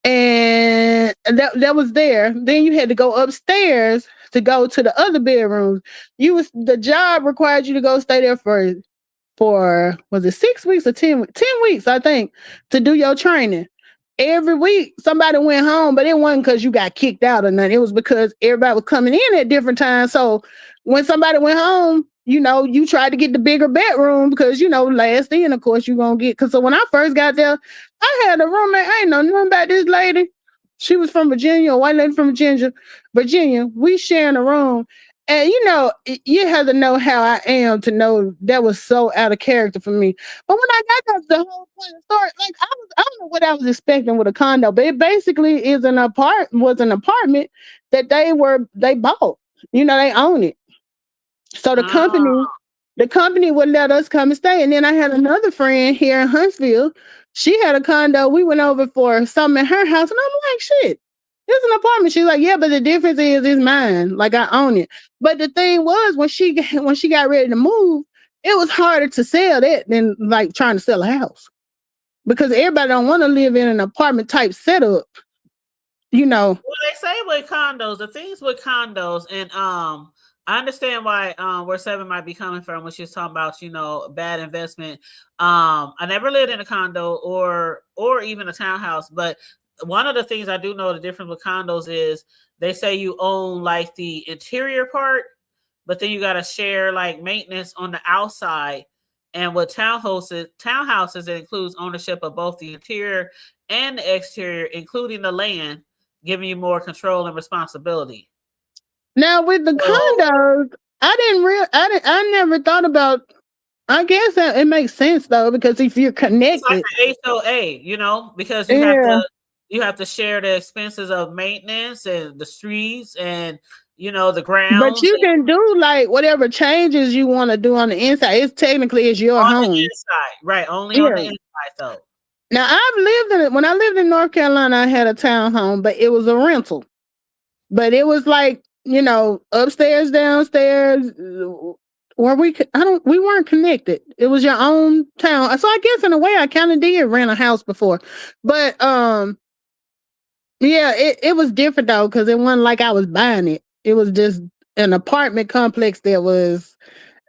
and that was there. Then you had to go upstairs to go to the other bedrooms. The job required you to go stay there for was it 6 weeks or 10 weeks, I think, to do your training. Every week somebody went home, but it wasn't because you got kicked out or nothing. It was because everybody was coming in at different times. So when somebody went home, you know, you try to get the bigger bedroom because, you know, last in, of course, you're going to get. Because so when I first got there, I had a roommate. I ain't know nothing about this lady. She was from Virginia, a white lady from Virginia. Virginia, we sharing a room. And, you know, you have to know how I am to know that was so out of character for me. But when I got there, the whole point of the story, like, I don't know what I was expecting with a condo, but it basically is an apartment that they bought. You know, they own it. So the company would let us come and stay. And then I had another friend here in Huntsville. She had a condo. We went over for something in her house, and I'm like, shit, it's an apartment. She's like, yeah, but the difference is it's mine. Like I own it. But the thing was, when she got ready to move, it was harder to sell that than like trying to sell a house. Because everybody don't want to live in an apartment type setup. You know. Well, they say with condos, the things with condos, and I understand why where Seven might be coming from when she's talking about, you know, bad investment. I never lived in a condo or even a townhouse, but one of the things I do know the difference with condos is they say you own like the interior part, but then you got to share like maintenance on the outside. And with townhouses, it includes ownership of both the interior and the exterior, including the land, giving you more control and responsibility. Now with the condos, I never thought about. I guess that it makes sense though, because if you're connected, it's like an HOA, you know, because you have to share the expenses of maintenance and the streets and, you know, the ground. But you can do like whatever changes you want to do on the inside. It's technically it's your home. The inside, right? Only on the inside though. Now when I lived in North Carolina, I had a townhome, but it was a rental. But it was like, you know, upstairs, downstairs, where we weren't connected. It was your own town. So I guess in a way I kind of did rent a house before. But yeah, it was different though, because it wasn't like I was buying it. It was just an apartment complex that was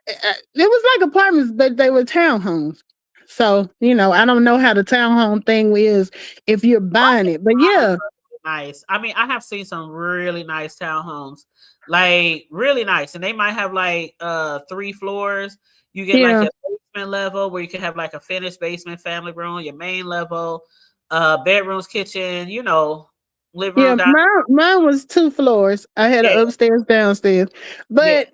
it was like apartments, but they were townhomes. So, you know, I don't know how the townhome thing is if you're buying it. But yeah. Nice. I mean, I have seen some really nice townhomes, like really nice, and they might have like 3 floors. You get like your basement level where you can have like a finished basement family room, your main level, bedrooms, kitchen, you know, living room. Mine was 2 floors. I had an upstairs, downstairs, but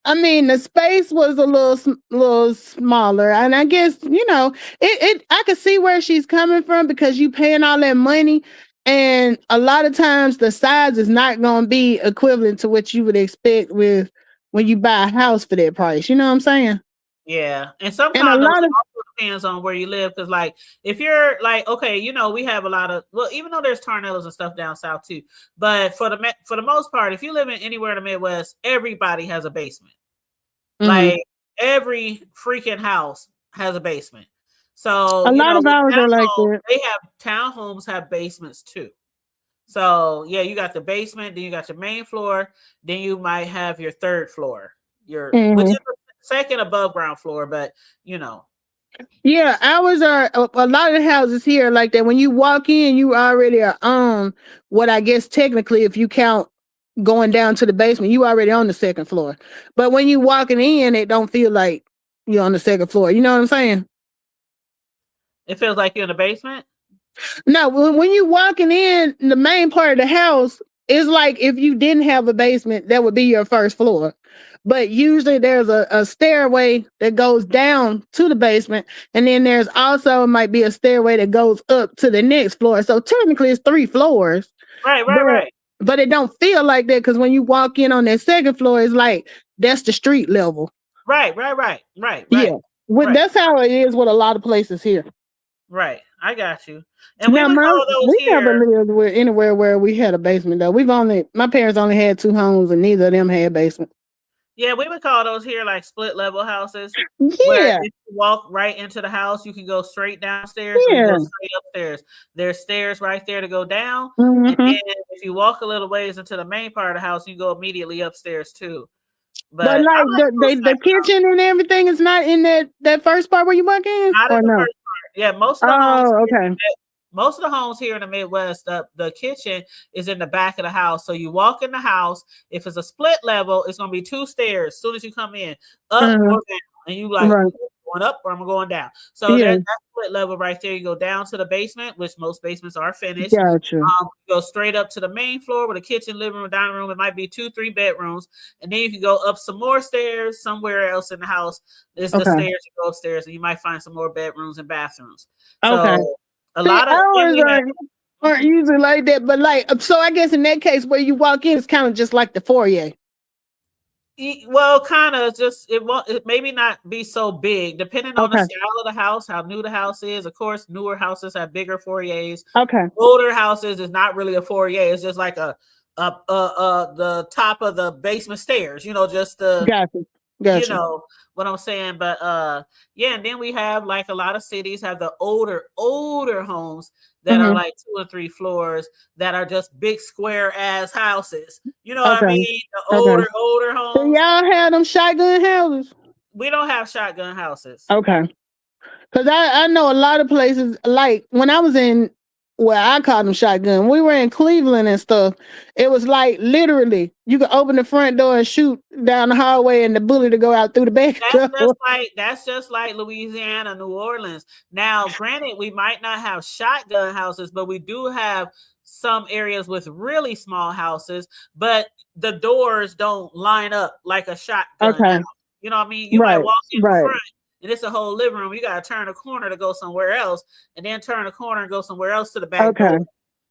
I mean, the space was a little smaller, and I guess, you know, I could see where she's coming from because you paying all that money. And a lot of times the size is not going to be equivalent to what you would expect with when you buy a house for that price. You know what I'm saying? Yeah. And sometimes it also depends on where you live. Because like, if you're like, okay, you know, we have a lot of, well, even though there's tornadoes and stuff down south too, but for the most part, if you live in anywhere in the Midwest, everybody has a basement. Mm-hmm. Like every freaking house has a basement. So a lot of ours are like that. They have townhomes have basements too. So yeah, you got the basement, then you got your main floor, then you might have your 3rd floor, which is the second above ground floor, but you know. Yeah, ours are a lot of the houses here like that. When you walk in, you already are on what I guess technically, if you count going down to the basement, you already on the 2nd floor. But when you walking in, it don't feel like you're on the 2nd floor. You know what I'm saying? It feels like you're in the basement? No, when you walking in the main part of the house, it's like if you didn't have a basement, that would be your 1st floor. But usually there's a stairway that goes down to the basement. And then there's also might be a stairway that goes up to the next floor. So technically it's 3 floors. Right. But it don't feel like that because when you walk in on that 2nd floor, it's like that's the street level. Right. Yeah. That's how it is with a lot of places here. Right, I got you. And now, we never lived anywhere where we had a basement though. My parents only had 2 homes, and neither of them had basement. Yeah, we would call those here like split level houses. Yeah, where if you walk right into the house, you can go straight downstairs. Yeah, or you go straight upstairs. There's stairs right there to go down, and then if you walk a little ways into the main part of the house, you go immediately upstairs too. But like the kitchen and everything is not in that first part where you walk in. Not in the first part. Yeah, most of the homes. Okay. most of the homes here in the Midwest, the kitchen is in the back of the house. So you walk in the house. If it's a split level, it's going to be 2 stairs. As soon as you come in, up or down, and you like Right. going up or I'm going down. So Yeah. that's split level right there. You go down to the basement, which most basements are finished. Gotcha. Go straight up to the main floor with a kitchen, living room, dining room. It might be 2-3 bedrooms, and then you can go up some more stairs somewhere else in the house. There's the stairs. You go upstairs, and you might find some more bedrooms and bathrooms. Okay. So a lot of aren't usually like that, but like, so I guess in that case, where you walk in, it's kind of just like the foyer. Well, kind of just it maybe not be so big, depending on the style of the house, how new the house is. Of course, newer houses have bigger foyers. Okay. Older houses is not really a foyer; it's just like the top of the basement stairs. Just the Gotcha. you know what I'm saying. But yeah, and then we have like a lot of cities have the older homes that are like 2 or 3 floors that are just big square ass houses. You know what I mean? The older homes. So y'all have them shotgun houses? We don't have shotgun houses. Okay. Because I know a lot of places, like when I was in, well, I call them shotgun. We were in Cleveland and stuff. It was like literally you could open the front door and shoot down the hallway and the bullet to go out through the back door. That's just like Louisiana, New Orleans. Now, granted, we might not have shotgun houses, but we do have some areas with really small houses, but the doors don't line up like a shotgun house. You know what I mean? You might walk in front and it's a whole living room. You got to turn a corner to go somewhere else, and then turn a corner and go somewhere else to the back door.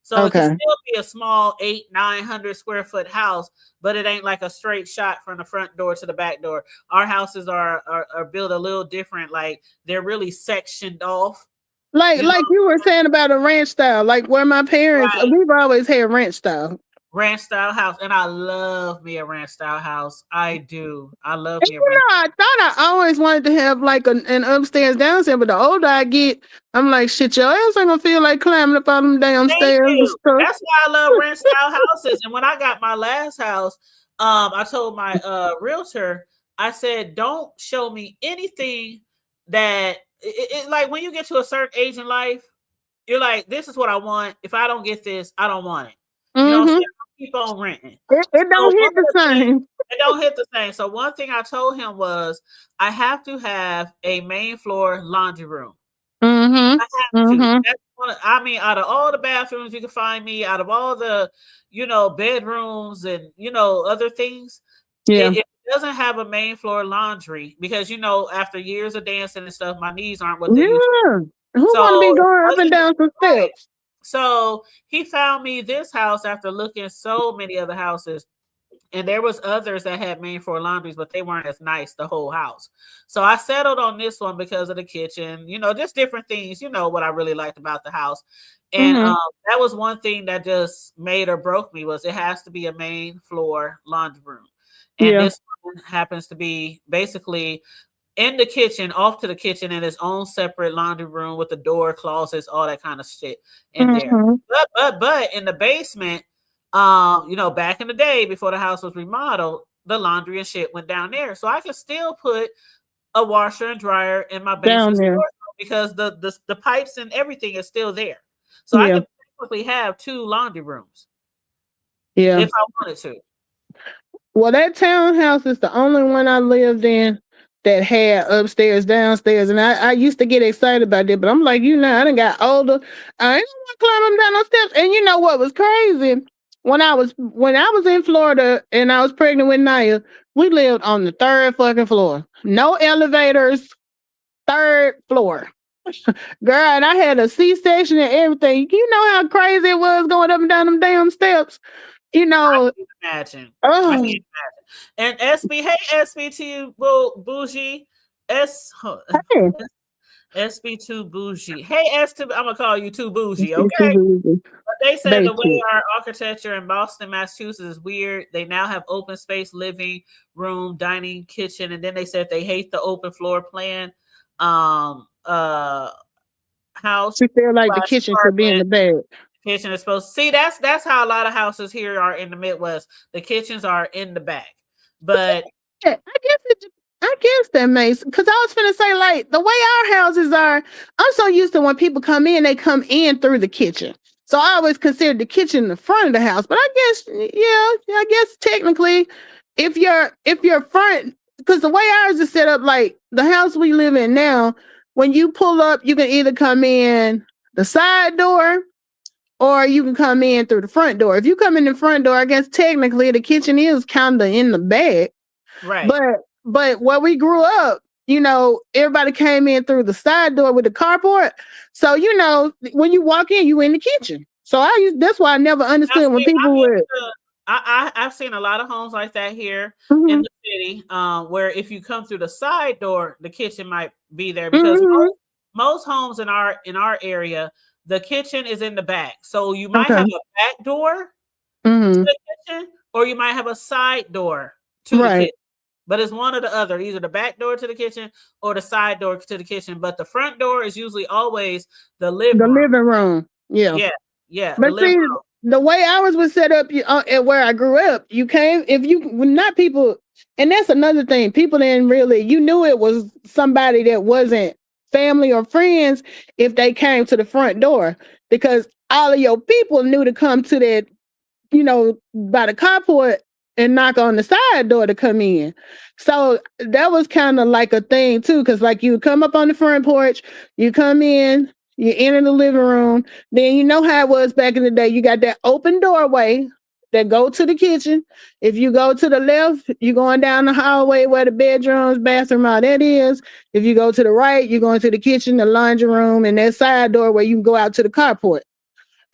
So it can still be a small 800-900 square foot house, but it ain't like a straight shot from the front door to the back door. Our houses are built a little different. Like they're really sectioned off. Like you were saying about a ranch style, like where my parents, we've always had ranch style. Ranch style house, and I love me a ranch style house. I do. I love me a ranch. I thought I always wanted to have like an upstairs downstairs, but the older I get, I'm like, shit, your ass ain't gonna feel like climbing up all them damn stairs. That's why I love ranch style houses. And when I got my last house, I told my realtor, I said, don't show me anything that it like when you get to a certain age in life, you're like, this is what I want. If I don't get this, I don't want it. You know what I'm saying? Keep on renting. It don't hit the same. It don't hit the same. So one thing I told him was I have to have a main floor laundry room. I have to. I mean, out of all the bathrooms you can find me, out of all the, bedrooms and other things, it doesn't have a main floor laundry because after years of dancing and stuff, my knees aren't what they used to. Who want to be going up and down some steps? So he found me this house after looking so many other houses, and there was others that had main floor laundries, but they weren't as nice, the whole house. So I settled on this one because of the kitchen, just different things, what I really liked about the house. And that was one thing that just made or broke me was it has to be a main floor laundry room. And this one happens to be basically in the kitchen, off to the kitchen, in its own separate laundry room with the door, closets, all that kind of shit in there. But in the basement, back in the day before the house was remodeled, the laundry and shit went down there. So I could still put a washer and dryer in my basement because the pipes and everything is still there. So I could technically have 2 laundry rooms. Yeah. If I wanted to. Well, that townhouse is the only one I lived in that had upstairs, downstairs, and I used to get excited about that, but I'm like, I done got older. I ain't gonna climb them down those steps. And you know what was crazy? When I was in Florida and I was pregnant with Naya, we lived on the 3rd fucking floor. No elevators, 3rd floor. Girl, and I had a C-section and everything. You know how crazy it was going up and down them damn steps. I can imagine. I can imagine. And SB, hey SB2 Bougie. SB2 Bougie. Hey S2, I'm gonna call you 2 Bougie, okay? But they said the way our architecture in Boston, Massachusetts is weird. They now have open space, living room, dining, kitchen, and then they said they hate the open floor plan. House. You feel like the kitchen could be in the bed. Kitchen is supposed to see that's how a lot of houses here are in the Midwest. The kitchens are in the back, but I guess I guess that makes, because I was finna say, like, the way our houses are, I'm so used to when people come in, they come in through the kitchen. So I always considered the kitchen the front of the house. But I guess, yeah, I guess technically, if you're front, because the way ours is set up, like the house we live in now, when you pull up, you can either come in the side door or you can come in through the front door. If you come in the front door, I guess technically the kitchen is kind of in the back. Right. But where we grew up, everybody came in through the side door with the carport. So, when you walk in, you in the kitchen. So that's why I never understood when people would. I've seen a lot of homes like that here Mm-hmm. in the city, where if you come through the side door, the kitchen might be there, because most homes in our area, the kitchen is in the back. So you might have a back door to the kitchen, or you might have a side door to the kitchen. But it's one or the other, either the back door to the kitchen or the side door to the kitchen. But the front door is usually always the living room. Yeah. But see, the way ours was set up at where I grew up, you came, not people, and that's another thing. People didn't really, you knew it was somebody that wasn't family or friends if they came to the front door, because all of your people knew to come to that, by the carport and knock on the side door to come in. So that was kind of like a thing too, because like you come up on the front porch, you come in, you enter the living room. Then you know how it was back in the day. You got that open doorway that go to the kitchen. If you go to the left, you're going down the hallway where the bedrooms, bathroom, all that is. If you go to the right, you're going to the kitchen, the laundry room, and that side door where you can go out to the carport.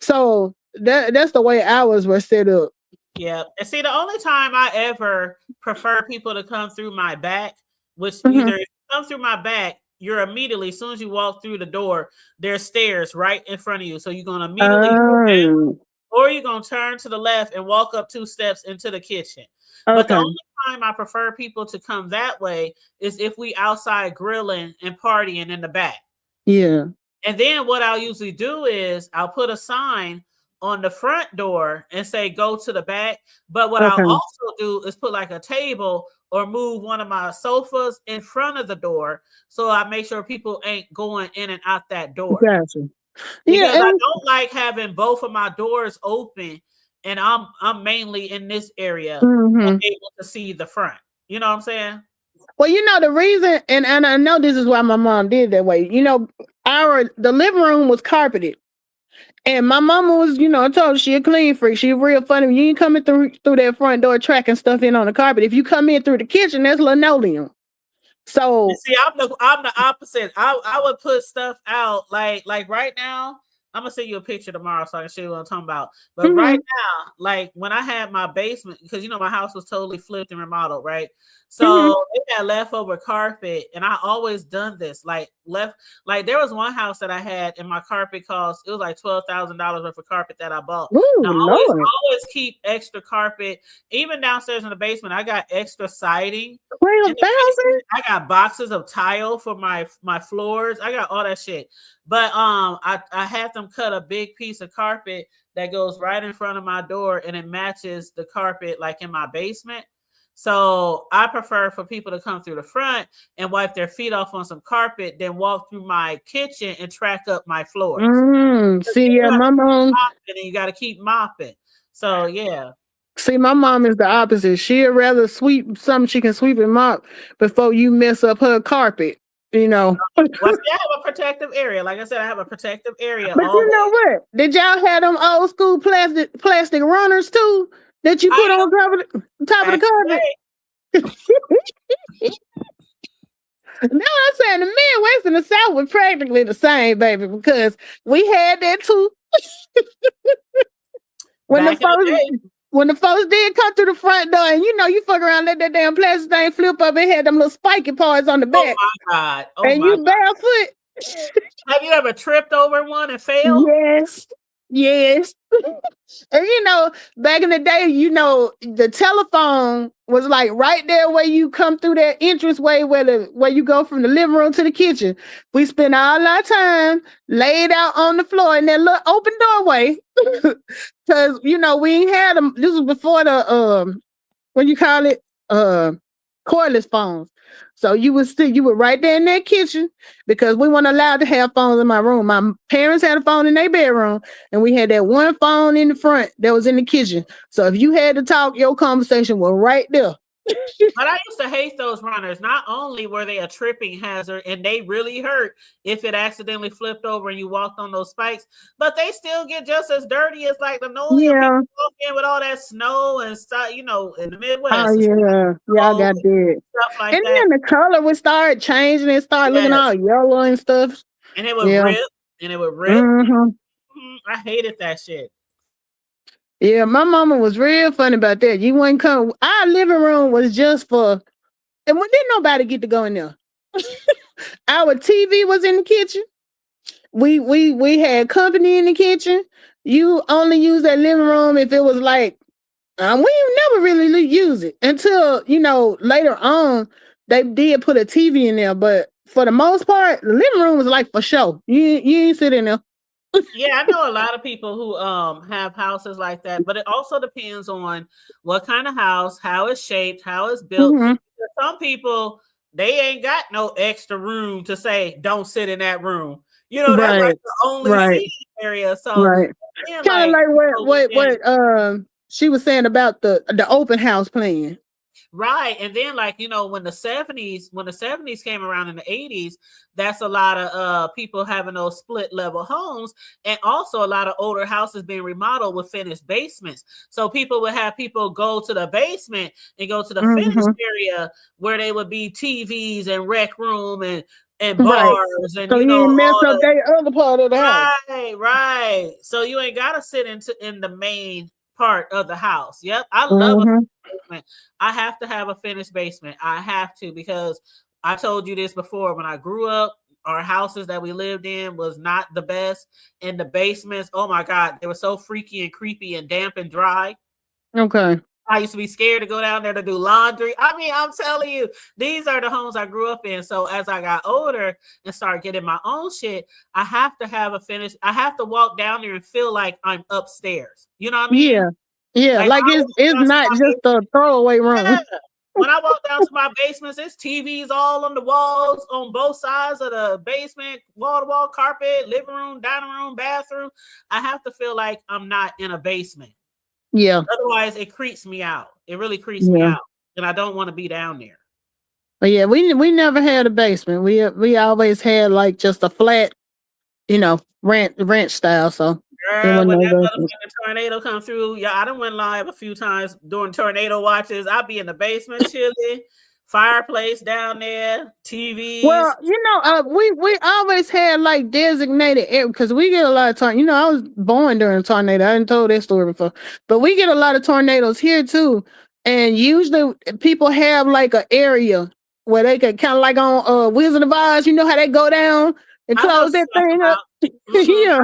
So that's the way ours were set up. Yeah. And see, the only time I ever prefer people to come through my back, which either if you come through my back, you're immediately, as soon as you walk through the door, there's stairs right in front of you. So you're going to immediately go down, or you're going to turn to the left and walk up 2 steps into the kitchen. But the only time I prefer people to come that way is if we outside grilling and partying in the back. Yeah. And then what I'll usually do is I'll put a sign on the front door and say, go to the back. But what I'll also do is put like a table or move one of my sofas in front of the door. So I make sure people ain't going in and out that door. Gotcha. Because I don't like having both of my doors open, and I'm mainly in this area, I'm able to see the front. You know what I'm saying? Well, the reason, and I know this is why my mom did that way. The living room was carpeted. And my mama was, I told her she a clean freak. She real funny. You ain't coming through that front door tracking stuff in on the carpet. If you come in through the kitchen, that's linoleum. So see, I'm the opposite. I would put stuff out like right now. I'm gonna send you a picture tomorrow so I can show you what I'm talking about. But right now, like when I had my basement, because my house was totally flipped and remodeled, right? So they had leftover carpet, and I always done this. Like there was one house that I had, and my carpet cost, it was like $12,000 worth of carpet that I bought. Ooh, I always keep extra carpet, even downstairs in the basement. I got extra siding. I got boxes of tile for my floors. I got all that shit. But I had them cut a big piece of carpet that goes right in front of my door, and it matches the carpet like in my basement. So I prefer for people to come through the front and wipe their feet off on some carpet, then walk through my kitchen and track up my floors. See, yeah, my mom. And you got to keep mopping. So yeah. See, my mom is the opposite. She'd rather sweep something she can sweep and mop before you mess up her carpet. Well, see, I have a protective area. Like I said, I have a protective area. But you know what? Did y'all have them old school plastic runners too that you put on top of the carpet? No, I'm saying the Midwest and the South were practically the same, baby, because we had that too. When the folks did come through the front door, and you fuck around, let that damn plastic thing flip up, and had them little spiky parts on the back. Oh my God. And you barefoot. Have you ever tripped over one and failed? Yes. And back in the day, the telephone was like right there where you come through that entranceway where you go from the living room to the kitchen. We spent all our time laid out on the floor in that little open doorway. Because we ain't had them. This was before the what you call it? Cordless phones. So you were right there in that kitchen because we weren't allowed to have phones in my room. My parents had a phone in their bedroom, and we had that one phone in the front that was in the kitchen. So if you had to talk, your conversation was right there. But I used to hate those runners. Not only were they a tripping hazard and they really hurt if it accidentally flipped over and you walked on those spikes, but they still get just as dirty as like the Nolia people walk in with all that snow and stuff, in the Midwest. Oh yeah, y'all got that. Stuff like and that. Then the color would start changing and start looking all yellow and stuff. And it would rip. And it would rip. Mm-hmm. I hated that shit. Yeah, my mama was real funny about that. You wouldn't come. Our living room was just for, and when didn't nobody get to go in there. Our TV was in the kitchen. We had company in the kitchen. You only use that living room if it was like, we never really use it until later on they did put a TV in there. But for the most part, the living room was like for show. You ain't sit in there. Yeah, I know a lot of people who have houses like that, but it also depends on what kind of house, how it's shaped, how it's built. Mm-hmm. Some people, they ain't got no extra room to say don't sit in that room. That's like the only seating area. So kind of like what she was saying about the open house plan. Right. And then when the 70s came around in the 80s, that's a lot of people having those split level homes, and also a lot of older houses being remodeled with finished basements. So people would have people go to the basement and go to the finished area where they would be TVs and rec room and bars and so you mess up their other part of the house. Right. So you ain't gotta sit in the main part of the house. Yep. I love a basement. I have to have a finished basement. I have to, because I told you this before. When I grew up, our houses that we lived in was not the best. And the basements, oh my God, they were so freaky and creepy and damp and dry. Okay. I used to be scared to go down there to do laundry. I mean, I'm telling you, these are the homes I grew up in. So as I got older and started getting my own shit, I have to have I have to walk down there and feel like I'm upstairs. You know what I mean? Yeah. Like it's not just a throwaway room. Yeah. When I walk down to my basements, there's TVs all on the walls on both sides of the basement, wall-to-wall carpet, living room, dining room, bathroom. I have to feel like I'm not in a basement. Yeah. Otherwise, it creeps me out. It really creeps me out, and I don't want to be down there. But yeah, we never had a basement. We always had like just a flat, ranch style. So girl, when that motherfucking tornado come through, I done went live a few times during tornado watches. I'll be in the basement chilling. Fireplace down there, TVs. Well, we always had like designated areas because we get a lot of tornadoes. I was born during a tornado. I didn't told that story before, but we get a lot of tornadoes here too. And usually people have like an area where they can kind of like on Wizard of Oz. You know how they go down and close that thing up. Yeah,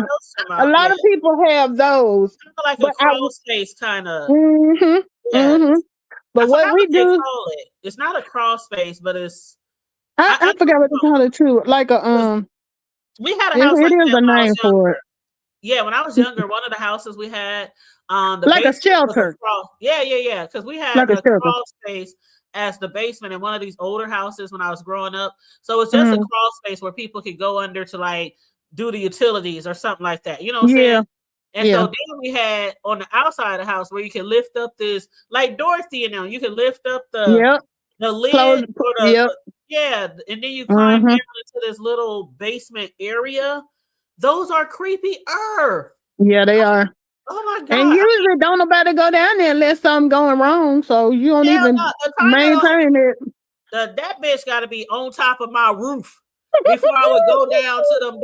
a lot of people have those. Like a crawl space kind of. But what we do, it's not a crawl space, but it's. I forgot what they call it too. Like a we had a house. It is a name for it. Yeah, when I was younger, one of the houses we had like a shelter. Yeah. Because we had like a crawl space as the basement in one of these older houses when I was growing up. So it's just a crawl space where people could go under to like do the utilities or something like that. You know what I'm saying? And so then we had on the outside of the house where you can lift up this, like Dorothy and them, you can lift up the lid. And then you climb down into this little basement area. Those are creepy. Yeah, they are. Oh my God. And usually don't nobody go down there unless something going wrong. So you don't even maintain it. That bitch got to be on top of my roof before I would go down to them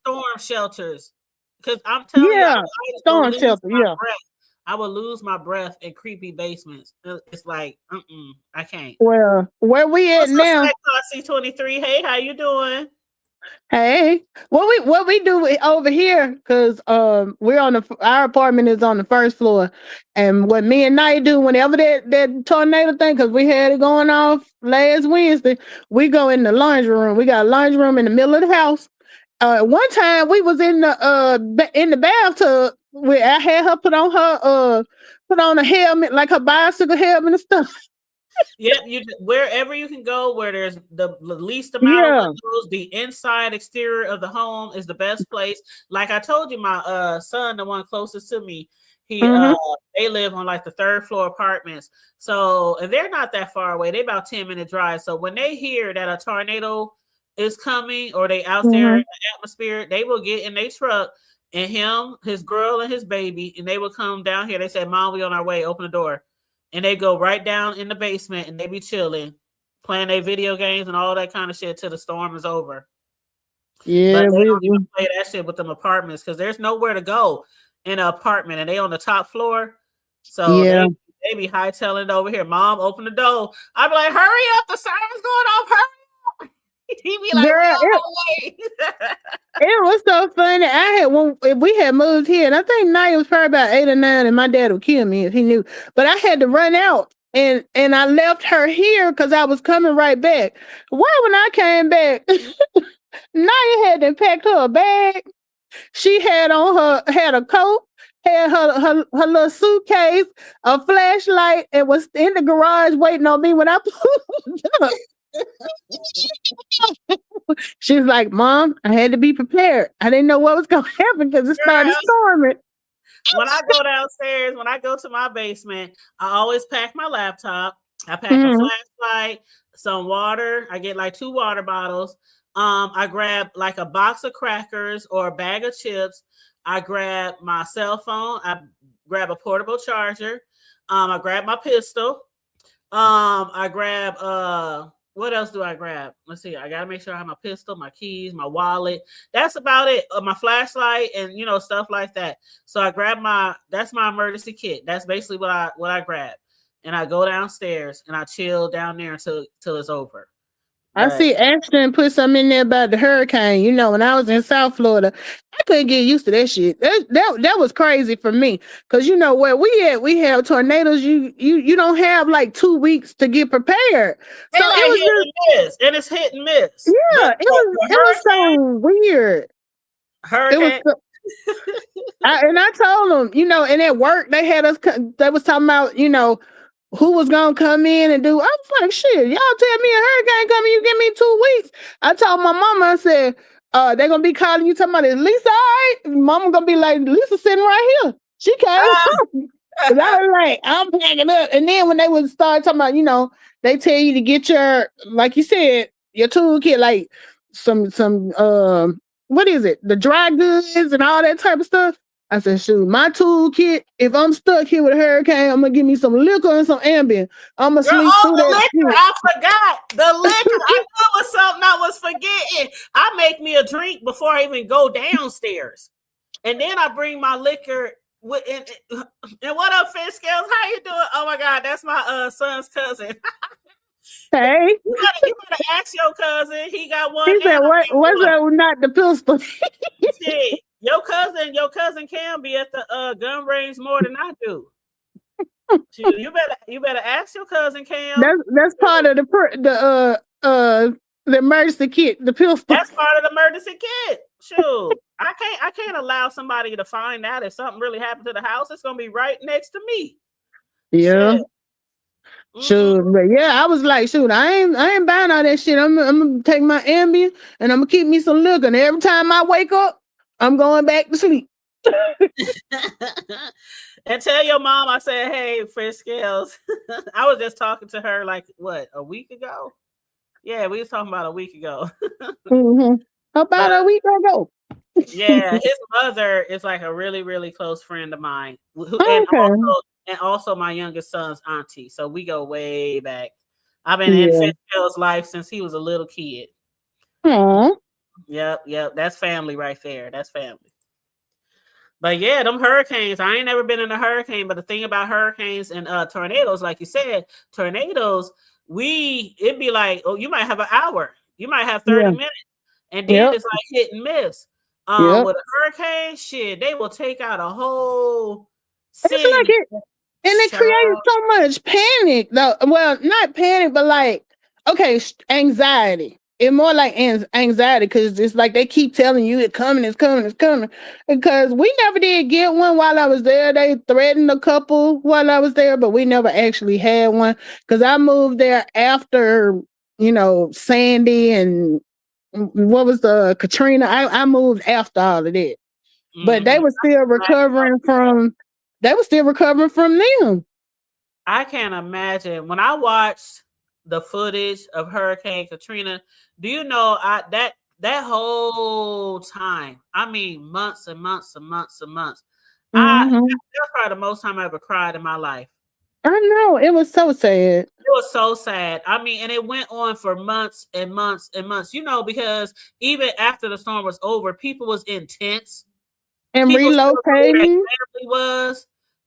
storm shelters. Because I'm telling you, storm shelter. I would lose my breath in creepy basements. It's like, I can't. Well, where we at now? C23. Hey, how you doing? Hey, what we do over here? Because we're on our apartment is on the first floor, and what me and Knight do whenever that tornado thing, because we had it going off last Wednesday, we go in the laundry room. We got a laundry room in the middle of the house. One time we was in the bathtub where I had her put on a helmet, like her bicycle helmet and stuff. Yep, wherever you can go where there's the least amount of windows, the inside exterior of the home is the best place. Like I told you, my son, the one closest to me, they live on like the 3rd floor apartments. So, and they're not that far away. They about 10-minute drive. So when they hear that a tornado is coming or they out there in the atmosphere, they will get in their truck and him, his girl, and his baby, and they will come down here. They say, "Mom, we on our way. Open the door." And they go right down in the basement and they be chilling, playing their video games and all that kind of shit till the storm is over. Yeah, but they don't even play that shit with them apartments because there's nowhere to go in an apartment and they on the top floor. So they be hightailing it over here. "Mom, open the door." I be like, "Hurry up, the siren's going off, hurry up." He be like, "Girl, it was so funny. We had moved here, and I think Naya was probably about 8 or 9, and my dad would kill me if he knew. But I had to run out, and I left her here because I was coming right back. Well, when I came back, Naya had to pack her bag. She had a coat, had her little suitcase, a flashlight, and was in the garage waiting on me when I pulled up. She's like, "Mom, I had to be prepared. I didn't know what was going to happen because it started storming." When I go downstairs, when I go to my basement, I always pack my laptop. I pack a flashlight, some water. I get like 2 water bottles. I grab like a box of crackers or a bag of chips. I grab my cell phone. I grab a portable charger. I grab my pistol. I grab what else do I grab? Let's see. I gotta make sure I have my pistol, my keys, my wallet. That's about it. My flashlight and stuff like that. So I grab that's my emergency kit. That's basically what I grab. And I go downstairs and I chill down there until it's over. I see Ashton put something in there about the hurricane. When I was in South Florida, I couldn't get used to that shit. That was crazy for me. Because where we have tornadoes, you don't have like 2 weeks to get prepared. So it was hit and miss. And it's hit and miss. Yeah, it was so weird. Hurricane. And I told them, and at work they had us. They was talking about, who was gonna come in and do. I was like, "Shit, y'all tell me a hurricane coming, you give me 2 weeks." I told my mama, I said, "They're gonna be calling you talking about, is Lisa all right?" Mama gonna be like, "Lisa sitting right here. She came." Cause I was like, I'm packing up. And then when they would start talking about, they tell you to get your, like you said, your toolkit, like some what is it? The dry goods and all that type of stuff. I said, "Shoot, my toolkit, if I'm stuck here with a hurricane, I'm gonna give me some liquor and some Ambien. I'm gonna sleep through that." Liquor, I forgot. The liquor. I knew it was something I was forgetting. I make me a drink before I even go downstairs. And then I bring my liquor and what up, Fish Scales? How you doing? Oh my God, that's my son's cousin. Hey, you better ask your cousin. He got one. He said, "What's that? Not the pistol." See, your cousin can be at the gun range more than I do. You better ask your cousin Cam. That's part of the emergency kit, the pistol. That's part of the emergency kit. Shoot, I can't allow somebody to find out if something really happened to the house. It's gonna be right next to me. Yeah. Shoot, but yeah, I was like, shoot, I ain't buying all that shit. I'm gonna take my Ambien and I'm gonna keep me some liquor. And every time I wake up, I'm going back to sleep. And tell your mom I said, "Hey, Fish Scales." I was just talking to her like a week ago. Yeah, we was talking about a week ago. About a week ago. Yeah, his mother is like a really, really close friend of mine. And also my youngest son's auntie. So we go way back. I've been in Fish Scales' life since he was a little kid. Aww. Yep. That's family right there. That's family. But yeah, them hurricanes, I ain't never been in a hurricane, but the thing about hurricanes and tornadoes, like you said, tornadoes, it'd be like, oh, you might have an hour. You might have 30 minutes. And then it's like hit and miss. With a hurricane, shit, they will take out a whole city. It's like it creates so much panic, though. Well, not panic, but like, okay, anxiety. it's more like anxiety because it's like they keep telling you it's coming, it's coming, it's coming. Because we never did get one while I was there. They threatened a couple while I was there, but we never actually had one because I moved there after, Sandy and what was the Katrina. I moved after all of that, but they were still recovering from. They were still recovering from them. I can't imagine when I watched the footage of Hurricane Katrina. Do you know that whole time? I mean, months and months and months and months. That's probably the most time I ever cried in my life. I know, it was so sad. It was so sad. I mean, and it went on for months and months and months. Because even after the storm was over, people was in tents and relocating.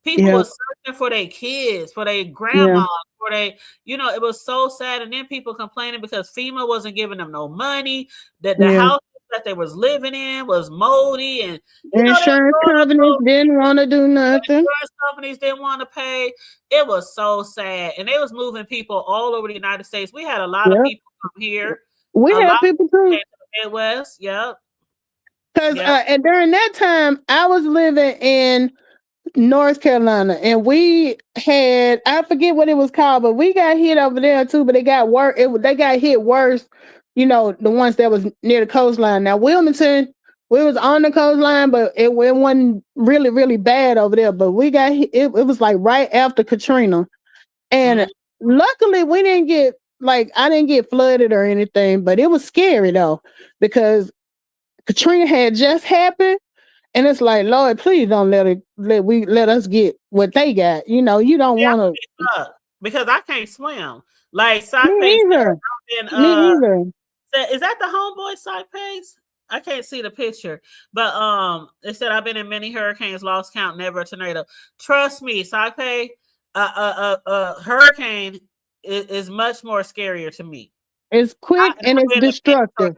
People were searching for their kids, for their grandma, for their, it was so sad. And then people complaining because FEMA wasn't giving them no money, that the house that they was living in was moldy, and insurance companies didn't want to do nothing. Insurance companies didn't want to pay. It was so sad, and they was moving people all over the United States. We had a lot of people come here. We had people too. In the Midwest, Because and during that time, I was living in North Carolina, and we had, I forget what it was called, but we got hit over there too. But it got worse. They got hit worse. The ones that was near the coastline. Now Wilmington, we was on the coastline, but it wasn't really, really bad over there. But we got hit, it was like right after Katrina, and luckily we didn't get I didn't get flooded or anything. But it was scary though, because Katrina had just happened. And it's like, Lord, please don't let us get what they got. You don't want to, because I can't swim. Like Me either. Me either. Is that the homeboy Sock Pace? I can't see the picture, but it said I've been in many hurricanes, lost count, never a tornado. Trust me, Sock Pace, hurricane is much more scarier to me. It's quick and it's destructive.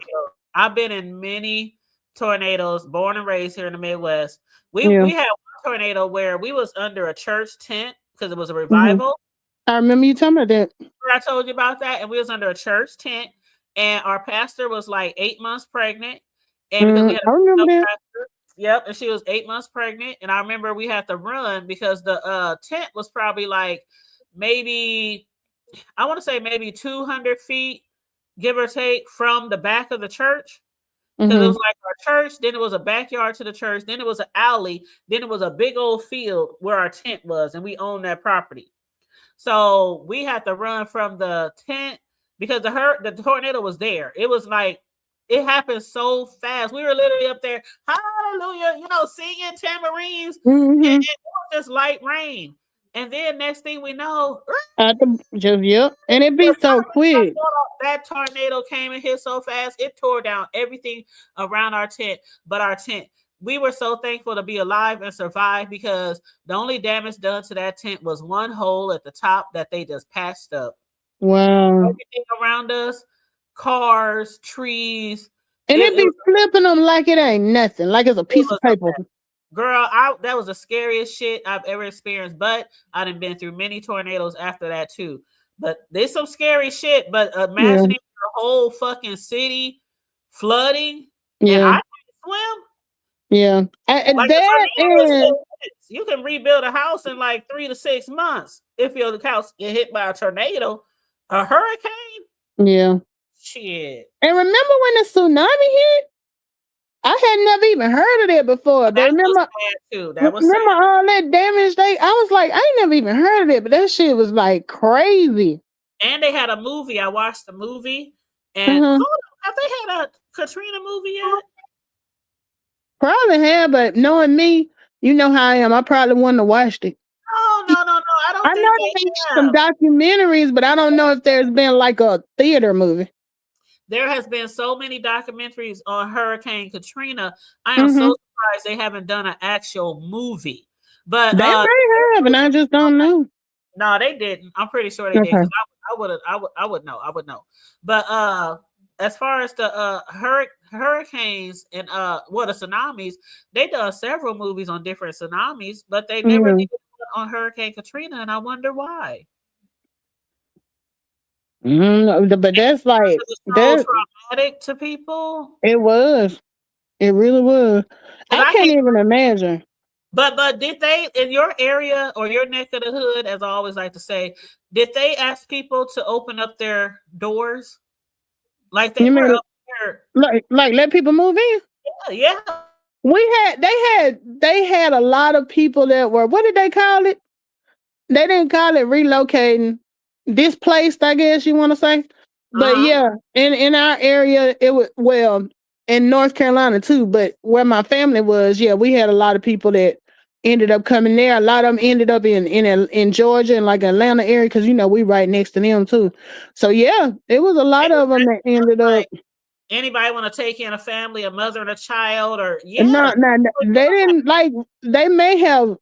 I've been in many tornadoes, born and raised here in the Midwest. We had one tornado where we was under a church tent because it was a revival. I remember you telling me that. I told you about that, and we was under a church tent, and our pastor was like 8 months pregnant, and because we had I remember that. Pastor, and she was 8 months pregnant, and I remember we had to run because the tent was probably like maybe 200 feet, give or take, from the back of the church. Because it was like our church, then it was a backyard to the church, then it was an alley, then it was a big old field where our tent was, and we owned that property. So we had to run from the tent because the tornado was there. It was like, it happened so fast. We were literally up there, hallelujah, singing tambourines, and it was just light rain. And then next thing we know, and it be so quick. That tornado came and hit so fast, it tore down everything around our tent. But our tent, we were so thankful to be alive and survive because the only damage done to that tent was one hole at the top that they just patched up. Wow. Everything around us, cars, trees. And it be flipping them like it ain't nothing, like it's a piece of paper. Girl, that was the scariest shit I've ever experienced, but I done been through many tornadoes after that too. But there's some scary shit, but imagining the whole fucking city flooding and I can't swim. Yeah. You can rebuild a house in like 3 to 6 months if your house get hit by a tornado. A hurricane? Yeah. Shit. And remember when the tsunami hit? I had never even heard of that before. But remember all that damage I was like, I ain't never even heard of it, but that shit was like crazy. And they had a movie. I watched the movie. And have they had a Katrina movie yet? Probably have, but knowing me, you know how I am. I probably wouldn't have watched it. No. I know there's some documentaries, but I don't know if there's been like a theater movie. There has been so many documentaries on Hurricane Katrina. I am so surprised they haven't done an actual movie. But they may have, and I just don't know. No, they didn't. I'm pretty sure they did. I would know. But as far as the hurricanes and the tsunamis, they done several movies on different tsunamis, but they never did on Hurricane Katrina, and I wonder why. But that's like It's so that. traumatic to people. It was. It really was. I can't even imagine. But did they, in your area or your neck of the hood, as I always like to say, did they ask people to open up their doors? Like they were up there. Like let people move in? Yeah. They had a lot of people that were, what did they call it? They didn't call it relocating, displaced, I guess you want to say. But yeah, in our area, it was, well, in North Carolina too, but where my family was, yeah, we had a lot of people that ended up coming there. A lot of them ended up in Georgia and like Atlanta area, because you know we right next to them too. So yeah, it was a lot of them that ended up. Anybody want to take in a family, a mother and a child, or No, they didn't, like, they may have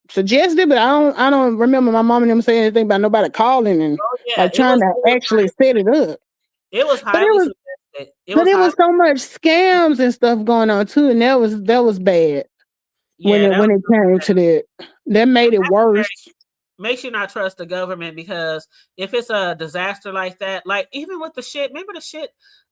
suggested, but I don't remember my mom and them saying anything about nobody calling and like trying to actually set it up. It was highly suggested. But it was so much scams and stuff going on too, and that was bad. When it came to that, that made it worse. Makes you not trust the government, because if it's a disaster like that, like even with the shit, remember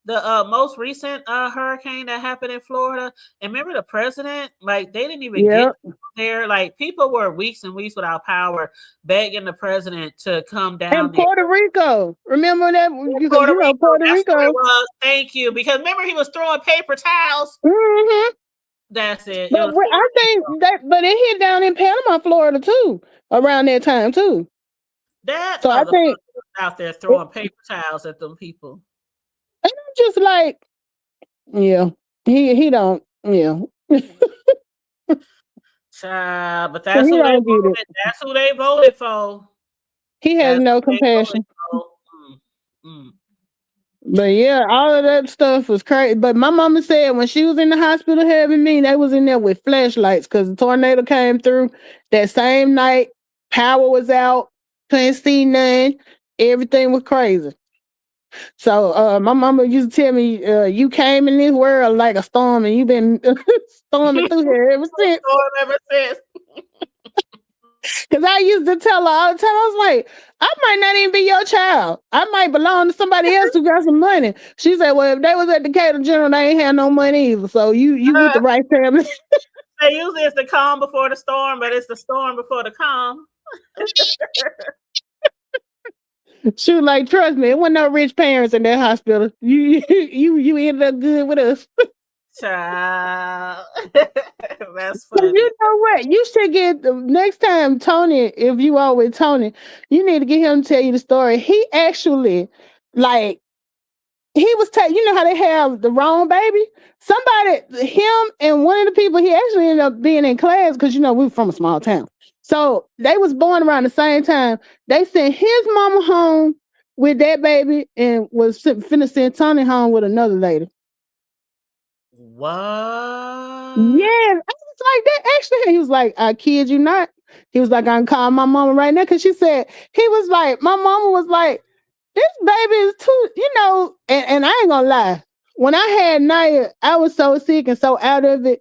the most recent hurricane that happened in Florida, and remember the president, like they didn't even get there. Like people were weeks and weeks without power, begging the president to come down. And Puerto Rico, remember that? Puerto Rico. Thank you, because remember he was throwing paper towels. Mm-hmm. That's it. But I think but it hit down in Panama, Florida too, around that time too. So I think out there throwing paper towels at them people. And I'm just like, yeah, he don't, yeah. But that's who they voted. That's who they voted for. He has no compassion. But yeah, all of that stuff was crazy. But my mama said when she was in the hospital having me, they was in there with flashlights because the tornado came through that same night. Power was out, couldn't see none. Everything was crazy. So my mama used to tell me, you came in this world like a storm and you've been storming through here ever since. Because I used to tell her all the time, I was like, I might not even be your child. I might belong to somebody else who got some money. She said, well, if they was at Decatur General, they ain't had no money either. So you with the right family. They usually it's the calm before the storm, but it's the storm before the calm. She was like, trust me, it wasn't no rich parents in that hospital. You ended up good with us. Child. That's funny. You know what? You should get next time, Tony, if you are with Tony, you need to get him to tell you the story. He actually, like, he was you know how they have the wrong baby? Him and one of the people, he actually ended up being in class because, you know, we're from a small town. So they was born around the same time. They sent his mama home with that baby and was finna send Tony home with another lady. What? Yeah, I was like, that actually. He was like, I kid you not. He was like, I can call my mama right now, because she said, he was like, my mama was like, this baby is too, you know, and I ain't gonna lie. When I had Naya, I was so sick and so out of it,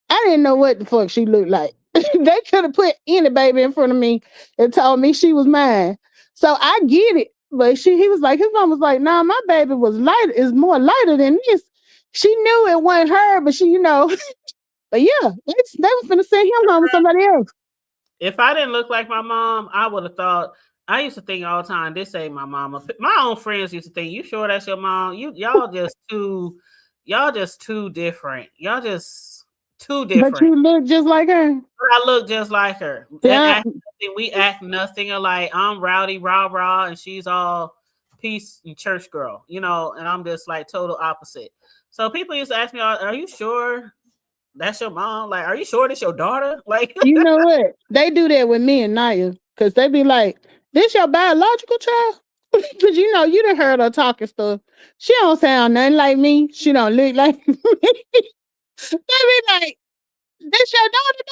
I didn't know what the fuck she looked like. They could have put any baby in front of me and told me she was mine. So I get it. But he was like, his mom was like, nah, my baby is more lighter than this. She knew it wasn't her, but she, you know, but yeah, they was finna send him home with somebody else. If I didn't look like my mom, I would have thought. I used to think all the time, this ain't my mama. My own friends used to think, you sure that's your mom? Y'all just too different. Y'all just too different. But you look just like her. I look just like her. Yeah. We act nothing alike. I'm rowdy, rah, and she's all peace and church girl, you know, and I'm just like total opposite. So people used to ask me, are you sure that's your mom? Like, are you sure that's your daughter? Like, you know what? They do that with me and Naya, because they be like, this your biological child? Because, you know, you done heard her talking stuff. She don't sound nothing like me. She don't look like me. They be like, this your daughter?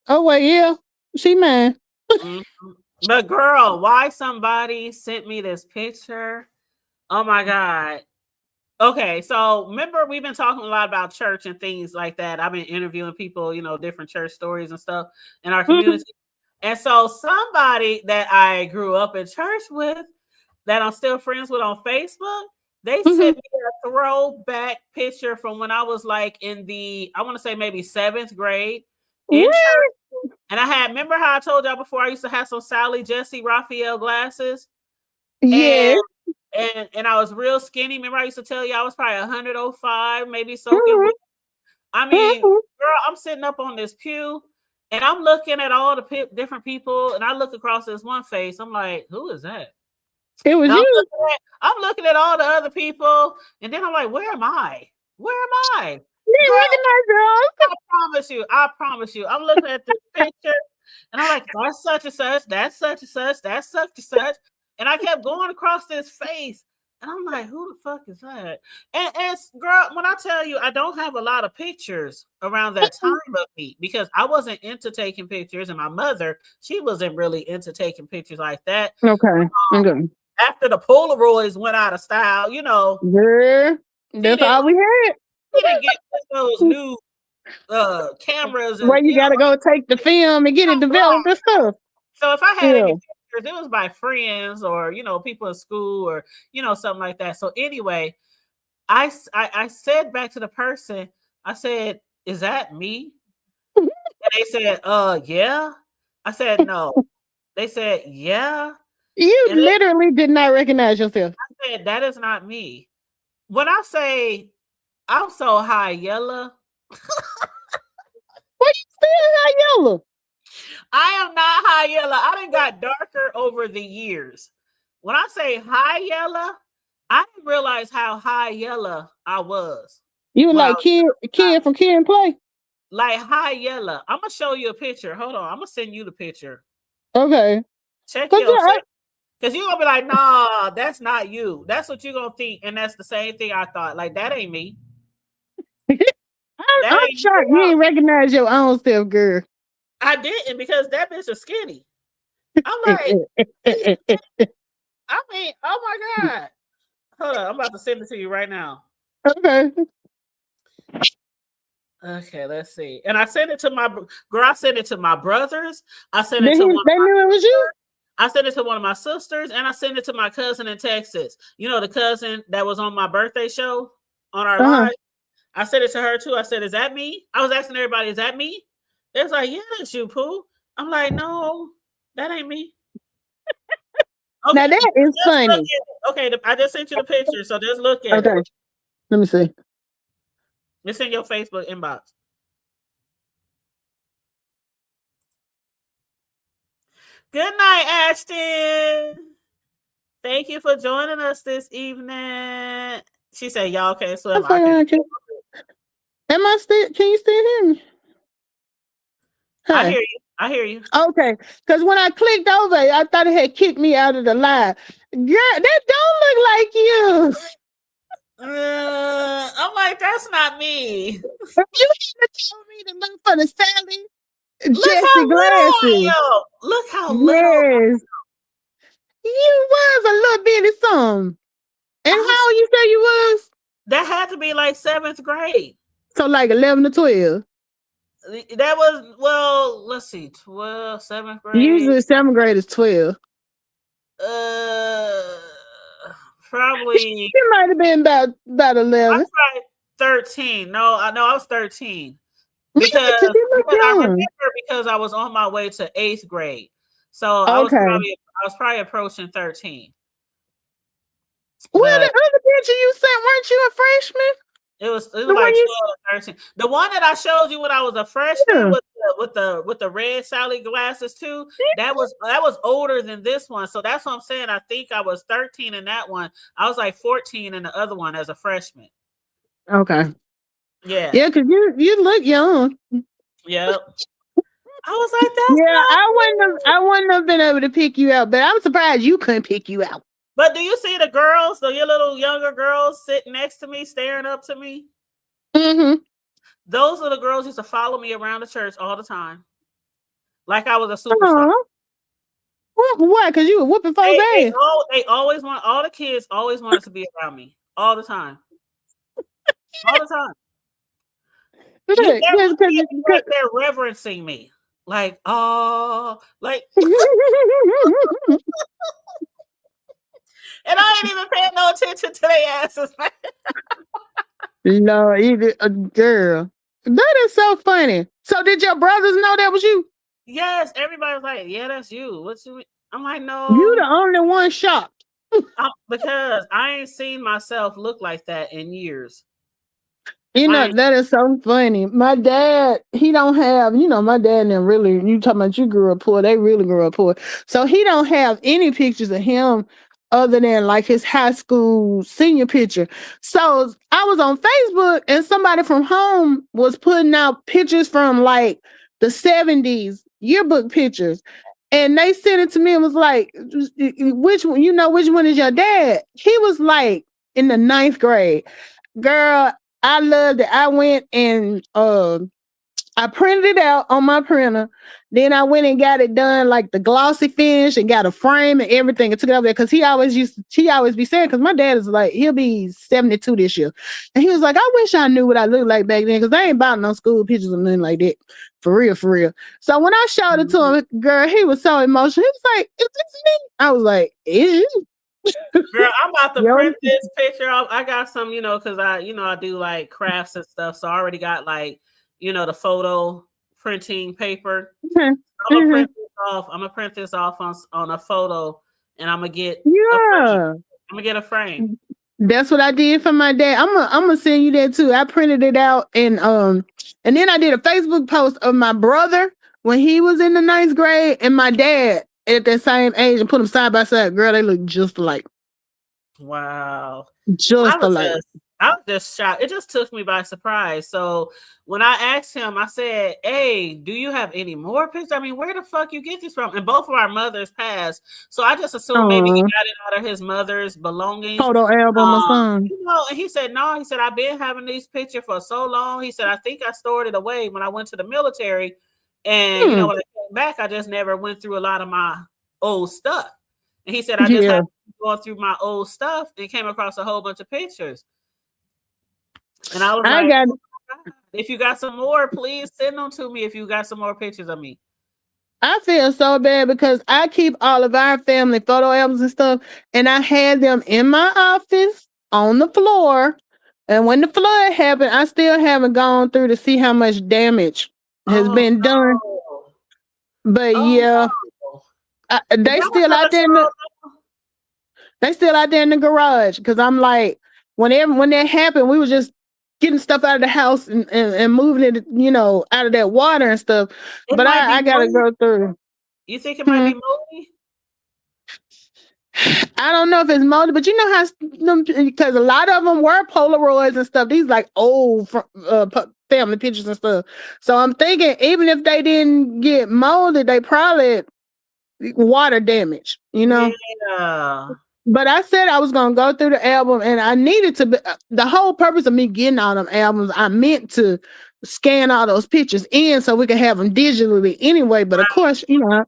Oh, well, yeah. She mine. Mm-hmm. But girl, why somebody sent me this picture? Oh, my God. Okay, so remember we've been talking a lot about church and things like that. I've been interviewing people, you know, different church stories and stuff in our community. And so somebody that I grew up in church with that I'm still friends with on Facebook, they sent me a throwback picture from when I was like in the, I want to say maybe 7th grade in church. And I had, remember how I told y'all before I used to have some Sally Jesse Raphael glasses? Yeah. And I was real skinny. Remember I used to tell you I was probably 105, maybe soaking wet. I mean, girl, I'm sitting up on this pew and I'm looking at all the different people, and I look across this one face. I'm like, who is that? It was you. I'm looking at all the other people, and then I'm like, where am I? Where am I? You didn't recognize girl. I promise you. I'm looking at this picture, and I'm like, that's such and such, that's such and such, that's such and such. And I kept going across this face, and I'm like, who the fuck is that? And girl, when I tell you, I don't have a lot of pictures around that time of me because I wasn't into taking pictures, and my mother, she wasn't really into taking pictures like that. Okay. Okay. After the Polaroids went out of style, you know. Yeah, that's all we had. We didn't get those new cameras. Where you gotta go take the film and get it developed and stuff. So if I had any pictures, it was by friends or, you know, people in school or, you know, something like that. So anyway, I said back to the person, I said, is that me? And they said, yeah. I said, no. They said, yeah. You literally did not recognize yourself. I said, that is not me. When I say I'm so high yellow. What you still high yellow? I am not high yellow. I done got darker over the years. When I say high yellow, I didn't realize how high yellow I was. You were like kid from Kid and Play? Like high yellow. I'm going to show you a picture. Hold on. I'm going to send you the picture. Okay. Check your because you're going to be like, nah, that's not you. That's what you're going to think. And that's the same thing I thought. Like, that ain't me. I'm shocked you didn't recognize your own self, girl. I didn't because that bitch is skinny. I'm like, I mean, oh my God. Hold on. I'm about to send it to you right now. Okay. Okay, let's see. And I sent it to my girl. I sent it to my brothers. I sent it to they knew it was you. I sent it to one of my sisters, and I sent it to my cousin in Texas. You know, the cousin that was on my birthday show on our live. I sent it to her too. I said, "Is that me?" I was asking everybody, "Is that me?" They was like, "Yeah, that's you, Pooh." I'm like, "No, that ain't me." Okay, now that is funny. Okay, I just sent you the picture, so just look at it. Let me see. It's in your Facebook inbox. Good night, Ashton. Thank you for joining us this evening. She said, "Y'all can't swim." Am I still? Can you still hear me? Hey. I hear you. Okay, because when I clicked over, I thought it had kicked me out of the live. Girl, that don't look like you. I'm like, that's not me. You had to tell me to look for the Sally Jesse glasses. Look how little. Yes. You was a little bitty something. And how old you say you was? That had to be like 7th grade. So like 11 or 12. That was, well, let's see, 12, 7th grade. Usually 7th grade is 12. Probably. You might have been about 11. I'm probably 13. No, I was 13. Because I remember because I was on my way to 8th grade. So I was probably approaching 13. Well, the other picture you sent, weren't you a freshman? It was like 12 or 13. The one that I showed you when I was a freshman with the red Sally glasses too. That was older than this one. So that's what I'm saying. I think I was 13 in that one. I was like 14 in the other one as a freshman. Okay. Yeah. Yeah, because you look young. Yep. I was like that. Yeah, I wouldn't have been able to pick you out, but I'm surprised you couldn't pick you out. But do you see the girls, your little younger girls sitting next to me, staring up to me? Mm-hmm. Those little girls used to follow me around the church all the time. Like I was a superstar. Why? Because you were whooping folks' ass. They always want, all the kids always wanted to be around me. All the time. All the time. They're reverencing me. Like, oh, like. And I ain't even paying no attention to their asses, man. No, girl. That is so funny. So did your brothers know that was you? Yes, everybody was like, "Yeah, that's you." What's you? I'm like, You no, the only one shocked. because I ain't seen myself look like that in years. You know, I that is so funny. My dad, he don't have, my dad and really, you talking about you grew up poor, they really grew up poor. So he don't have any pictures of him other than like his high school senior picture. So I was on Facebook and somebody from home was putting out pictures from like the 70s yearbook pictures. And they sent it to me and was like, which one, which one is your dad? He was like in the 9th grade. Girl, I loved it. I went and I printed it out on my printer. Then I went and got it done like the glossy finish and got a frame and everything and took it over there because he always be saying, because my dad is like, he'll be 72 this year. And he was like, I wish I knew what I looked like back then because I ain't bought no school pictures or nothing like that. For real, for real. So when I showed it to him, girl, he was so emotional. He was like, is this me? I was like, is you? Girl, I'm about to print this picture. I got some, because I do like crafts and stuff. So I already got like, the photo printing paper. Mm-hmm. I'm gonna print this off. I'm gonna print this off on a photo, and I'm gonna get a frame. That's what I did for my dad. I'm gonna send you that too. I printed it out and then I did a Facebook post of my brother when he was in the 9th grade and my dad at that same age and put them side by side. Girl, they look just alike. Wow. Just alike. I was just shocked. It just took me by surprise. So when I asked him, I said, "Hey, do you have any more pictures? I mean, where the fuck you get these from?" And both of our mothers passed, so I just assumed maybe he got it out of his mother's belongings, photo album or something. And he said, "No." He said, "I've been having these pictures for so long." He said, "I think I stored it away when I went to the military, and when I came back, I just never went through a lot of my old stuff." And he said, "I just happened to be going through my old stuff and came across a whole bunch of pictures." And I was like, oh, if you got some more, please send them to me if you got some more pictures of me. I feel so bad because I keep all of our family photo albums and stuff, and I had them in my office on the floor. And when the flood happened, I still haven't gone through to see how much damage has been done. But they still out there. They still out there in the garage because I'm like, when that happened, we was just getting stuff out of the house and moving it, out of that water and stuff. But I gotta go through. You think it might be moldy? I don't know if it's moldy, but you know how, because a lot of them were Polaroids and stuff. These like old family pictures and stuff. So I'm thinking even if they didn't get molded, they probably water damage, Yeah. But I said I was going to go through the album and I needed to be, the whole purpose of me getting all them albums, I meant to scan all those pictures in so we could have them digitally anyway. But of course,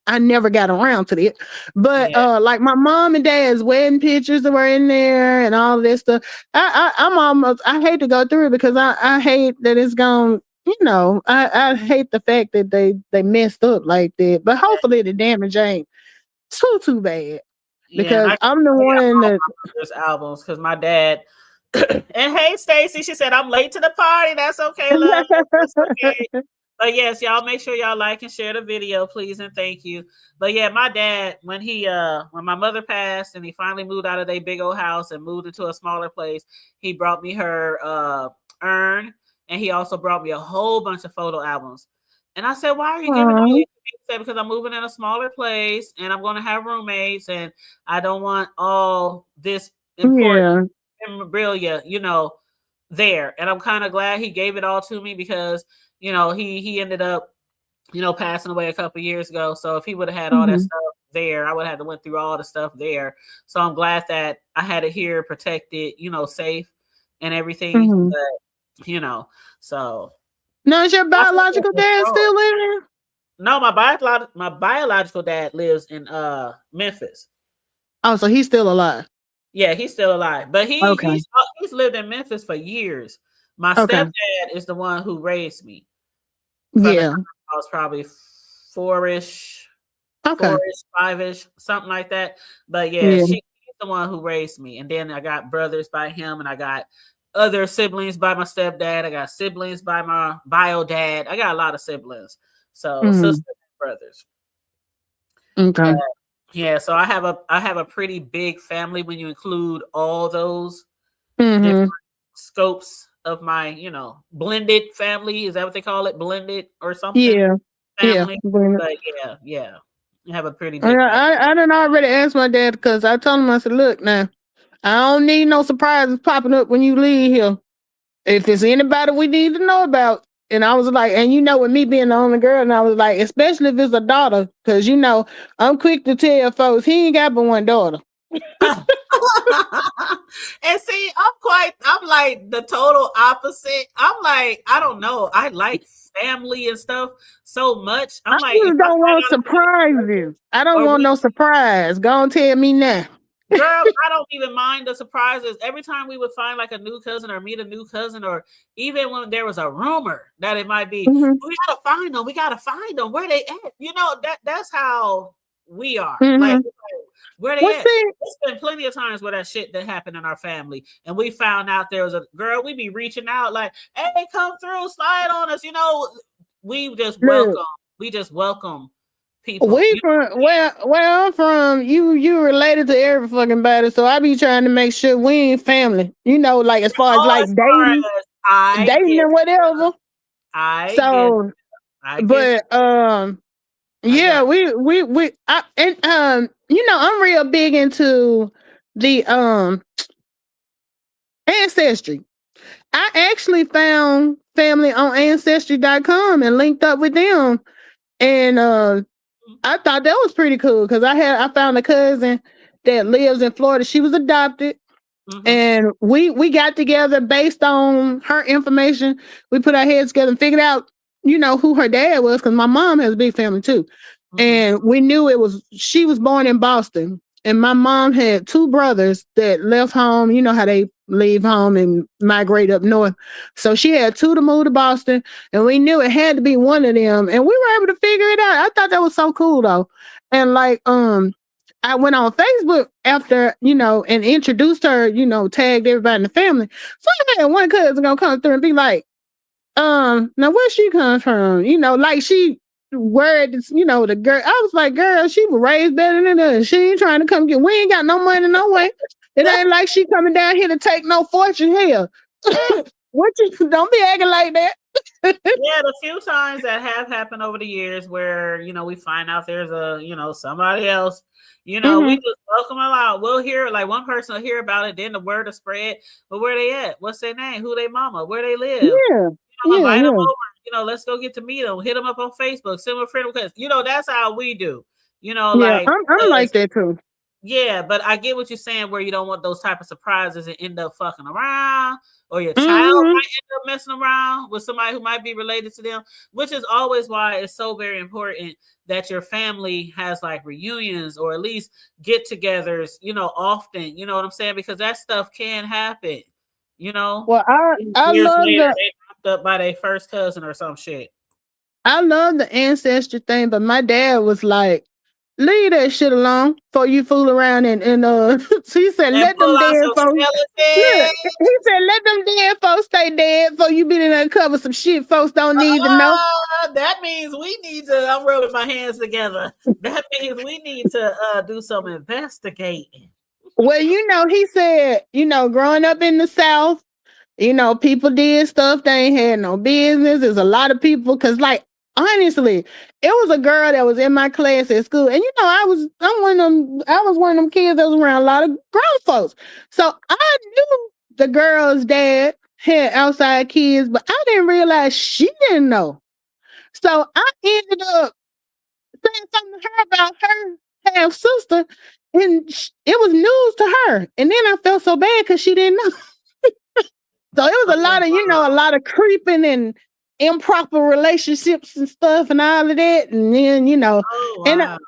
I never got around to it. But like my mom and dad's wedding pictures that were in there and all this stuff. I hate to go through it because I hate that it's gone. I hate the fact that they messed up like that. But hopefully the damage ain't too bad. Because I'm the one that albums because my dad and hey Stacy, she said I'm late to the party. That's okay, love. That's okay. But yes, y'all make sure y'all like and share the video, please and thank you. But yeah, my dad when my mother passed and he finally moved out of their big old house and moved into a smaller place, he brought me her urn and he also brought me a whole bunch of photo albums. And I said, "Why are you giving me?" He said, "Because I'm moving in a smaller place and I'm going to have roommates and I don't want all this important memorabilia, there." And I'm kind of glad he gave it all to me because, he ended up, passing away a couple years ago. So if he would have had all that stuff there, I would have to went through all the stuff there. So I'm glad that I had it here protected, safe and everything. But, so. No, is your biological dad still living? No, my biological dad lives in Memphis. Oh, so he's still alive. Yeah, he's still alive. But he's lived in Memphis for years. My stepdad is the one who raised me. I was probably 4-ish, 4-ish, 5-ish, something like that. But he's the one who raised me. And then I got brothers by him, and I got other siblings by my stepdad. I got siblings by my bio dad. I got a lot of siblings. So sisters and brothers. Okay. Yeah, so I have a pretty big family when you include all those different scopes of my, blended family. Is that what they call it? Blended or something? Yeah. Family. Yeah. But yeah. I have a pretty big I done already asked my dad, because I told him, I said, look, now, I don't need no surprises popping up when you leave here. If there's anybody we need to know about. And I was like, and with me being the only girl, and I was like, especially if it's a daughter, because I'm quick to tell folks he ain't got but one daughter. And see, I'm like the total opposite. I'm like, I don't know. I like family and stuff so much. I'm like, I don't want surprises. I don't want no surprise. Go on, tell me now. Girl, I don't even mind the surprises. Every time we would find like a new cousin or meet a new cousin, or even when there was a rumor that it might be, we gotta find them. We gotta find them. Where they at? That's how we are. Like, where they at? There's been plenty of times where that shit that happened in our family, and we found out there was a girl. We be reaching out like, "Hey, come through, slide on us." We just welcome. We just welcome people. Where I'm from, you related to every fucking body, so I be trying to make sure we ain't family. Like as far as like dating or whatever. I'm real big into the ancestry. I actually found family on ancestry.com and linked up with them, and I thought that was pretty cool, because I found a cousin that lives in Florida. She was adopted, and we got together based on her information. We put our heads together and figured out, who her dad was, because my mom has a big family too. And we knew she was born in Boston, and my mom had two brothers that left home. You know how they leave home and migrate up north. So she had two to move to Boston, and we knew it had to be one of them. And we were able to figure it out. I thought that was so cool though. And like, I went on Facebook after, and introduced her, tagged everybody in the family. So I had one cousin gonna come through and be like, now where she comes from? Like she worried, the girl. I was like, girl, she was raised better than us. She ain't trying to come get, we ain't got no money, no way. It ain't like she coming down here to take no fortune here. Don't be acting like that. Yeah, the few times that have happened over the years where, we find out there's a, somebody else, we just welcome them out. We'll hear, like one person will hear about it, then the word will spread. But where they at? What's their name? Who they mama? Where they live? Yeah. Invite them over. Let's go get to meet them. Hit them up on Facebook. Send them a friend request. That's how we do. Like I'm like that too. Yeah, but I get what you're saying, where you don't want those type of surprises and end up fucking around, or your child might end up messing around with somebody who might be related to them, which is always why it's so very important that your family has like reunions or at least get-togethers, often. You know what I'm saying? Because that stuff can happen. Well, I love later, they popped up by their first cousin or some shit. I love the ancestry thing, but my dad was like, leave that shit alone before you fool around and so he said, let them dead folks. He said, let them dead folks stay dead before you be in there cover some shit folks don't need to know. That means we need to, I'm rubbing my hands together. That means we need to do some investigating. Well, he said, growing up in the South, people did stuff they ain't had no business. There's a lot of people, because like, honestly, it was a girl that was in my class at school, and I was one of them kids that was around a lot of grown folks. So I knew the girl's dad had outside kids, but I didn't realize she didn't know. So I ended up saying something to her about her half sister, and it was news to her. And then I felt so bad because she didn't know. So it was a lot of, a lot of creeping and improper relationships and stuff and all of that. And then, and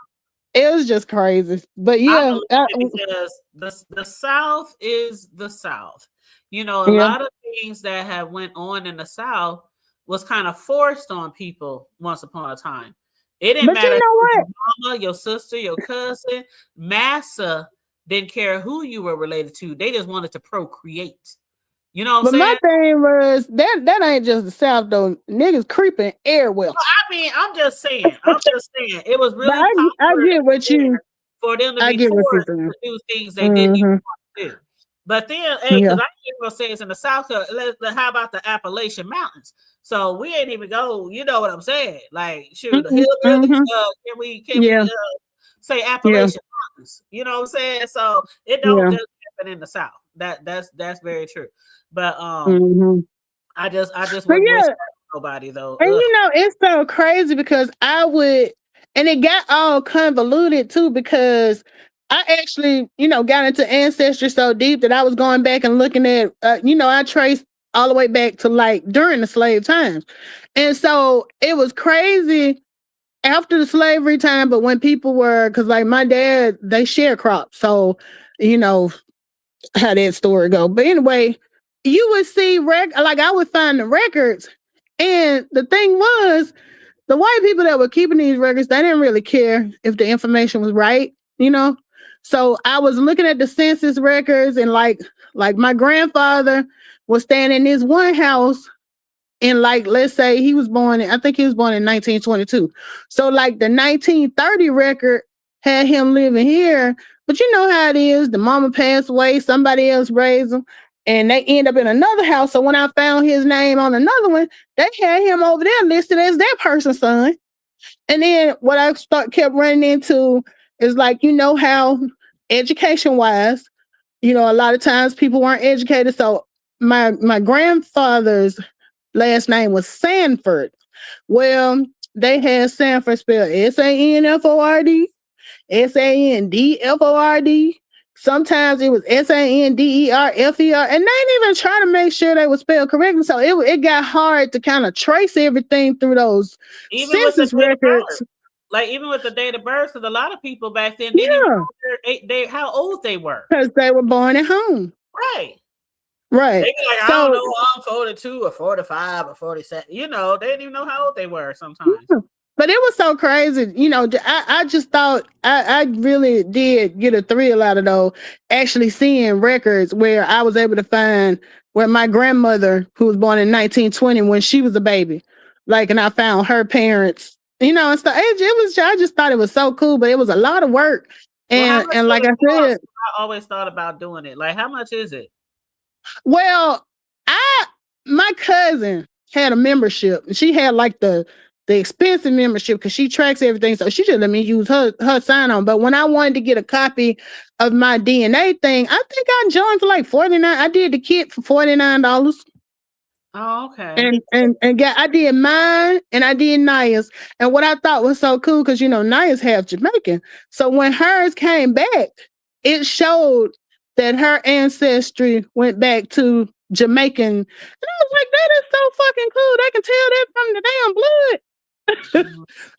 it was just crazy. But yeah, because the South is the South. A lot of things that have went on in the South was kind of forced on people once upon a time. It didn't matter. You know what? Your mama, your sister, your cousin, massa didn't care who you were related to. They just wanted to procreate. You know what But I'm my saying? thing was that ain't just the South though. Niggas creeping everywhere. I mean, I'm just saying. It was But really I popular get what you for them to I be get what you're forced saying. to do things they didn't even Mm-hmm. want to do. But then, hey, Yeah. because I ain't gonna say it's in the South. How about the Appalachian Mountains? So we ain't even go. You know what I'm saying? Like, shoot, the hillbillies. Mm-hmm. Can Yeah. we say Yeah. Appalachian Mountains? You know what I'm saying? So it don't Yeah. just happen in the South. That's very true. But Mm-hmm. I just But wouldn't wish yeah, that on nobody though. and Ugh. you know, it's so crazy because I would, and it got all convoluted too because I actually, you know, got into ancestry so deep that I was going back and looking at, you know, I traced all the way back to like during the slave times. And so it was crazy after the slavery time, but when people were, because like my dad, they sharecropped. So, you know, how that story go. But anyway, you would see like I would find the records, and the thing was, the white people that were keeping these records, they didn't really care if the information was right, you know. So I was looking at the census records, and like my grandfather was staying in this one house, and like let's say I think he was born in 1922. So like the 1930 record had him living here, but you know how it is. The mama passed away, somebody else raised him, and they end up in another house. So when I found his name on another one, they had him over there listed as that person's son. And then what kept running into is like, you know how education wise, you know, a lot of times people weren't educated. So my grandfather's last name was Sanford. Well, they had Sanford spelled Sanford, Sandford. Sometimes it was Sanderfer, and they didn't even try to make sure they were spelled correctly. So it got hard to kind of trace everything through those Even with the census date of records. birth. Like even with the date of birth, because a lot of people back then Yeah, didn't even know how old they were. because they were born at home. Right. Right. They be like, I So don't know, I'm 42 or 45 or 47. You know, they didn't even know how old they were sometimes. yeah. But it was so crazy, you know. I just thought I really did get a thrill out of though actually seeing records where I was able to find where my grandmother, who was born in 1920, when she was a baby, like, and I found her parents, you know, and stuff. It was I just thought it was so cool, but it was a lot of work. Well, how much And like I said, I always thought about doing it. Like, how much is it? well, my cousin had a membership, and she had like the expensive membership because she tracks everything. So she just let me use her sign on. But when I wanted to get a copy of my DNA thing, I think I joined for like $49. I did the kit for $49. Oh, okay. And I did mine and I did Naya's. And what I thought was so cool, because you know Naya's half Jamaican. So when hers came back, it showed that her ancestry went back to Jamaican. And I was like, that is so fucking cool. They can tell that from the damn blood.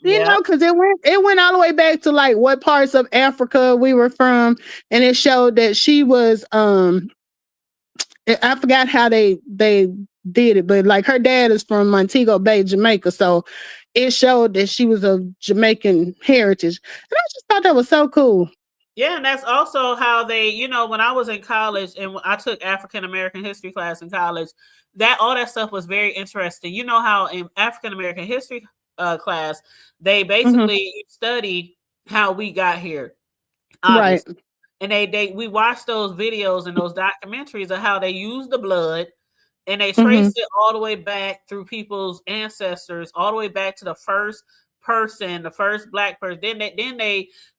You know, because it went all the way back to like what parts of Africa we were from, and it showed that she was I forgot how they did it, but like her dad is from Montego Bay, Jamaica, so it showed that she was of Jamaican heritage, and I just thought that was so cool. Yeah, and that's also how they, you know, when I was in college and I took African American history class in college, that all that stuff was very interesting. You know how in African American history class, they basically study how we got here, obviously. Right. And we watched those videos and those documentaries of how they use the blood, and they traced it all the way back through people's ancestors, all the way back to the first person, the first Black person. Then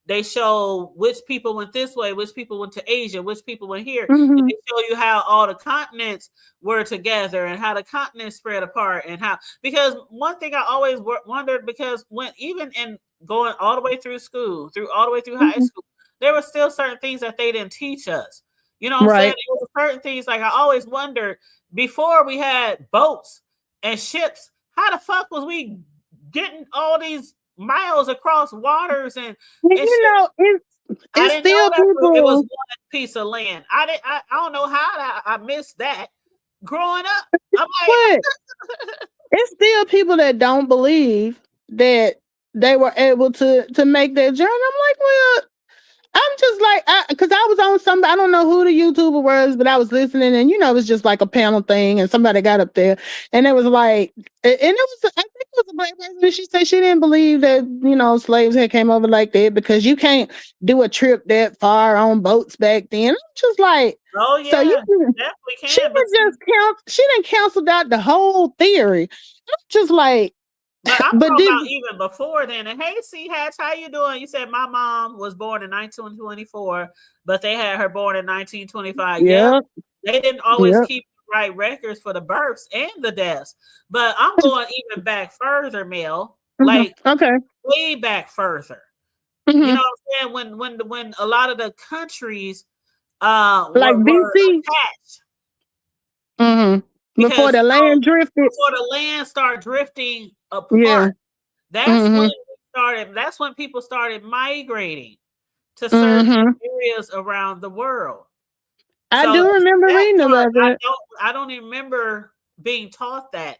they show which people went this way, which people went to Asia, which people went here. And they show you how all the continents were together and how the continents spread apart, and how, because one thing I always wondered, because when even in going all the way through school, all the way through high school, there were still certain things that they didn't teach us. You know what I'm saying? There were certain things, like I always wondered, before we had boats and ships, how the fuck was we getting all these miles across waters and you know, it's still people. It was one piece of land. I don't know how I missed that growing up. I'm like, it's still people that don't believe that they were able to make that journey. I'm like, well, I'm just like, because I was on some, I don't know who the YouTuber was, but I was listening, and it was just like a panel thing, and somebody got up there, and it was like, and it was, I think it was a black person, and she said she didn't believe that slaves had came over like that because you can't do a trip that far on boats back then. I'm just like, oh yeah, so you definitely can. She didn't cancel out the whole theory. I'm just like. But I'm talking about even before then. And hey, C Hatch, how you doing? You said my mom was born in 1924, but they had her born in 1925. Yeah, they didn't always keep the right records for the births and the deaths. But I'm going even back further, Mel. Like way back further. You know what I'm saying? When a lot of the countries like BC attached. Before the land drifted. Before the land started drifting apart. That's when people started migrating to certain areas around the world. I do remember reading about that. I don't even remember being taught that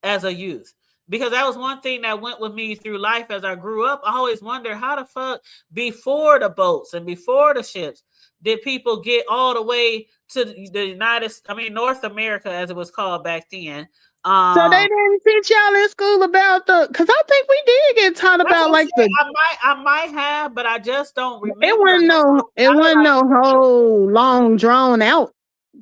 as a youth. Because that was one thing that went with me through life as I grew up. I always wondered how the fuck before the boats and before the ships did people get all the way to the North America, as it was called back then. So they didn't teach y'all in school about because I think we did get taught about like I might have, but I just don't remember. It wasn't no whole long drawn out.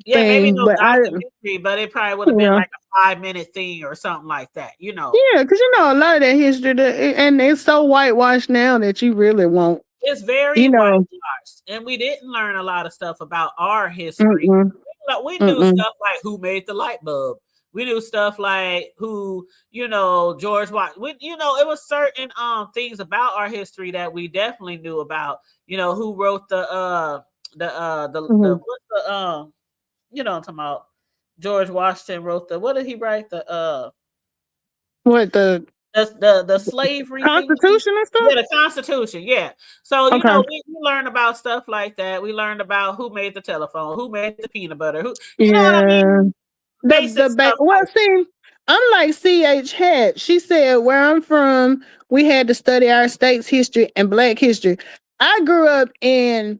Yeah, maybe no documentary, but it probably would have been like a 5-minute thing or something like that, Yeah, because a lot of that history, and it's so whitewashed now that you really won't. It's very whitewashed, and we didn't learn a lot of stuff about our history. We knew stuff like who made the light bulb. We knew stuff like who, George Washington. It was certain things about our history that we definitely knew about. Who wrote the I'm talking about. George Washington wrote what did he write? The slavery Constitution and stuff? Yeah, the Constitution, yeah. So, we learned about stuff like that. We learned about who made the telephone, who made the peanut butter, who, you know what I mean? Unlike C.H. Hatch, she said, where I'm from, we had to study our state's history and Black history. I grew up in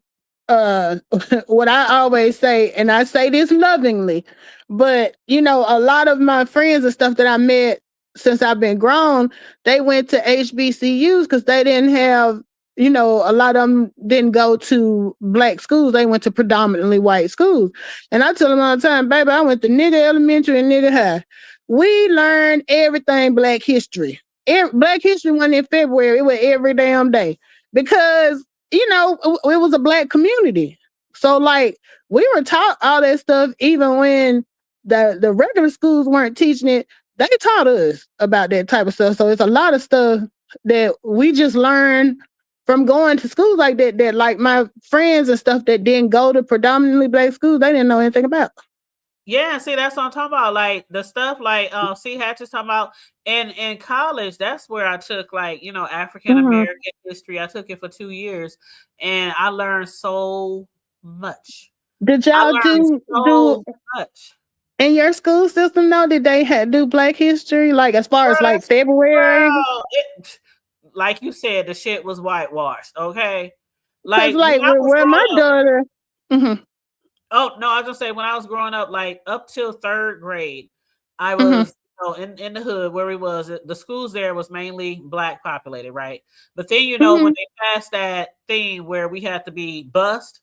what I always say, and I say this lovingly, but a lot of my friends and stuff that I met since I've been grown, they went to HBCUs because they didn't have, a lot of them didn't go to Black schools. They went to predominantly white schools. And I tell them all the time, baby, I went to nigga elementary and nigga high. We learned everything Black history. Black history wasn't in February. It was every damn day because it was a Black community. So like we were taught all that stuff even when the regular schools weren't teaching it. They taught us about that type of stuff. So it's a lot of stuff that we just learned from going to schools like that like my friends and stuff that didn't go to predominantly Black schools, they didn't know anything about. Yeah, see, that's what I'm talking about. Like the stuff like C Hatch is talking about in college, that's where I took like, African American history. I took it for 2 years and I learned so much. Did y'all do much? In your school system though, did they do Black history? Like as far as like February? Like you said, the shit was whitewashed, okay? Like where my daughter Oh no, I was gonna say when I was growing up, like up till 3rd grade, I was in the hood where we was. The schools there was mainly Black populated, right? But then when they passed that thing where we had to be bused,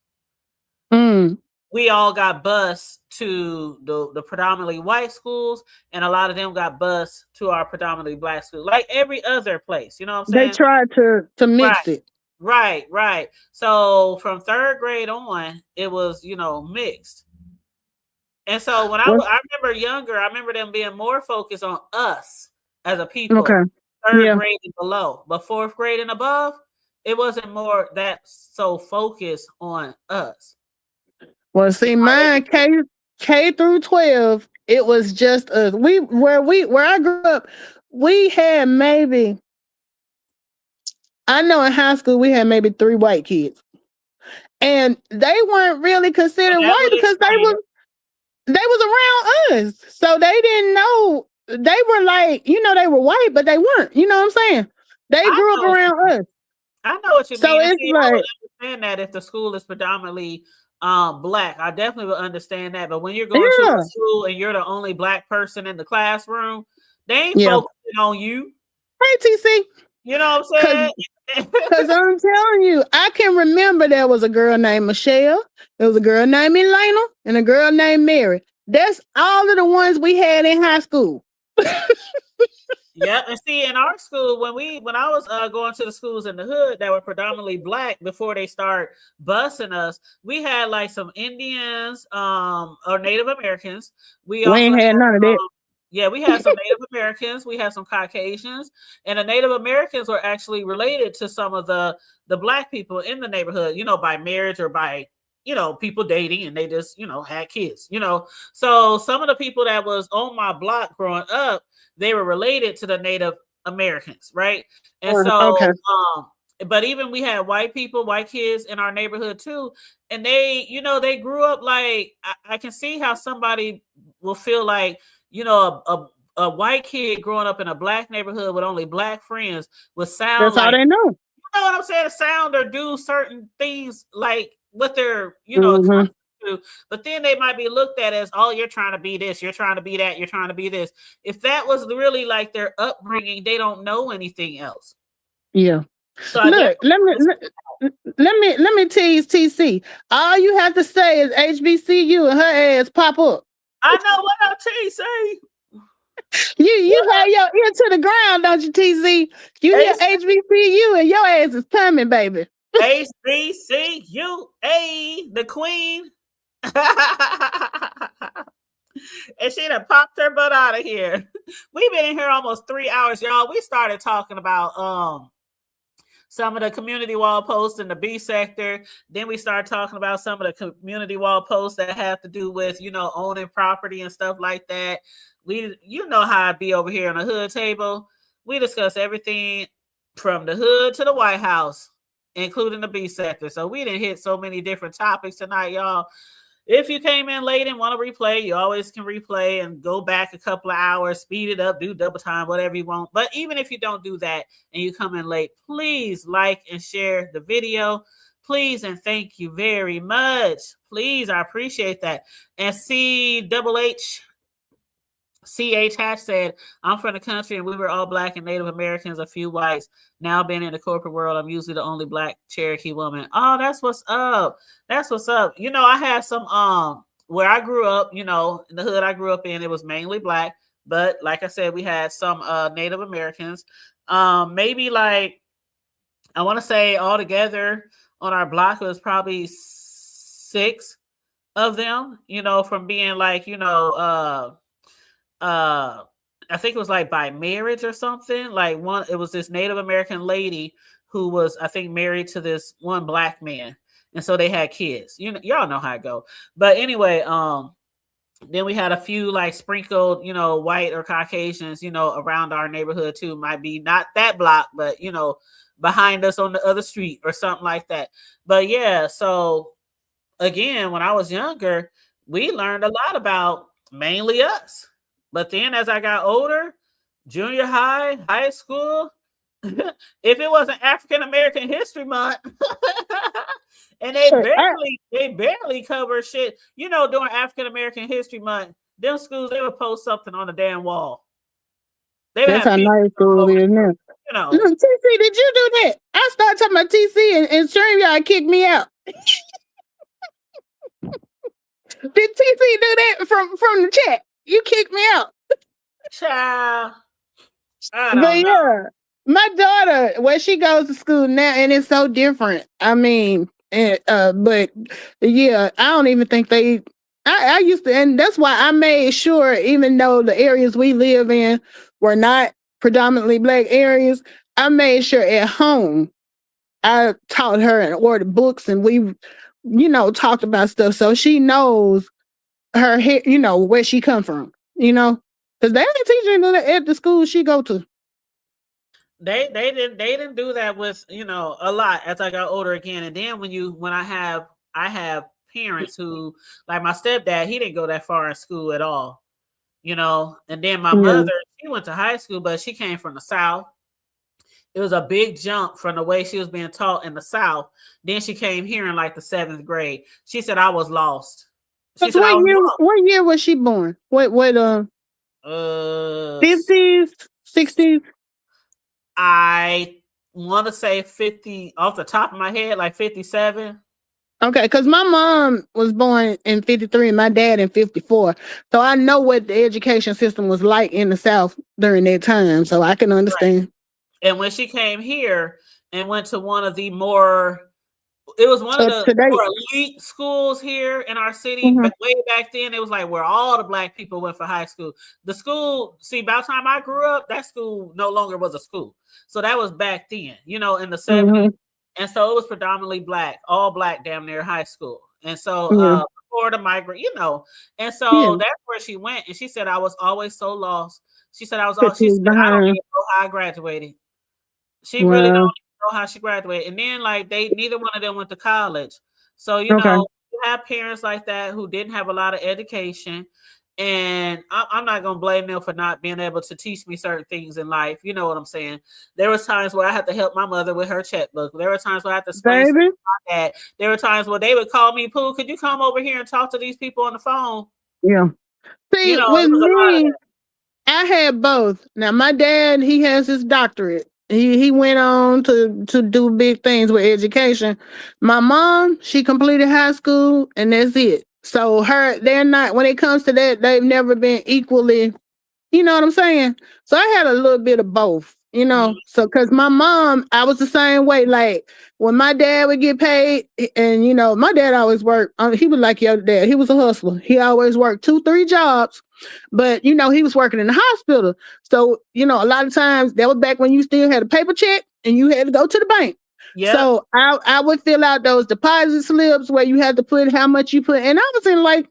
we all got bused to the predominantly white schools, and a lot of them got bused to our predominantly Black schools, like every other place. You know what I'm saying? They tried to mix it. Right. So from 3rd grade on, it was, mixed. And so when I remember younger, I remember them being more focused on us as a people. Okay. 3rd grade and below. But 4th grade and above, it wasn't more that so focused on us. Well, see, mine K through 12, it was just us. Where I grew up, we had maybe, I know in high school we had maybe 3 white kids, and they weren't really considered white because they was around us, so they didn't know. They were like, they were white, but they weren't. You know what I'm saying? They grew up around us. I know what you So mean. And it's see, I like, would understand that if the school is predominantly black. I definitely would understand that. But when you're going to a yeah, school and you're the only black person in the classroom, they ain't yeah. focusing on you. Hey, TC, You know what cause, I'm saying? cause I'm telling you, I can remember there was a girl named Michelle, there was a girl named Elena, and a girl named Mary. That's all of the ones we had in high school. Yep, and see, in our school, when I was going to the schools in the hood that were predominantly black before they start busing us, we had like some Indians, or Native Americans. We We also ain't had, had none of that. yeah, we had some Native Americans. We had some Caucasians, and the Native Americans were actually related to some of the black people in the neighborhood. You know, by marriage or by people dating, and they just had kids. So some of the people that was on my block growing up, they were related to the Native Americans, right? And Okay. so, but even we had white people, white kids in our neighborhood too, and they grew up like I can see how somebody will feel like a white kid growing up in a black neighborhood with only black friends would sound That's all like, they know. you know what I'm saying, sound or do certain things like what they're Mm-hmm. to, but then they might be looked at as, oh, you're trying to be this, you're trying to be that, you're trying to be this. If that was really like their upbringing, they don't know anything else. Yeah. So Look, let me tease TC. All you have to say is HBCU and her ass pop up. I know what I'm saying. You have your ear to the ground, don't you, TC? You hear HBCU and your ass is coming, baby. HBCU, the queen. And she done popped her butt out of here. We've been in here almost 3 hours, y'all. We started talking about some of the community wall posts in the B sector. Then we started talking about some of the community wall posts that have to do with, owning property and stuff like that. You know how I be over here on the hood table. We discuss everything from the hood to the White House, including the B sector. So we didn't hit so many different topics tonight, y'all. If you came in late and want to replay, you always can replay and go back a couple of hours, speed it up, do double time, whatever you want. But even if you don't do that and you come in late, please like and share the video. Please and thank you very much. Please, I appreciate that. And CH Hatch said, I'm from the country and we were all black and Native Americans, a few whites. Now being in the corporate world, I'm usually the only black Cherokee woman. Oh, that's what's up. That's what's up. I had some where I grew up, in the hood I grew up in, it was mainly black. But like I said, we had some Native Americans. Maybe like I want to say altogether on our block it was probably 6 of them, from being like, I think it was like by marriage or something. Like it was this Native American lady who was, I think, married to this one black man. And so they had kids. Y'all know how it go. But anyway, then we had a few like sprinkled, white or Caucasians, around our neighborhood too. Might be not that block, but behind us on the other street or something like that. But yeah, so again, when I was younger, we learned a lot about mainly us. But then as I got older, junior high, high school, if it wasn't African American History Month, and they barely cover shit, during African American History Month, them schools, they would post something on the damn wall. That's how nice school is now. Look, TC, did you do that? I started talking about TC and StreamYard kicked me out. Did TC do that from the chat? You kicked me out. Child. But yeah, my daughter, where she goes to school now, and it's so different. I mean, but yeah, I don't even think I used to, and that's why I made sure, even though the areas we live in were not predominantly black areas, I made sure at home I taught her and ordered books, and we, talked about stuff so she knows her, where she come from, because they ain't teaching at the school she go to. They didn't do that with a lot as I got older again. And then when I have parents who, like my stepdad, he didn't go that far in school at all, and then my mother, she went to high school, but she came from the South. It was a big jump from the way she was being taught in the South. Then she came here in like the 7th grade. She said, I was lost. She said, I was lost. What year was she born? What 50s, 60s? I want to say 50 off the top of my head, like 57. Okay, because my mom was born in 53 and my dad in 54. So I know what the education system was like in the South during that time. So I can understand. Right. And when she came here and went to one of the more, it was one of the more elite schools here in our city. But way back then, it was like where all the Black people went for high school. The school, see, by the time I grew up, that school no longer was a school. So that was back then, in the 70s. And so it was predominantly Black, all Black damn near high school. And so before the migrant, and so that's where she went. And she said, I was always so lost. She said, I don't even know how I graduated. She really don't even know how she graduated. And then like neither one of them went to college. So, you have parents like that who didn't have a lot of education. And I'm not going to blame them for not being able to teach me certain things in life. You know what I'm saying? There was times where I had to help my mother with her checkbook. There were times where I had to explain to my dad. There were times where they would call me, Pooh, could you come over here and talk to these people on the phone? Yeah. See, with me, I had both. Now, my dad, he has his doctorate. He went on to do big things with education. My mom, she completed high school, and that's it. So they're not, when it comes to that, they've never been equally, you know what I'm saying? So I had a little bit of both, So, because my mom, I was the same way. Like, when my dad would get paid, and, my dad always worked, he was like your dad. He was a hustler. He always worked 2-3 jobs. But, he was working in the hospital. So, a lot of times, that was back when you still had a paper check and you had to go to the bank. Yep. So I would fill out those deposit slips where you had to put how much you put. And I was in like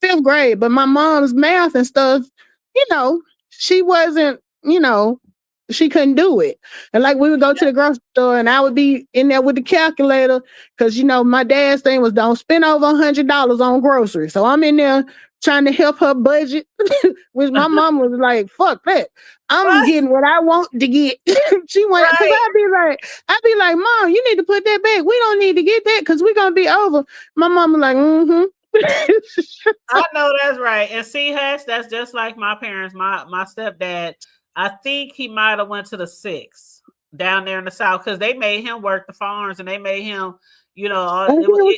5th grade, but my mom's math and stuff, she wasn't, she couldn't do it. And like we would go to the grocery store and I would be in there with the calculator because, my dad's thing was don't spend over $100 on groceries. So I'm in there trying to help her budget, which my mom was like, fuck that. I'm getting what I want to get. She went, because I'd be like, Mom, you need to put that back. We don't need to get that because we're going to be over. My mom was like, I know that's right. And see, Hush, that's just like my parents. My stepdad, I think he might have went to the 6th down there in the South because they made him work the farms and they made him, it was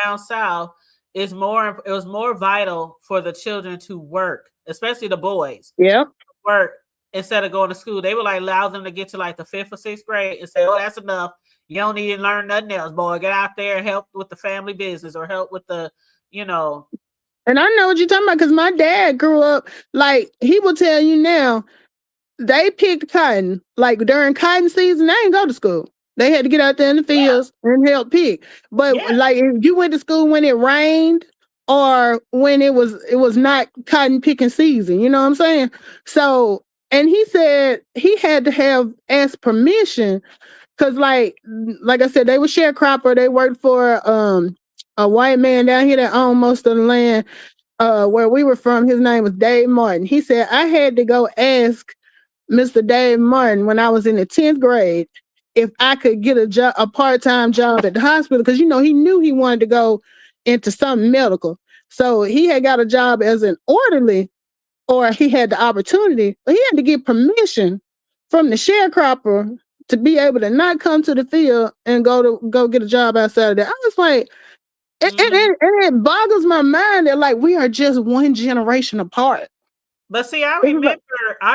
down South. It was more vital for the children to work, especially the boys. Yeah. Work instead of going to school. They would like allow them to get to like the 5th or 6th grade and say, oh, that's enough. You don't need to learn nothing else, boy. Get out there and help with the family business or help with the, And I know what you're talking about because my dad grew up, like he will tell you now, they picked cotton. Like during cotton season, they didn't go to school. They had to get out there in the fields and help pick. But like if you went to school when it rained or when it was not cotton picking season, you know what I'm saying? So, and he said he had to ask permission because like I said, they were sharecropper. They worked for a white man down here that owned most of the land where we were from. His name was Dave Martin. He said, I had to go ask Mr. Dave Martin when I was in the 10th grade if I could get a part-time job at the hospital, because, he knew he wanted to go into something medical. So he had got a job as an orderly, or he had the opportunity, but he had to get permission from the sharecropper to be able to not come to the field and go get a job outside of that. I was like, it boggles my mind that like we are just one generation apart. But see, I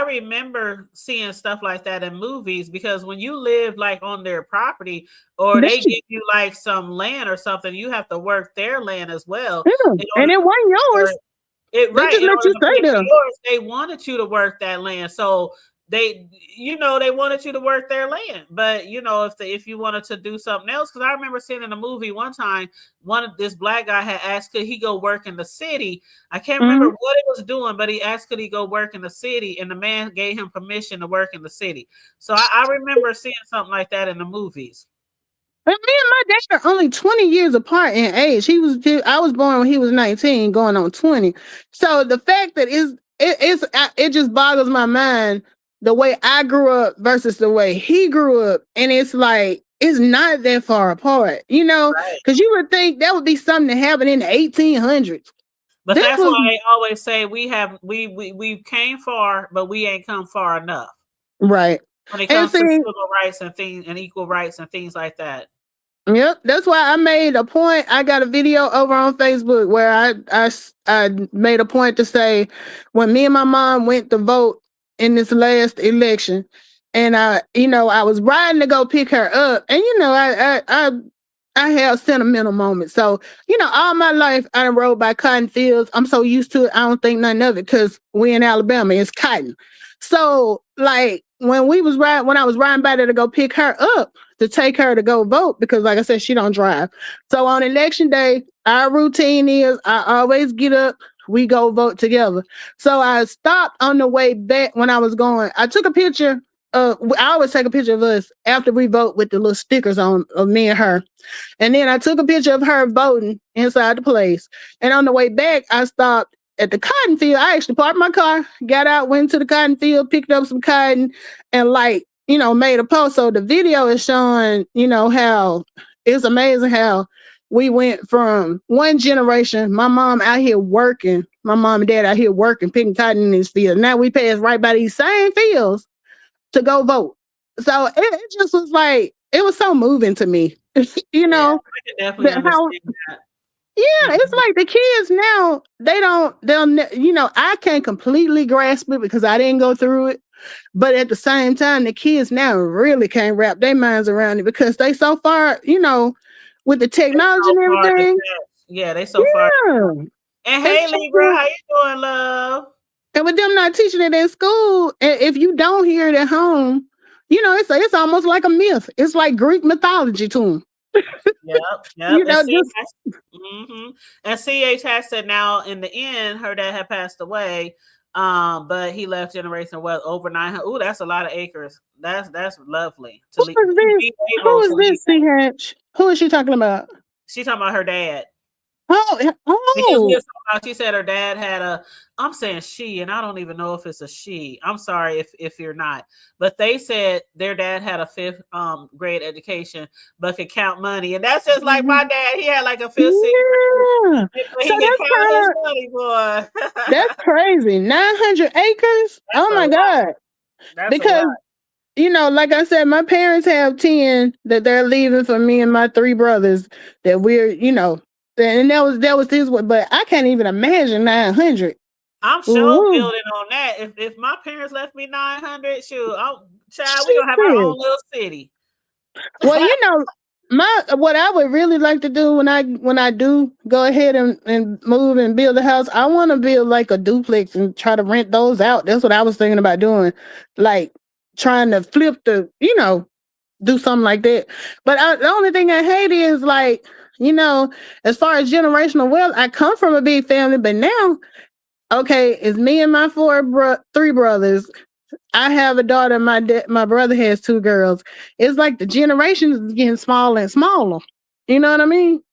remember seeing stuff like that in movies because when you live like on their property or they give you like some land or something, you have to work their land as well. Yeah. And it wasn't yours. They just let you stay there. They wanted you to work that land. So they wanted you to work their land. But, if you wanted to do something else, because I remember seeing in a movie one time, this black guy had asked, could he go work in the city? I can't remember what it was doing, but he asked, could he go work in the city? And the man gave him permission to work in the city. So I remember seeing something like that in the movies. But me and my dad are only 20 years apart in age. I was born when he was 19, going on 20. So the fact that it just boggles my mind the way I grew up versus the way he grew up, and it's like it's not that far apart, you know, because you would think that would be something that happened in the 1800s. But that's why they always say we came far, but we ain't come far enough. Right. When it comes to civil rights and things and equal rights and things like that. Yep, that's why I made a point. I got a video over on Facebook where I made a point to say when me and my mom went to vote in this last election, and I was riding to go pick her up, and I have sentimental moments. So, all my life I rode by cotton fields. I'm so used to it, I don't think nothing of it because we in Alabama, it's cotton. So, like, when I was riding by there to go pick her up to take her to go vote, because like I said, she don't drive. So on election day, our routine is I always get up, we go vote together. So I stopped on the way back when I was going. I took a picture. I always take a picture of us after we vote with the little stickers on of me and her. And then I took a picture of her voting inside the place. And on the way back, I stopped at the cotton field. I actually parked my car, got out, went to the cotton field, picked up some cotton, and made a post. So the video is showing, how it's amazing how we went from one generation, my mom and dad out here working, picking cotton in this field. Now we pass right by these same fields to go vote. So it just was like, it was so moving to me, I can definitely understand that. Yeah, it's like the kids now, I can't completely grasp it because I didn't go through it. But at the same time, the kids now really can't wrap their minds around it because they so far, with the technology and everything. Yeah, they so far. And hey, Libra, how you doing, love? And with them not teaching it in school, if you don't hear it at home, it's almost like a myth. It's like Greek mythology to them. Yep. And CH has said now in the end, her dad had passed away, but he left generation wealth over 900. Ooh, that's a lot of acres. That's lovely. Who is this, CH? Who is she talking about? She's talking about her dad. Oh. She said her dad had I'm saying she, and I don't even know if it's a she. I'm sorry if you're not. But they said their dad had a 5th grade education, but could count money. And that's just like my dad. He had like a 5th, 6th grade. So he can count his money, boy. That's crazy. 900 acres? Oh my God. Because, like I said, my parents have 10 that they're leaving for me and my 3 brothers that we're, and that was his one, but I can't even imagine 900. I'm sure building on that. If my parents left me 900, shoot, we gonna have our own little city. Well, what I would really like to do when I do go ahead and move and build a house, I want to build like a duplex and try to rent those out. That's what I was thinking about doing, like trying to flip do something like that. But the only thing I hate is like, as far as generational wealth, I come from a big family, but now, okay, it's me and my 3 brothers. I have a daughter. My brother has 2 girls. It's like the generations is getting smaller and smaller. You know what I mean?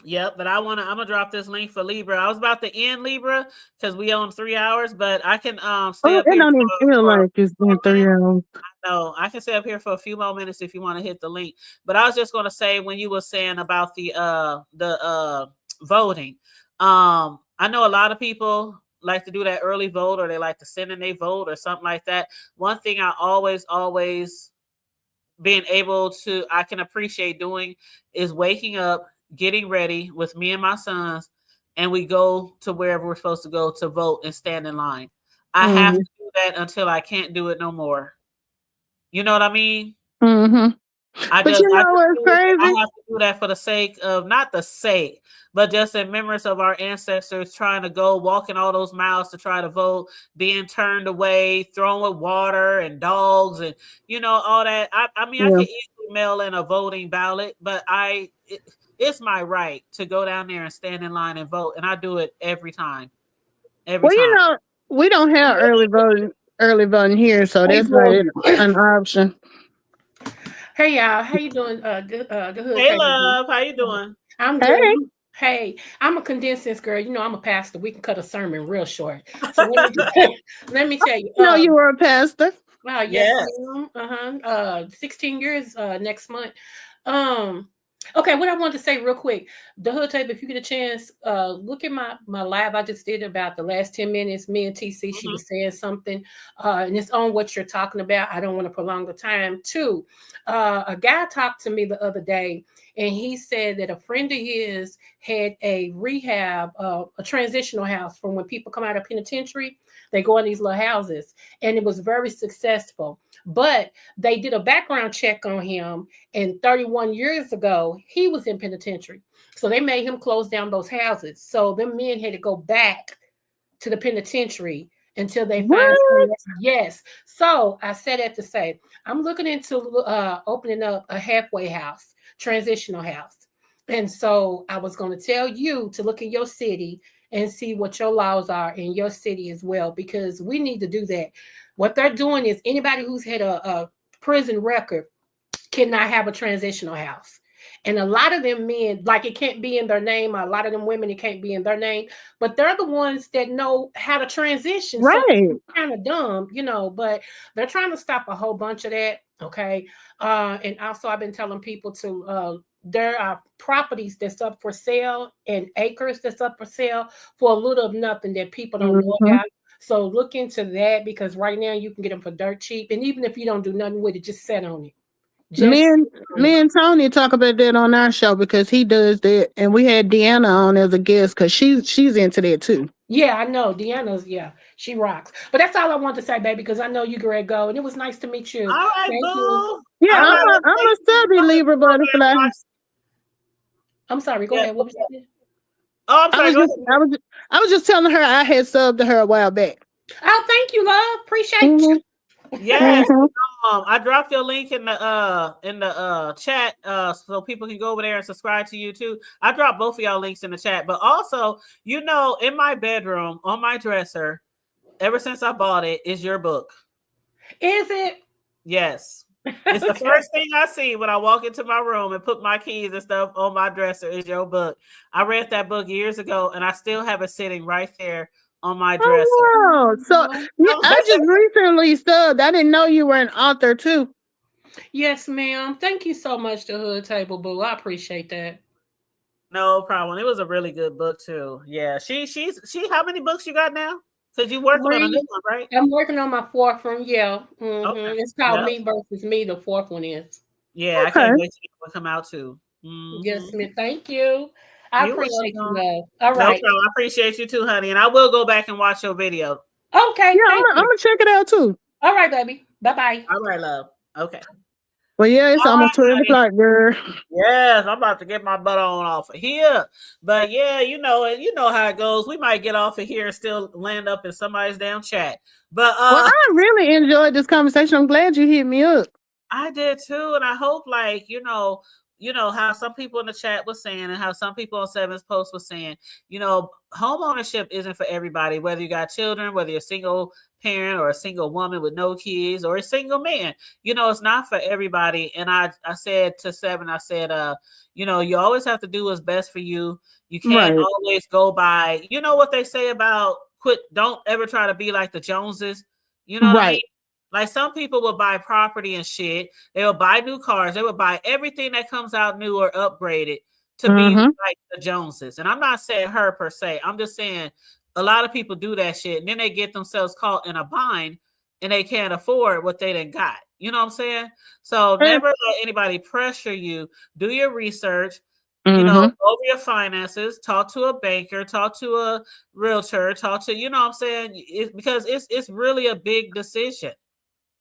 Yep, but I'm gonna drop this link for Libra. I was about to end Libra because we own 3 hours, but I can stay up here. I don't even feel like it's been 3 hours. No, I can stay up here for a few more minutes if you want to hit the link. But I was just gonna say when you were saying about the voting, I know a lot of people like to do that early vote, or they like to send in a vote or something like that. One thing I always being able to, I can appreciate doing is waking up, getting ready with me and my sons, and we go to wherever we're supposed to go to vote and stand in line. I have to do that until I can't do it no more. You know what I mean? Mm-hmm. What's crazy? I have to do that for the sake of, not the sake, but just in remembrance of our ancestors trying to go walking all those miles to try to vote, being turned away, thrown with water and dogs and, all that. I mean, I could easily mail in a voting ballot, but it's my right to go down there and stand in line and vote. And I do it every time. We don't have early voting here, so that's not an option. Hey y'all, how you doing? Good. Hey love, how you doing? I'm good. Hey, I'm a condensed girl. You know, I'm a pastor. We can cut a sermon real short. So let me tell you. No, you were a pastor. Wow, yes, ma'am. 16 years next month. Okay, what I wanted to say real quick, the hood table, if you get a chance, look at my live I just did about the last 10 minutes. Me and TC, she was saying something, and it's on what you're talking about. I don't want to prolong the time too. A guy talked to me the other day, and he said that a friend of his had a rehab, a transitional house from when people come out of penitentiary. They go in these little houses, and it was very successful. But they did a background check on him, and 31 years ago, he was in penitentiary. So they made him close down those houses. So them men had to go back to the penitentiary until they find someone. Yes. So I said that to say, I'm looking into opening up a halfway house, transitional house. And so I was going to tell you to look in your city and see what your laws are in your city as well, because we need to do that. What they're doing is anybody who's had a prison record cannot have a transitional house. And a lot of them men, like it can't be in their name. A lot of them women, it can't be in their name. But they're the ones that know how to transition. Right. So kind of dumb, but they're trying to stop a whole bunch of that. Okay. And also I've been telling people to there are properties that's up for sale and acres that's up for sale for a little of nothing that people don't know about. So look into that, because right now you can get them for dirt cheap. And even if you don't do nothing with it, just sit on it. Me and Tony talk about that on our show because he does that, and we had Deanna on as a guest because she's into that too. Yeah, I know Deanna's. Yeah, she rocks. But that's all I want to say, baby, because I know you get ready to go, and it was nice to meet you. All right, Thank boo. you. Yeah, I'm a stubby Libra butterfly. I'm sorry. Go ahead. What was that? Oh, I'm sorry. I was just telling her I had subbed to her a while back. Oh, thank you, love. Appreciate you. Yes. I dropped your link in the chat so people can go over there and subscribe to you too. I dropped both of y'all links in the chat, but also, in my bedroom on my dresser, ever since I bought it, is your book. Is it? Yes. It's the first thing I see when I walk into my room and put my keys and stuff on my dresser is your book. I read that book years ago, and I still have it sitting right there on my dresser. Oh, so I just recently stubbed. I didn't know you were an author too. Yes, ma'am. Thank you so much, the Hood Table Boo. I appreciate that. No problem. It was a really good book too. Yeah, she's how many books you got now? Because you're working on a new one, right? I'm working on my fourth one. Yeah, okay. It's called Me Versus Me. The fourth one is. Yeah, okay. I can't wait to see it come out too. Yes, ma'am. Thank you. I appreciate you, love. All right. No problem. I appreciate you too, honey. And I will go back and watch your video. Okay. Yeah, I'm gonna check it out too. All right, baby. Bye-bye. All right, love. Okay. Well, yeah, it's almost 12 o'clock, girl. Yes, I'm about to get my butt on off of here. But yeah, you know how it goes. We might get off of here and still land up in somebody's damn chat. But I really enjoyed this conversation. I'm glad you hit me up. I did too, and I hope how some people in the chat was saying, and how some people on Seven's post was saying, home ownership isn't for everybody, whether you got children, whether you're a single parent or a single woman with no kids or a single man. It's not for everybody. And I said to Seven, I said, you always have to do what's best for you. You can't always go by, what they say about don't ever try to be like the Joneses. You know what I mean? Like some people will buy property and shit. They will buy new cars. They will buy everything that comes out new or upgraded to be like the Joneses. And I'm not saying her per se. I'm just saying a lot of people do that shit. And then they get themselves caught in a bind and they can't afford what they done got. You know what I'm saying? So never let anybody pressure you. Do your research. Over your finances, talk to a banker, talk to a realtor, talk to, what I'm saying? Because it's really a big decision.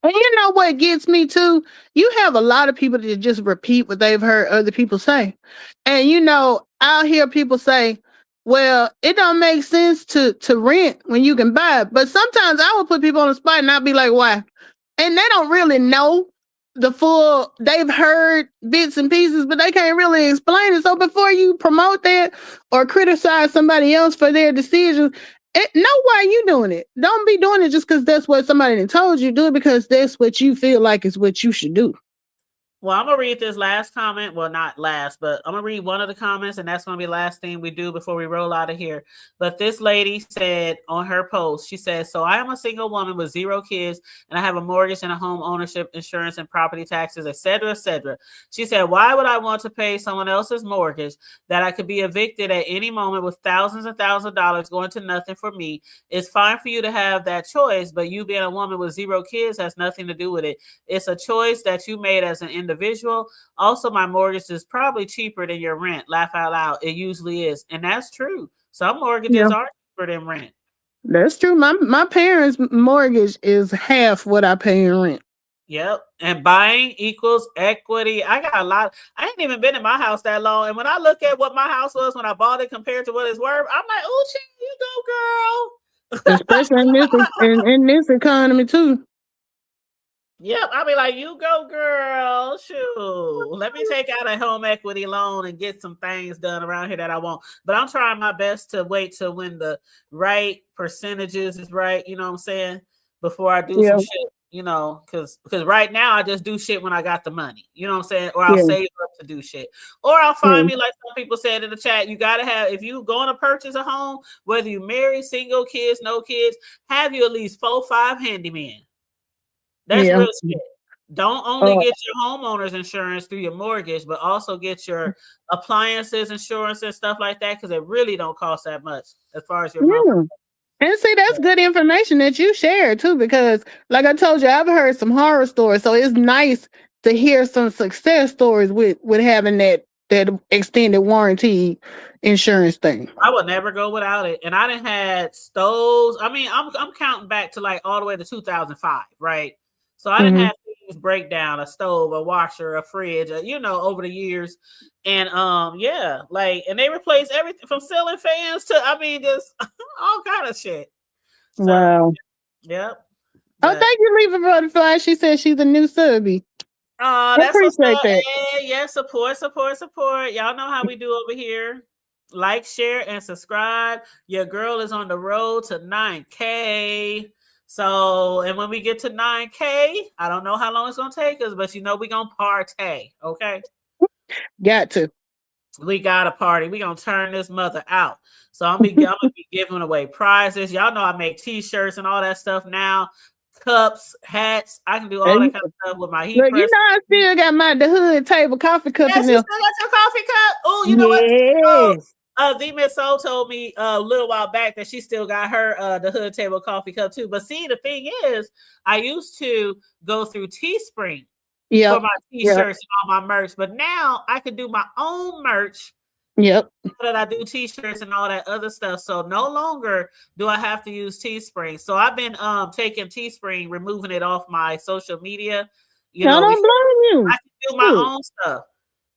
And you know what gets me too? You have a lot of people that just repeat what they've heard other people say. And I'll hear people say, well, it don't make sense to rent when you can buy. But sometimes I will put people on the spot and I'll be like, why? And they don't really know the full, they've heard bits and pieces, but they can't really explain it. So before you promote that or criticize somebody else for their decisions, know why you doing it. Don't be doing it just because that's what somebody told you. Do it because that's what you feel like is what you should do. Well, I'm gonna read this last comment. Well, not last, but I'm gonna read one of the comments, and that's gonna be the last thing we do before we roll out of here. But this lady said on her post, she said, "So I am a single woman with 0 kids, and I have a mortgage and a home ownership, insurance, and property taxes, etc., etc." She said, "Why would I want to pay someone else's mortgage that I could be evicted at any moment with thousands and thousands of dollars going to nothing for me? It's fine for you to have that choice, but you being a woman with 0 kids has nothing to do with it. It's a choice that you made as an individual. Also, my mortgage is probably cheaper than your rent. Laugh out loud. It usually is." And that's true. Some mortgages are cheaper than rent. That's true. My parents' mortgage is half what I pay in rent. Yep. And buying equals equity. I got a lot. I ain't even been in my house that long. And when I look at what my house was when I bought it compared to what it's worth, I'm like, oh, shit, you go, girl. Especially in this economy, too. Yep, I'll be like, you go, girl. Shoot. Let me take out a home equity loan and get some things done around here that I want. But I'm trying my best to wait till when the right percentages is right, you know what I'm saying? Before I do some shit, you know, because right now I just do shit when I got the money, you know what I'm saying? Or I'll save up to do shit. Or I'll find me, like some people said in the chat, you got to have, if you going to purchase a home, whether you marry, single, kids, no kids, have you at least 4-5 handymen. That's real shit. Don't only get your homeowner's insurance through your mortgage, but also get your appliances insurance and stuff like that, because it really don't cost that much as far as your monthly. And see, that's good information that you shared too, because like I told you, I've heard some horror stories. So it's nice to hear some success stories with having that extended warranty insurance thing. I would never go without it. And I done had stoves. I mean, I'm counting back to like all the way to 2005, right? So I didn't have things break down, a stove, a washer, a fridge, you know, over the years. And yeah, like, and they replaced everything from ceiling fans to, I mean, just all kind of shit. So, wow. Yep. Oh, thank you, Leave a Butterfly. She said she's a new subby. Oh, that's appreciate that. Yeah, support. Y'all know how we do over here. Like, share, and subscribe. Your girl is on the road to 9K. So, and when we get to 9K, I don't know how long it's going to take us, but you know, we're going to partay. Okay. Got to. We got a party. We're going to turn this mother out. So I'm going to be giving away prizes. Y'all know I make t-shirts and all that stuff now. Cups, hats. I can do all that kind of stuff with my heat press. You know, I still got the hood table coffee cup in there. You still got your coffee cup? Oh, you know what? The Miss Soul told me a little while back that she still got her the hood table coffee cup too. But see, the thing is, I used to go through Teespring for my t-shirts and all my merch, but now I can do my own merch. Yep. That I do t-shirts and all that other stuff. So no longer do I have to use Teespring. So I've been taking Teespring, removing it off my social media. You know, I don't blame you. I can do my own stuff.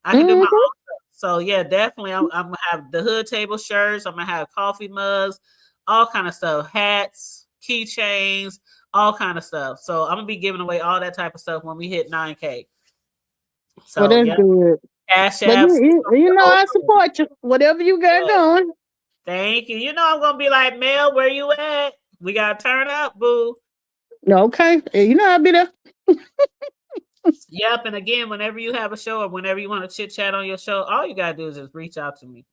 I can do my own stuff. So yeah, definitely I'm gonna have the hood table shirts, I'm gonna have coffee mugs, all kind of stuff, hats, keychains, all kind of stuff. So I'm gonna be giving away all that type of stuff when we hit 9K. So well, that's good. Cash Apps. You know, I support you. Whatever you got going. Thank you. You know, I'm gonna be like, Mel, where you at? We gotta turn up, boo. Okay. You know, I'll be there. Yep. And again, whenever you have a show or whenever you want to chit chat on your show, all you gotta do is just reach out to me,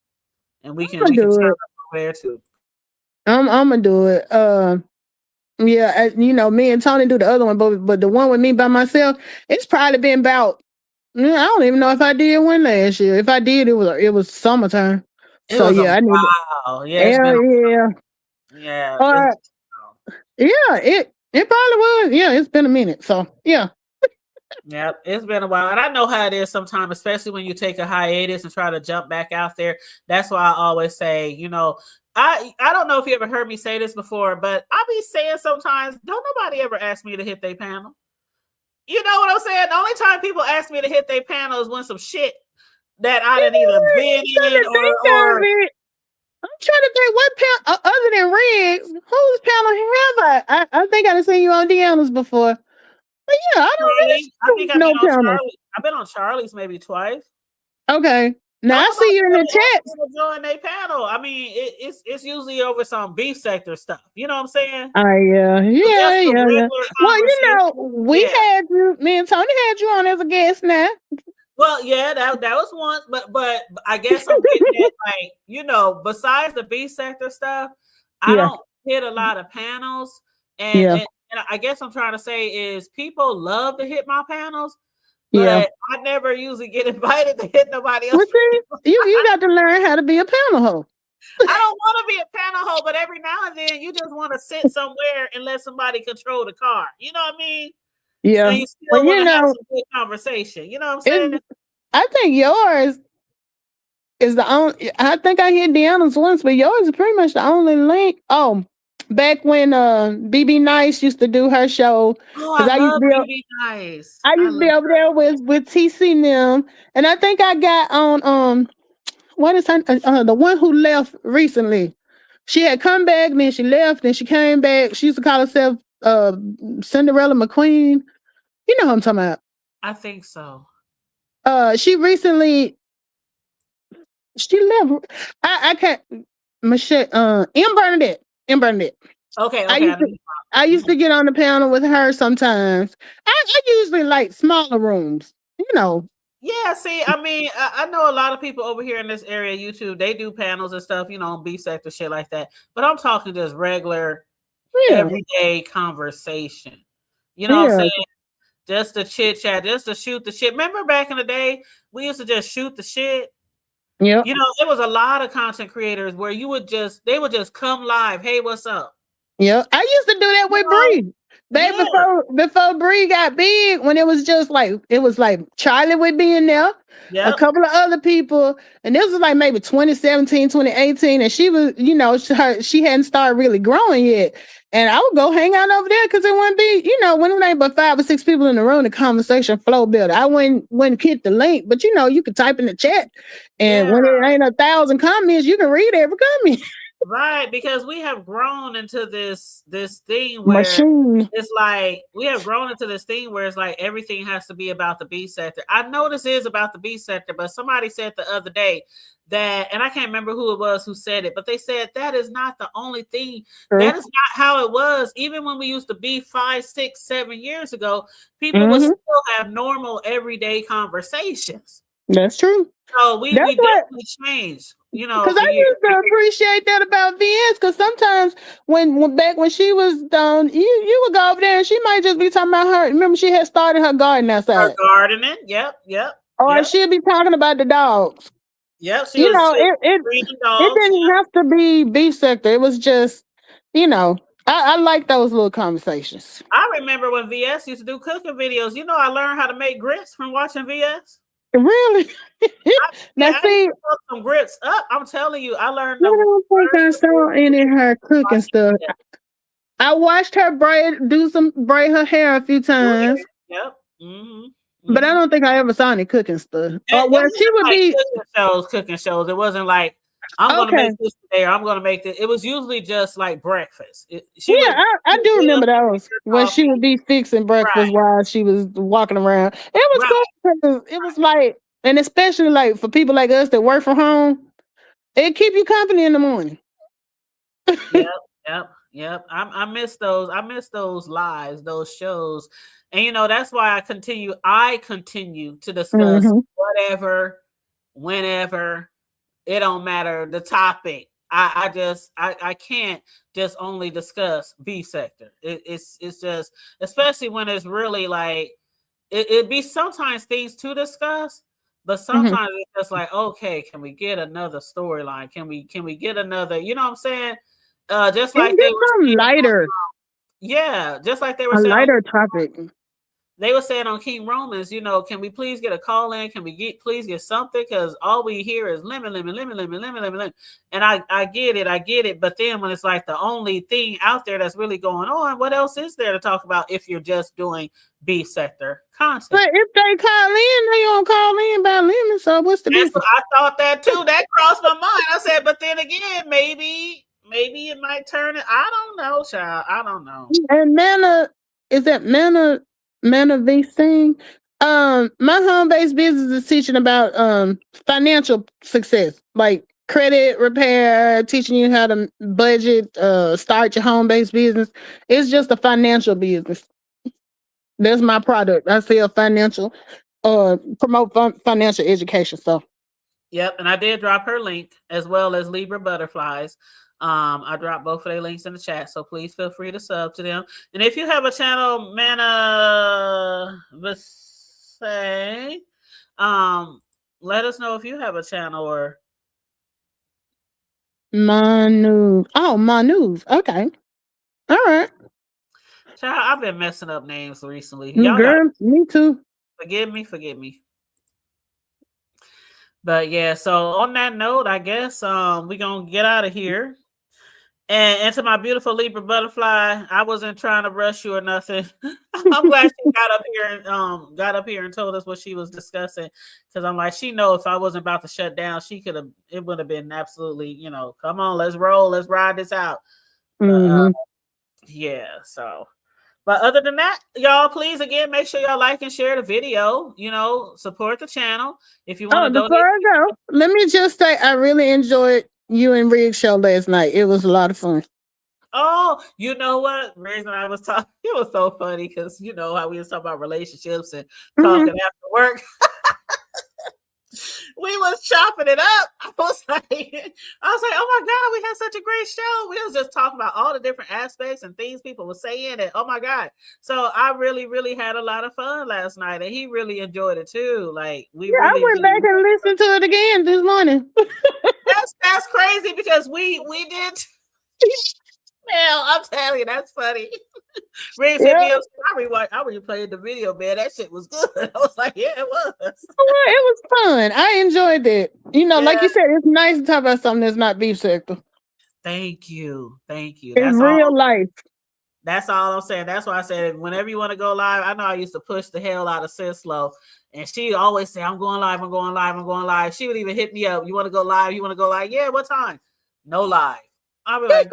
and we can turn up over there too. I'm gonna do it. Yeah, you know, me and Tony do the other one, but the one with me by myself, it's probably been about. I don't even know if I did one last year. If I did, it was summertime. So yeah, I need. Wow. Yeah. It probably was. Yeah, it's been a minute. So yeah. Yep, it's been a while, and I know how it is sometimes, especially when you take a hiatus and try to jump back out there. That's why I always say, you know, I don't know if you ever heard me say this before, but I be saying sometimes, don't nobody ever ask me to hit their panel. You know what I'm saying? The only time people ask me to hit their panel is when some shit that I didn't even been in or I'm trying to think what panel other than Riggs, whose panel have I? I think I've seen you on Deanna's before. But yeah, I don't really I think I've been on Charlie's maybe twice. Okay. Now I see you in the chat. Join their panel. I mean, it's usually over some beef sector stuff. You know what I'm saying? Yeah. Well, we had you. Me and Tony had you on as a guest now. Well, yeah, that was once, but I guess I'm getting at, like, besides the beef sector stuff, I don't hit a lot of panels, and I guess I'm trying to say is people love to hit my panels. But I never usually get invited to hit nobody else. You got to learn how to be a panel hoe. I don't want to be a panel hoe, but every now and then you just want to sit somewhere and let somebody control the car. You know what I mean? Yeah. And you still want to have some good conversation. You know what I'm saying? I think yours is the only. I think I hit Deanna's once, but yours is pretty much the only link. Oh. Back when BB Nice used to do her show, I love BB Nice. I used to be over there with TC and them, and I think I got on what is her the one who left recently. She had come back, then she left, then she came back. She used to call herself Cinderella McQueen. You know who I'm talking about? I think so. She recently left. I can't. Michelle M. Bernadette. Okay. I used to get on the panel with her sometimes. I usually like smaller rooms, Yeah, see, I mean, I know a lot of people over here in this area, YouTube, they do panels and stuff, beef sector, shit like that. But I'm talking just regular, everyday conversation. You know what I'm saying? Just to chit chat, just to shoot the shit. Remember back in the day, we used to just shoot the shit. Yeah. There was a lot of content creators where they would just come live. Hey, what's up? Yeah, I used to do that with Bree. Before Bree got big, when it was like Charlie would be in there, a couple of other people, and this was like maybe 2017, 2018, and she was, she hadn't started really growing yet. And I would go hang out over there because it wouldn't be, when it ain't but 5 or 6 people in the room, the conversation flow better. I wouldn't hit the link, but you could type in the chat, and when it ain't 1,000 comments, you can read every comment. Right, because we have grown into this thing where it's like it's like everything has to be about the B sector. I know this is about the B sector, but somebody said the other day that, and I can't remember who it was who said it, but they said that is not the only thing. That is not how it was. Even when we used to be 5, 6, 7 years ago, people would still have normal everyday conversations. That's true. So we definitely changed. Because I used to appreciate that about VS. Because sometimes when she was down, you would go over there and she might just be talking about her. Remember, she had started her garden outside. Her gardening, yep. Or she'd be talking about the dogs. Yep. It didn't have to be beef sector. It was just, I like those little conversations. I remember when VS used to do cooking videos. I learned how to make grits from watching VS. Really? I see some grits up. I'm telling you, I learned. I don't think I saw any of her cooking stuff. I watched her braid her hair a few times. Yep. But I don't think I ever saw any cooking stuff. Well, she would be cooking shows. It wasn't like I'm going to make this today, or I'm going to make this. It was usually just like breakfast. I do remember those when she would be fixing breakfast while she was walking around. It was cool because it was like, and especially like for people like us that work from home, it keep you company in the morning. Yep. I miss those. I miss those lives, those shows, and that's why I continue to discuss whatever, whenever. It don't matter the topic. I can't just only discuss B sector. It's just, especially when it's really like it'd be sometimes things to discuss, but sometimes it's just like, okay, can we get another storyline? Can we get another? You know what I'm saying? Just like they were lighter. Just like they were saying lighter topic. They were saying on King Romans, can we please get a call in? Can we please get something? Because all we hear is lemon. And I get it. But then when it's like the only thing out there that's really going on, what else is there to talk about if you're just doing B sector content? But if they call in, they don't call in about lemon. So what's the difference? I thought that too. That crossed my mind. I said, but then again, maybe it might turn it. I don't know, child. I don't know. And Manna, is that Manna V thing? My home-based business is teaching about financial success, like credit repair, teaching you how to budget, start your home-based business. It's just a financial business. That's my product. I sell financial, promote financial education. So Yep, and I did drop her link as well as Libra Butterflies. I dropped both of their links in the chat, so please feel free to sub to them. And if you have a channel, Mana Vasay, let us know if you have a channel or Manu. Oh, Manu's. Okay. All right. Child, I've been messing up names recently. Y'all Girl, me too. forgive me. But yeah, so on that note, I guess we're gonna get out of here. And to my beautiful Libra Butterfly, I wasn't trying to rush you or nothing. I'm glad she got up here and told us what she was discussing. Because I'm like, she know if I wasn't about to shut down, it would have been absolutely, come on, let's roll, let's ride this out. Yeah, so. But other than that, y'all, please again make sure y'all like and share the video. Support the channel if you want to donate. Before I go, let me just say I really enjoyed you and Rig's show last night. It was a lot of fun. Oh, you know what? The reason I was talking, it was so funny because you know how we was talking about relationships and talking after work. We was chopping it up. I was like, oh my God, we had such a great show. We was just talking about all the different aspects and things people were saying, and oh my God. So I really, really had a lot of fun last night, and he really enjoyed it too. Like I went back and listened to it again this morning. That's crazy because we did. Well, I'm telling you, that's funny. Riggs hit me up. I replayed the video, man. That shit was good. I was like, yeah, it was. Well, it was fun. I enjoyed it. Like you said, it's nice to talk about something that's not beef sector. Thank you. It's real life. That's all I'm saying. That's why I said whenever you want to go live, I know I used to push the hell out of Sislo, and she always say, I'm going live. She would even hit me up. You want to go live? Yeah, what time? No live. I'll be like,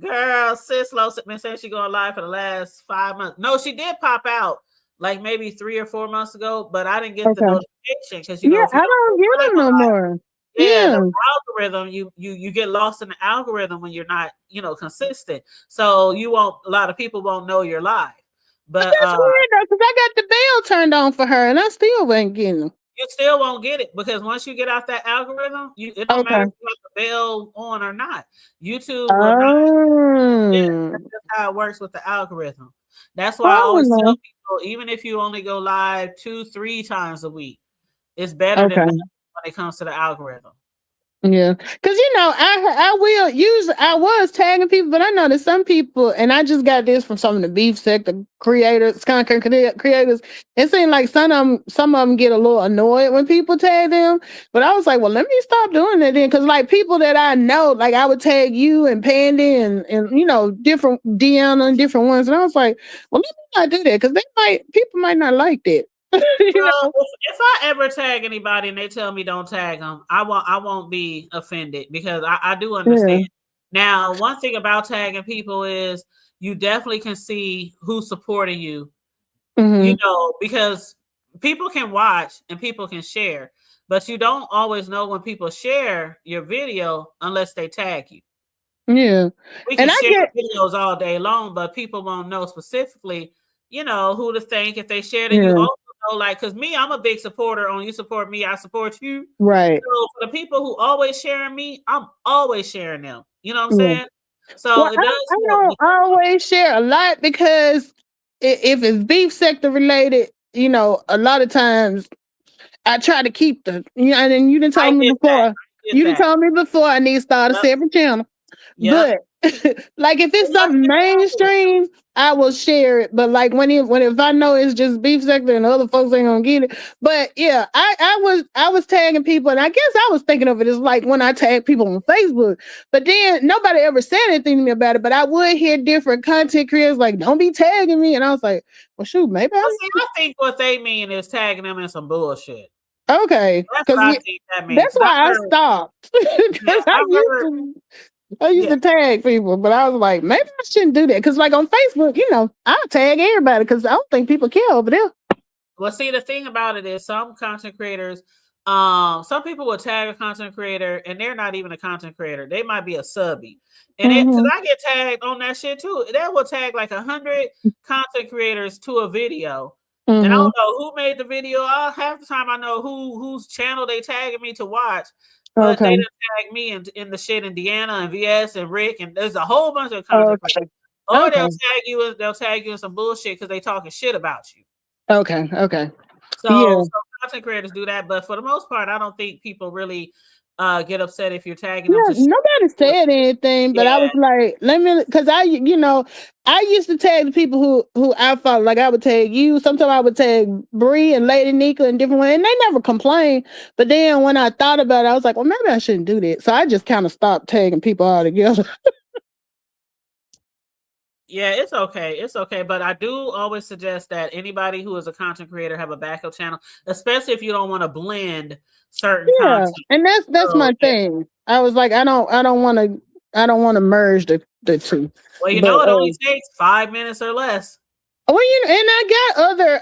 girl, Sislo been saying she going live for the last 5 months. No, she did pop out like maybe 3 or 4 months ago, but I didn't get the notification because I don't get them no more. Yeah, the algorithm, you get lost in the algorithm when you're not, consistent. So a lot of people won't know you're live. But that's weird though, because I got the bell turned on for her and I still ain't getting them. You still won't get it because once you get out that algorithm, it don't matter if you have the bell on or not. YouTube will not. That's how it works with the algorithm. That's why I always tell people, even if you only go live 2-3 times a week, it's better than when it comes to the algorithm. Yeah, because I was tagging people, but I know that some people, and I just got this from some of the beef sector creators, content creators. It seemed like some of them get a little annoyed when people tag them. But I was like, well, let me stop doing that then, because like people that I know, like I would tag you and Pandy and different Deanna and different ones, and I was like, well, let me not do that because people might not like that. If I ever tag anybody and they tell me don't tag them, I won't be offended because I do understand. Yeah. Now, one thing about tagging people is you definitely can see who's supporting you, because people can watch and people can share, but you don't always know when people share your video unless they tag you. Yeah. We can share videos all day long, but people won't know specifically, who to thank if they shared it. You also know, because me, I'm a big supporter on you support me, I support you. Right. So for the people who always sharing me, I'm always sharing them. You know what I'm saying? So it does. I don't always share a lot because if it's beef sector related, a lot of times I try to keep and you didn't tell me before. You told me before I need to start a separate channel. Yep. But like if it's something mainstream, I will share it. But like if I know it's just beef sector and other folks ain't gonna get it. But yeah, I was tagging people, and I guess I was thinking of it as like when I tag people on Facebook. But then nobody ever said anything to me about it. But I would hear different content creators like, "Don't be tagging me," and I was like, "Well, shoot, maybe." I think what they mean is tagging them in some bullshit. Okay, that's what I think that means. That's why I stopped. I used to tag people, but I was like, maybe I shouldn't do that. Because, like, on Facebook, I'll tag everybody because I don't think people care over there. Well, see, the thing about it is some content creators, some people will tag a content creator and they're not even a content creator. They might be a subby. And because I get tagged on that shit too. They will tag like 100 content creators to a video. And I don't know who made the video. Half the time I know whose channel they tagging me to watch. But they didn't tag me in the shit in Deanna and VS and Rick. And there's a whole bunch of content creators. Or they'll tag you in some bullshit because they talking shit about you. Okay. So content creators do that, but for the most part, I don't think people really get upset if you're tagging them. Nobody said anything, but I was like, because I used to tag the people who I follow. Like I would tag you. Sometimes I would tag Bree and Lady Nika and different ways, and they never complained. But then when I thought about it, I was like, well, maybe I shouldn't do that. So I just kind of stopped tagging people altogether. Yeah, it's okay. It's okay. But I do always suggest that anybody who is a content creator have a backup channel, especially if you don't want to blend certain content. And that's my thing. I was like, I don't want to merge the two. Well, it only takes 5 minutes or less. Well, and I got other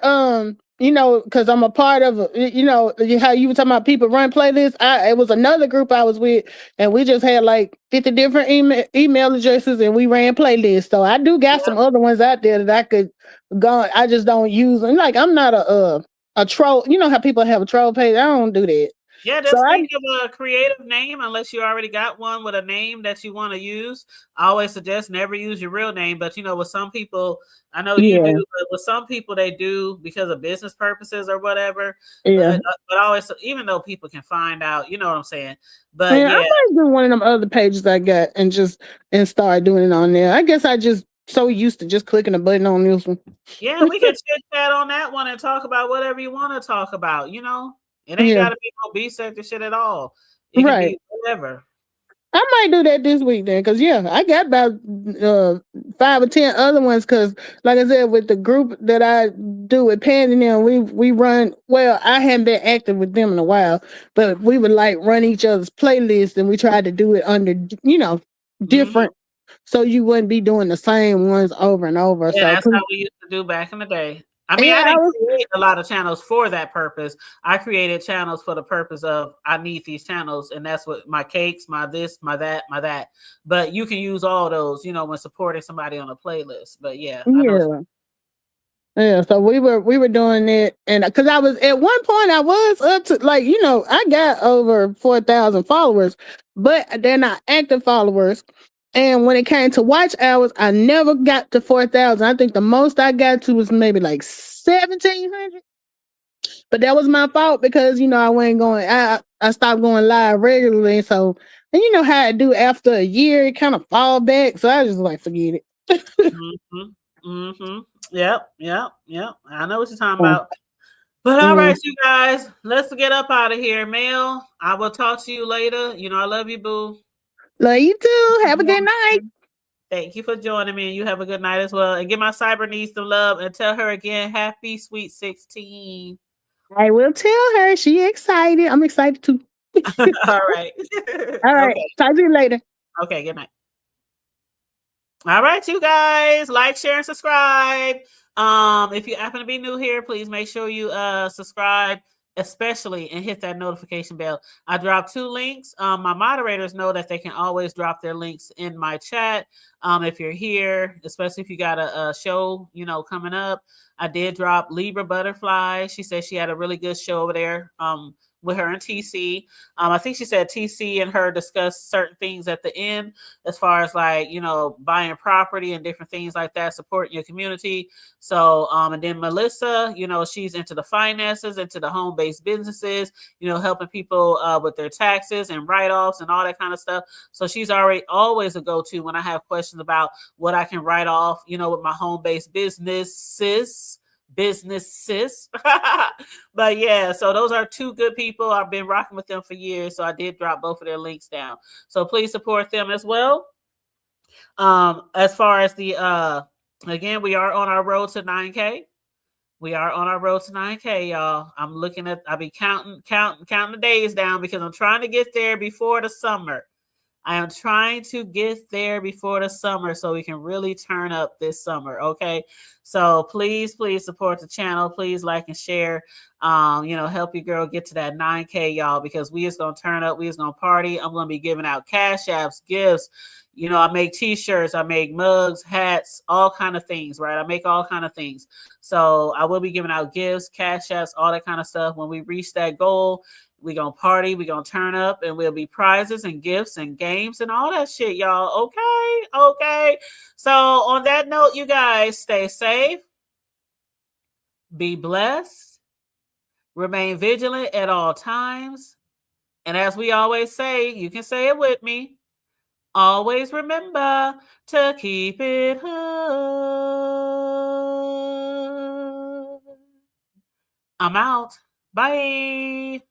because I'm a part of how you were talking about people run playlists. It was another group I was with, and we just had like 50 different email addresses, and we ran playlists. So I do got some other ones out there that I could go. I just don't use them. Like I'm not a troll. You know how people have a troll page? I don't do that. Yeah, just think of a creative name unless you already got one with a name that you want to use. I always suggest never use your real name, but with some people, I know you do, but with some people they do because of business purposes or whatever. Yeah. But always, even though people can find out, you know what I'm saying? But I might do one of them other pages I got and start doing it on there. I guess I just so used to just clicking a button on this one. Yeah, we can chit chat on that one and talk about whatever you want to talk about, It ain't gotta be no B-sector shit at all. It can be whatever. I might do that this week then, because I got about 5 or 10 other ones. Because, like I said, with the group that I do with Pan and them, we run. Well, I hadn't been active with them in a while, but we would like run each other's playlists, and we tried to do it under different, so you wouldn't be doing the same ones over and over. Yeah, so that's how we used to do back in the day. I mean, I didn't create a lot of channels for that purpose. I created channels for the purpose of I need these channels, and that's what my cakes, my this, my that, my that. But you can use all those, when supporting somebody on a playlist. But yeah. So we were doing it, and because I was at one point I was up to I got over 4,000 followers, but they're not active followers. And when it came to watch hours, I never got to 4,000. I think the most I got to was maybe like 1,700. But that was my fault because, I wasn't going, I stopped going live regularly. So, and you know how I do after a year, it kind of fall back. So I just like, forget it. Yep. I know what you're talking about. But all right, you guys, let's get up out of here. Mel, I will talk to you later. I love you, boo. Love you too. Have a good night. Thank you for joining me. And you have a good night as well. And give my cyber niece some love and tell her again, happy sweet 16. I will tell her. She excited. I'm excited too. All right. All right. Okay. Talk to you later. Okay. Good night. All right, you guys. Like, share, and subscribe. If you happen to be new here, please make sure you subscribe. Especially and hit that notification bell. I dropped 2 links. My moderators know that they can always drop their links in my chat. If you're here, especially if you got a show, coming up. I did drop Libra Butterfly. She said she had a really good show over there. With her and TC. I think she said TC and her discussed certain things at the end as far as buying property and different things like that, supporting your community. So, and then Melissa, she's into the finances, into the home-based businesses, helping people with their taxes and write-offs and all that kind of stuff. So she's always a go-to when I have questions about what I can write off, with my home-based businesses. But yeah, so those are 2 good people. I've been rocking with them for years, so I did drop both of their links down, so please support them as well. As far as the again, we are on our road to 9K. Y'all. I'll be counting the days down because I'm trying to get there before the summer. I am trying to get there before the summer so we can really turn up this summer. Okay. So please, please support the channel. Please like and share. Help your girl get to that 9K, y'all, because we is going to turn up. We is going to party. I'm going to be giving out cash apps, gifts. I make t-shirts, I make mugs, hats, all kind of things, right? I make all kind of things. So I will be giving out gifts, cash apps, all that kind of stuff. When we reach that goal, we're going to party, we're going to turn up, and we'll be prizes and gifts and games and all that shit, y'all. Okay? Okay. So on that note, you guys, stay safe, be blessed, remain vigilant at all times. And as we always say, you can say it with me, always remember to keep it hood. I'm out. Bye.